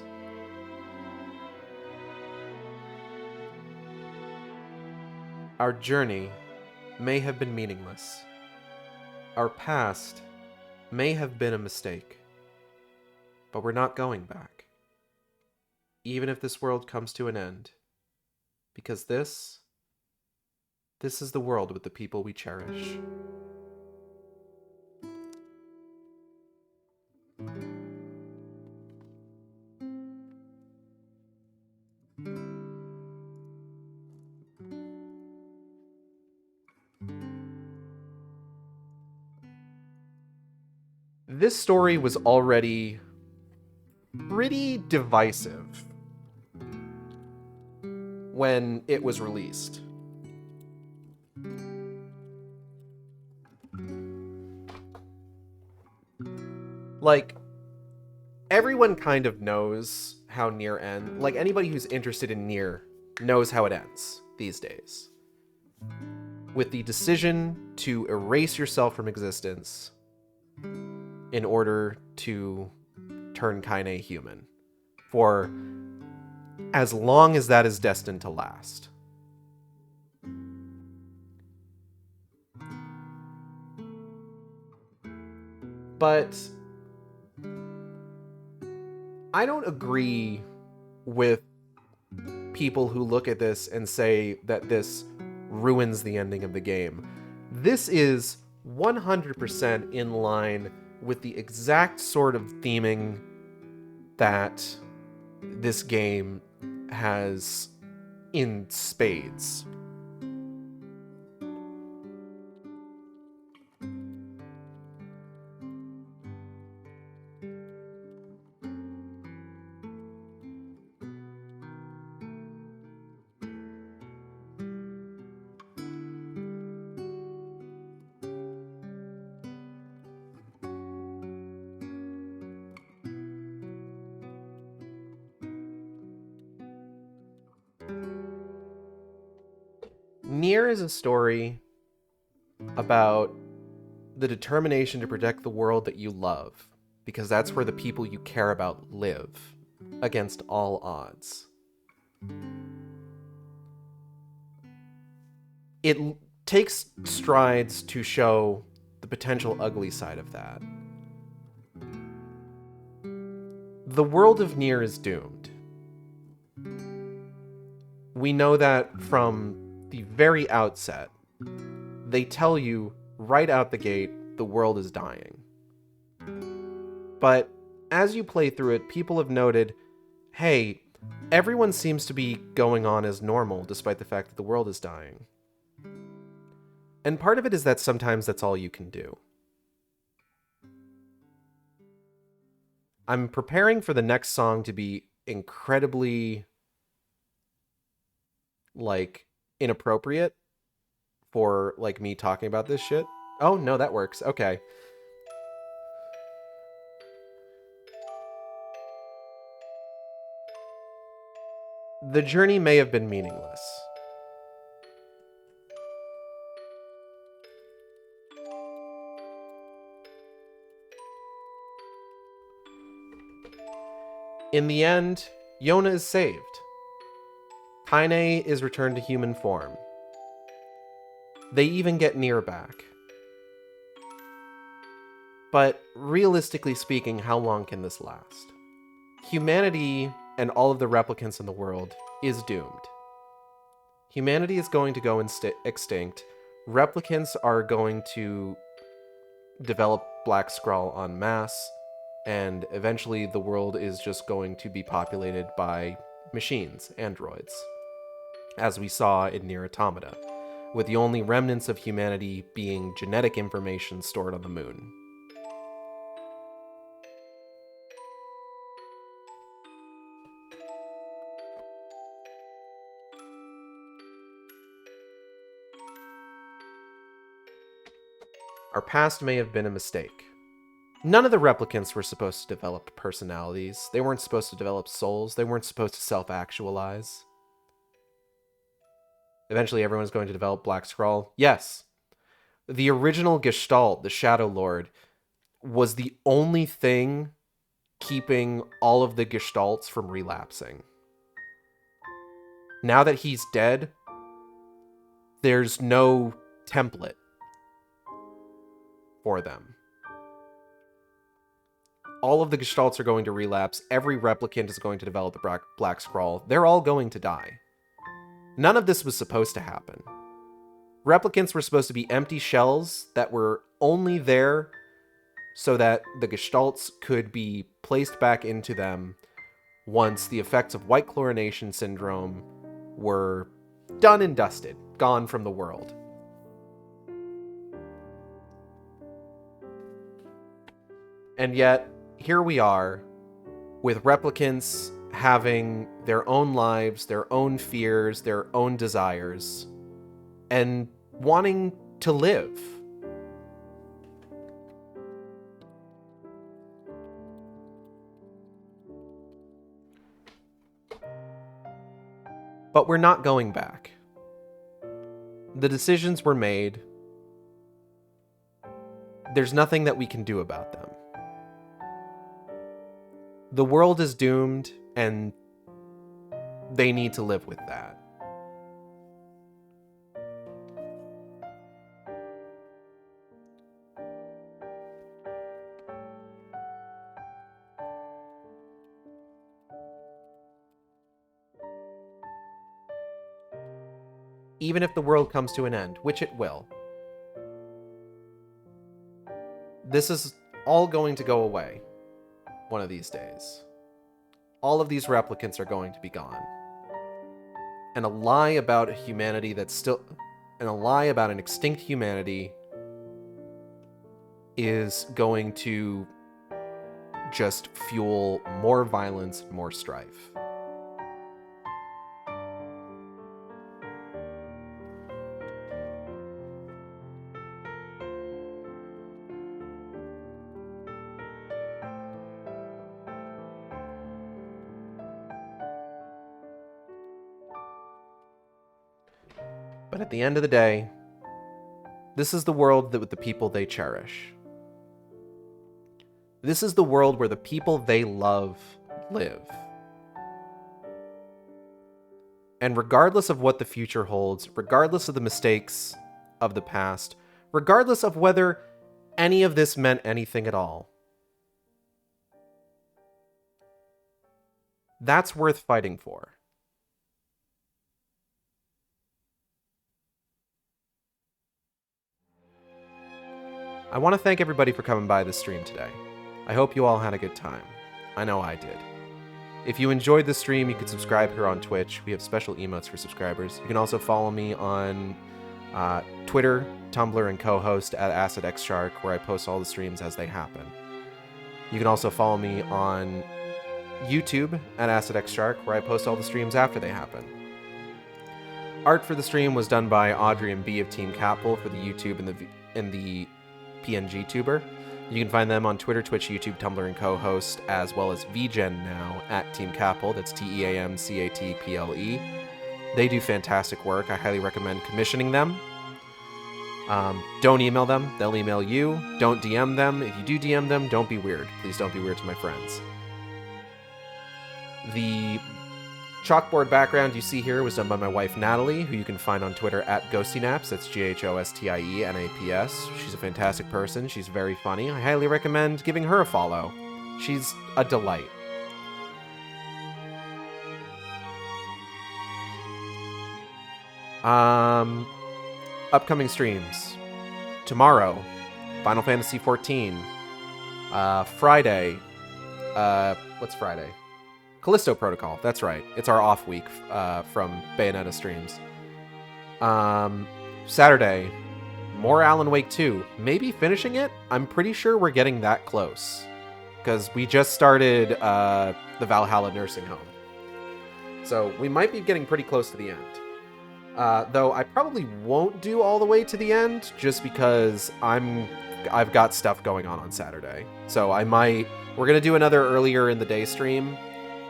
Our journey may have been meaningless. Our past may have been a mistake. But we're not going back. Even if this world comes to an end. Because this is the world with the people we cherish. This story was already pretty divisive when it was released. Like, everyone kind of knows how NieR ends. Like, anybody who's interested in NieR knows how it ends these days. With the decision to erase yourself from existence in order to turn Kaine human. For as long as that is destined to last. But I don't agree with people who look at this and say that this ruins the ending of the game. This is 100% in line with the exact sort of theming that this game has in spades. NieR is a story about the determination to protect the world that you love, because that's where the people you care about live, against all odds. It takes strides to show the potential ugly side of that. the world of NieR is doomed. We know that from the very outset. They tell you right out the gate, the world is dying. But as you play through it, people have noted, hey, everyone seems to be going on as normal despite the fact that the world is dying. And part of it is that sometimes that's all you can do. I'm preparing for the next song to be incredibly, inappropriate for, me talking about this shit. Oh, no, that works. Okay. The journey may have been meaningless. In the end, Yona is saved. Kaine is returned to human form. They even get NieR back. But realistically speaking, how long can this last? Humanity and all of the replicants in the world is doomed. Humanity is going to go extinct. Replicants are going to develop Black Skrull en masse, and eventually the world is just going to be populated by machines, androids, as we saw in NieR Automata, with the only remnants of humanity being genetic information stored on the moon. Our past may have been a mistake. None of the replicants were supposed to develop personalities. They weren't supposed to develop souls. They weren't supposed to self-actualize. Eventually, everyone's going to develop Black Skrull. Yes. The original Gestalt, the SHADOWLORD, was the only thing keeping all of the Gestalts from relapsing. Now that he's dead, there's no template for them. All of the Gestalts are going to relapse. Every replicant is going to develop a Black Skrull. They're all going to die. None of this was supposed to happen. Replicants were supposed to be empty shells that were only there so that the Gestalts could be placed back into them once the effects of white chlorination syndrome were done and dusted, gone from the world. And yet, here we are, with replicants having their own lives, their own fears, their own desires, and wanting to live. But we're not going back. The decisions were made. There's nothing that we can do about them. The world is doomed, and they need to live with that. Even if the world comes to an end, which it will, this is all going to go away one of these days. All of these replicants are going to be gone. And a lie about a humanity that's still... and a lie about an extinct humanity is going to just fuel more violence, more strife. But at the end of the day, this is the world that with the people they cherish. This is the world where the people they love live. And regardless of what the future holds, regardless of the mistakes of the past, regardless of whether any of this meant anything at all, That's worth fighting for. I want to thank everybody for coming by this stream today. I hope you all had a good time. I know I did. If you enjoyed the stream, you can subscribe here on Twitch. We have special emotes for subscribers. You can also follow me on Twitter, Tumblr, and co-host at AcidXShark, where I post all the streams as they happen. You can also follow me on YouTube at AcidXShark, where I post all the streams after they happen. Art for the stream was done by Audrey and B of Team Catbull for the YouTube and the PNG tuber. You can find them on Twitter, Twitch, YouTube, Tumblr, and co-host, as well as VGen now at Team Catple. That's TEAMCATPLE. They do fantastic work. I highly recommend commissioning them. Don't email them. They'll email you. Don't DM them. If you do DM them, don't be weird. Please don't be weird to my friends. The chalkboard background you see here was done by my wife, Natalie, who you can find on Twitter at GhostieNaps. That's GhostieNaps. She's a fantastic person. She's very funny. I highly recommend giving her a follow. She's a delight. Upcoming streams. Tomorrow, Final Fantasy XIV. Friday. What's Friday? Callisto Protocol, that's right. It's our off week from Bayonetta streams. Saturday, more Alan Wake 2. Maybe finishing it? I'm pretty sure we're getting that close. Because we just started the Valhalla nursing home. So we might be getting pretty close to the end. Though I probably won't do all the way to the end, just because I've got stuff going on Saturday. So we're going to do another earlier in the day stream.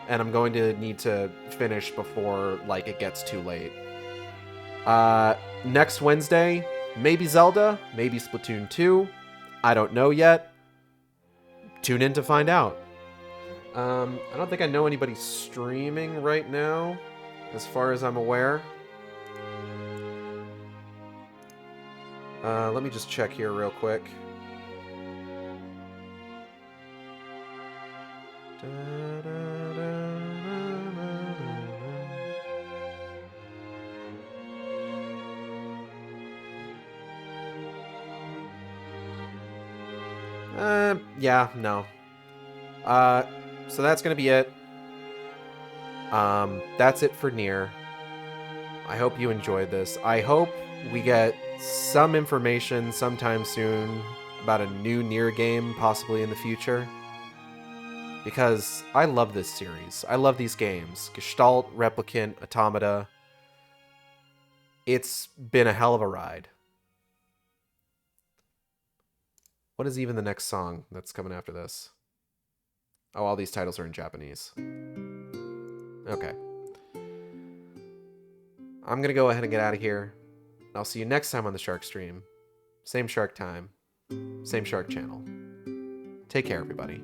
And I'm going to need to finish before, like, it gets too late. Next Wednesday, maybe Zelda, maybe Splatoon 2. I don't know yet. Tune in to find out. I don't think I know anybody streaming right now, as far as I'm aware. Let me just check here real quick. Yeah, no. So that's gonna be it. That's it for NieR. I hope you enjoyed this. I hope we get some information sometime soon about a new NieR game, possibly in the future. Because I love this series. I love these games. Gestalt, Replicant, Automata. It's been a hell of a ride. What is even the next song that's coming after this? Oh, all these titles are in Japanese. Okay. I'm going to go ahead and get out of here. I'll see you next time on the Shark Stream. Same Shark time. Same Shark channel. Take care, everybody.